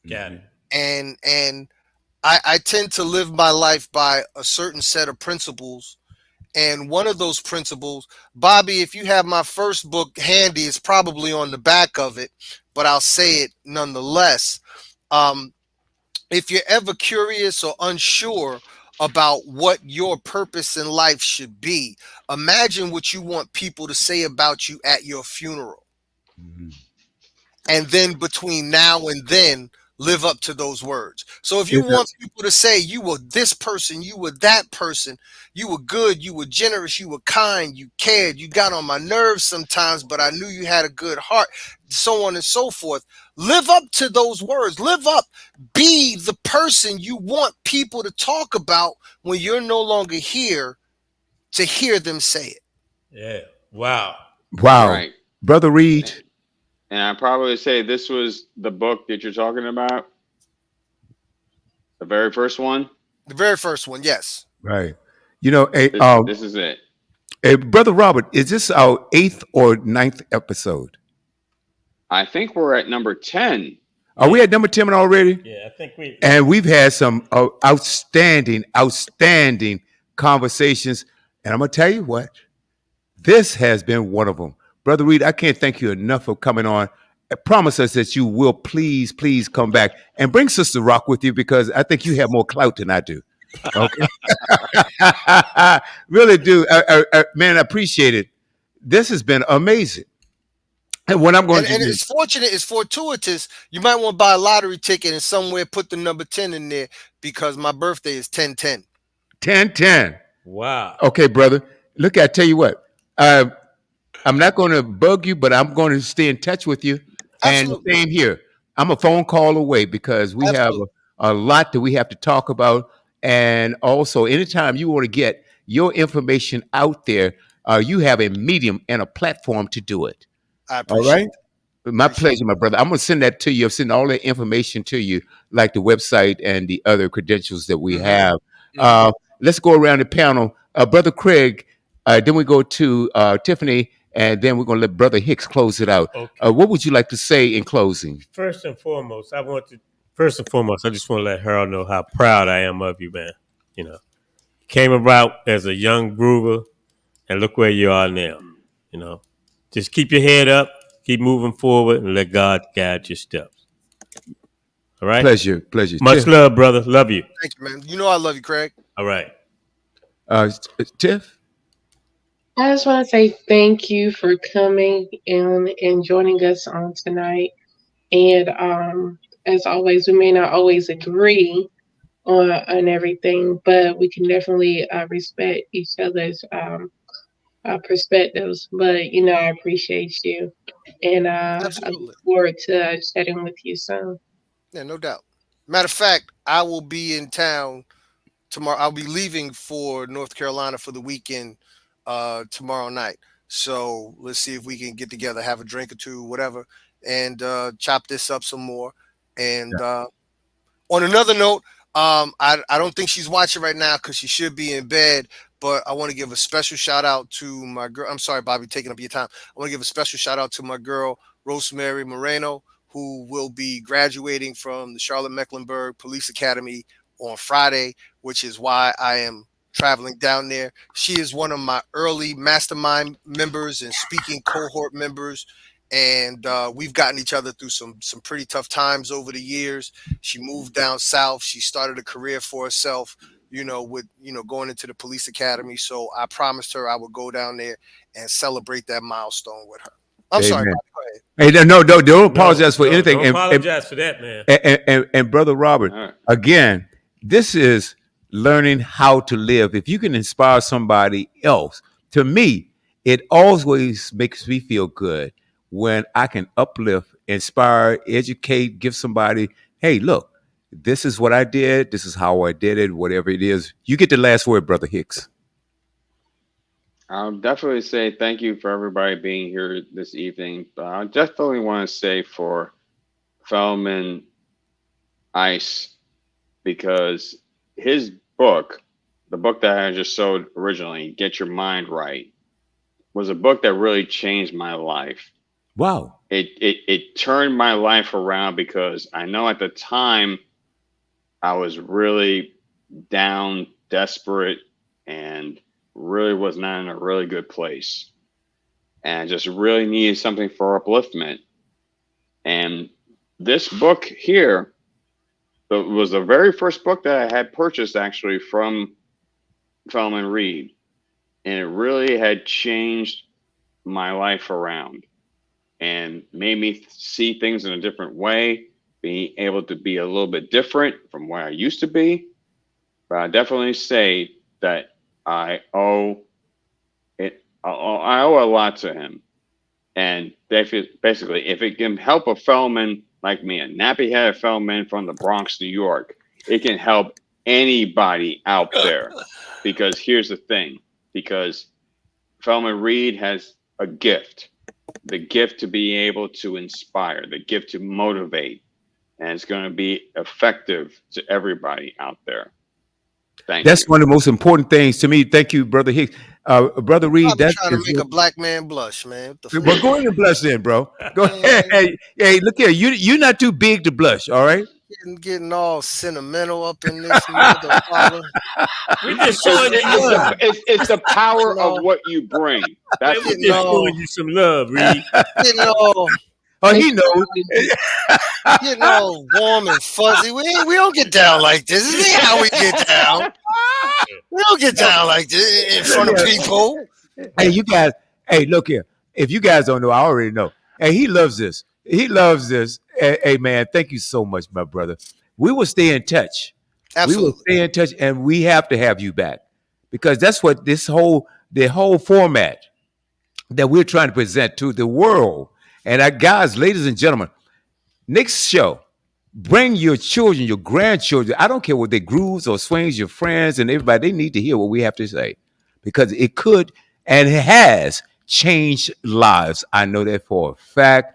Got it. And I tend to live my life by a certain set of principles. And one of those principles, Bobby, if you have my first book handy, it's probably on the back of it, but I'll say it nonetheless. Um, if you're ever curious or unsure about what your purpose in life should be, imagine what you want people to say about you at your funeral. Mhm. And then between now and then, live up to those words. So if you It's want people to say you were this person, you were that person, you were good, you were generous, you were kind, you cared, you got on my nerves sometimes, but I knew you had a good heart, so on and so forth. Live up to those words. Live up. Be the person you want people to talk about when you're no longer here to hear them say it. Yeah. Wow. wow, Right. Brother Reed. And I probably say this was the book that you're talking about, the very first one. The very first one, yes. Right. You know, This is it. Brother Robert, is this our 8th or ninth episode? I think we're at number 10. Are we at number 10 already? Yeah, I think we. And we've had some outstanding conversations. And I'm going to tell you what, this has been one of them. Brother Reed, I can't thank you enough for coming on. Promise us that you will please come back and bring Sister Rock with you because I think you have more clout than I do. Okay. Really do. Man, I appreciate it. This has been amazing. And what I'm going to And do, it's fortunate, it's fortuitous. You might want to buy a lottery ticket and somewhere put the number 10 in there because my birthday is 10/10. 10-10. Wow. Okay, brother. Look, I tell you what. I'm not going to bug you, but I'm going to stay in touch with you. And Absolutely. same here. I'm a phone call away because we have Absolutely. a lot that we have to talk about. And also, anytime you want to get your information out there, you have a medium and a platform to do it. I All appreciate right. My Appreciate pleasure, my brother. I'm going to send that to you. I'm sending all that information to you, like the website and the other credentials that we it. have. Mhm. Let's go around the panel. Brother Craig, then we go to Tiffany, and then we're going to let Brother Hicks close it out. Okay. What would you like to say in closing? First and foremost, I just want to let Harold know how proud I am of you, man. You know, came about as a young groover, and look where you are now. You know, just keep your head up, keep moving forward, and let God guide your steps. All right. Pleasure. Much Tiff, love, brother. Love you. Thank you, man. You know I love you, Craig. All right. Tiff, I just want to say thank you for coming and joining us on tonight. And as always, we may not always agree on everything, but we can definitely respect each other's perspectives. But I appreciate you, and I look Absolutely. forward to chatting with you soon. Yeah, no doubt. Matter of fact, I will be in town tomorrow. I'll be leaving for North Carolina for the weekend tomorrow night. So let's see if we can get together, have a drink or two, whatever, and chop this up some more. And on another note, I don't think she's watching right now because she should be in bed. But I want to give a special shout out to my girl. I'm sorry, Bobby, taking up your time. I want to give a special shout out to my girl, Rosemary Moreno, who will be graduating from the Charlotte Mecklenburg Police Academy on Friday, which is why I am traveling down there. She is one of my early mastermind members and speaking cohort members. And we've gotten each other through some pretty tough times over the years. She moved down south. She started a career for herself, with going into the police academy. So I promised her I would go down there and celebrate that milestone with her. I'm sorry, Amen. Bobby, go ahead. Hey, no, don't apologize for anything. Don't apologize for that, man. And Brother Robert, All right. again, this is learning how to live. If you can inspire somebody else, to me, it always makes me feel good when I can uplift, inspire, educate, give somebody, hey, look, this is what I did. This is how I did it, whatever it is. You get the last word, Brother Hicks. I'll definitely say thank you for everybody being here this evening. But I definitely want to say for Feldman Ice, because his book, the book that I just sold originally, Get Your Mind Right, was a book that really changed my life. Wow. It turned my life around, because I know at the time I was really down, desperate, and really was not in a really good place, and I just really needed something for upliftment. And this book here was the very first book that I had purchased actually from Feldman Reed, and it really had changed my life around and made me see things in a different way, being able to be a little bit different from where I used to be. But I definitely say that I owe a lot to him. And basically, if it can help a Feldman like me, a nappy-headed Feldman from the Bronx, New York, it can help anybody out there. Because here's the thing, because Feldman Reed has a gift, the gift to be able to inspire, the gift to motivate, and it's going to be effective to everybody out there. That's you. one of the most important things to me. Thank you, Brother Hicks. Brother Reed, I'm that's trying to make a black man blush, man. What the well, fuck? go ahead and blush then, bro. Go ahead. Hey, look here. You're not too big to blush, all right? Getting all sentimental up in this motherfucker. We just showing you love. It's the power of what you bring. That's We the just thing. showing you some love, Reed. Getting all Oh, he knows. getting all warm and fuzzy. We don't get down like this. This ain't how we get down. We don't get down like this in front of people. Hey, you guys. Hey, look here. If you guys don't know, I already know. Hey, he loves this. He loves this. Hey, man, thank you so much, my brother. We will stay in touch. Absolutely. We will stay in touch, and we have to have you back, because that's what the whole format that we're trying to present to the world. And guys, ladies and gentlemen, next show, bring your children, your grandchildren. I don't care what they grooves or swings, your friends and everybody. They need to hear what we have to say, because it could and it has changed lives. I know that for a fact.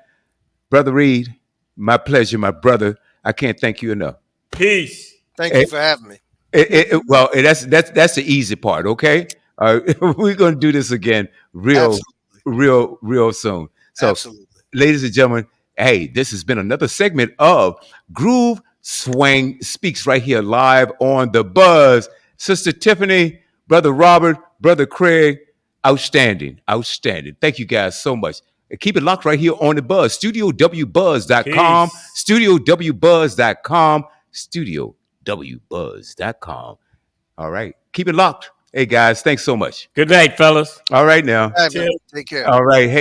Brother Reed, my pleasure, my brother. I can't thank you enough. Peace. Thank you for having me. Well, that's the easy part. Okay, we're gonna do this again real soon. So, Absolutely. ladies and gentlemen, hey, this has been another segment of Groove Swing Speaks right here live on The Buzz. Sister Tiffany, Brother Robert, Brother Craig, outstanding. Thank you guys so much. And keep it locked right here on The Buzz. StudioWBuzz.com. Peace. StudioWBuzz.com. StudioWBuzz.com. All right. Keep it locked. Hey, guys, thanks so much. Good night, fellas. All right now. All right, man. Take care. All right. Hey.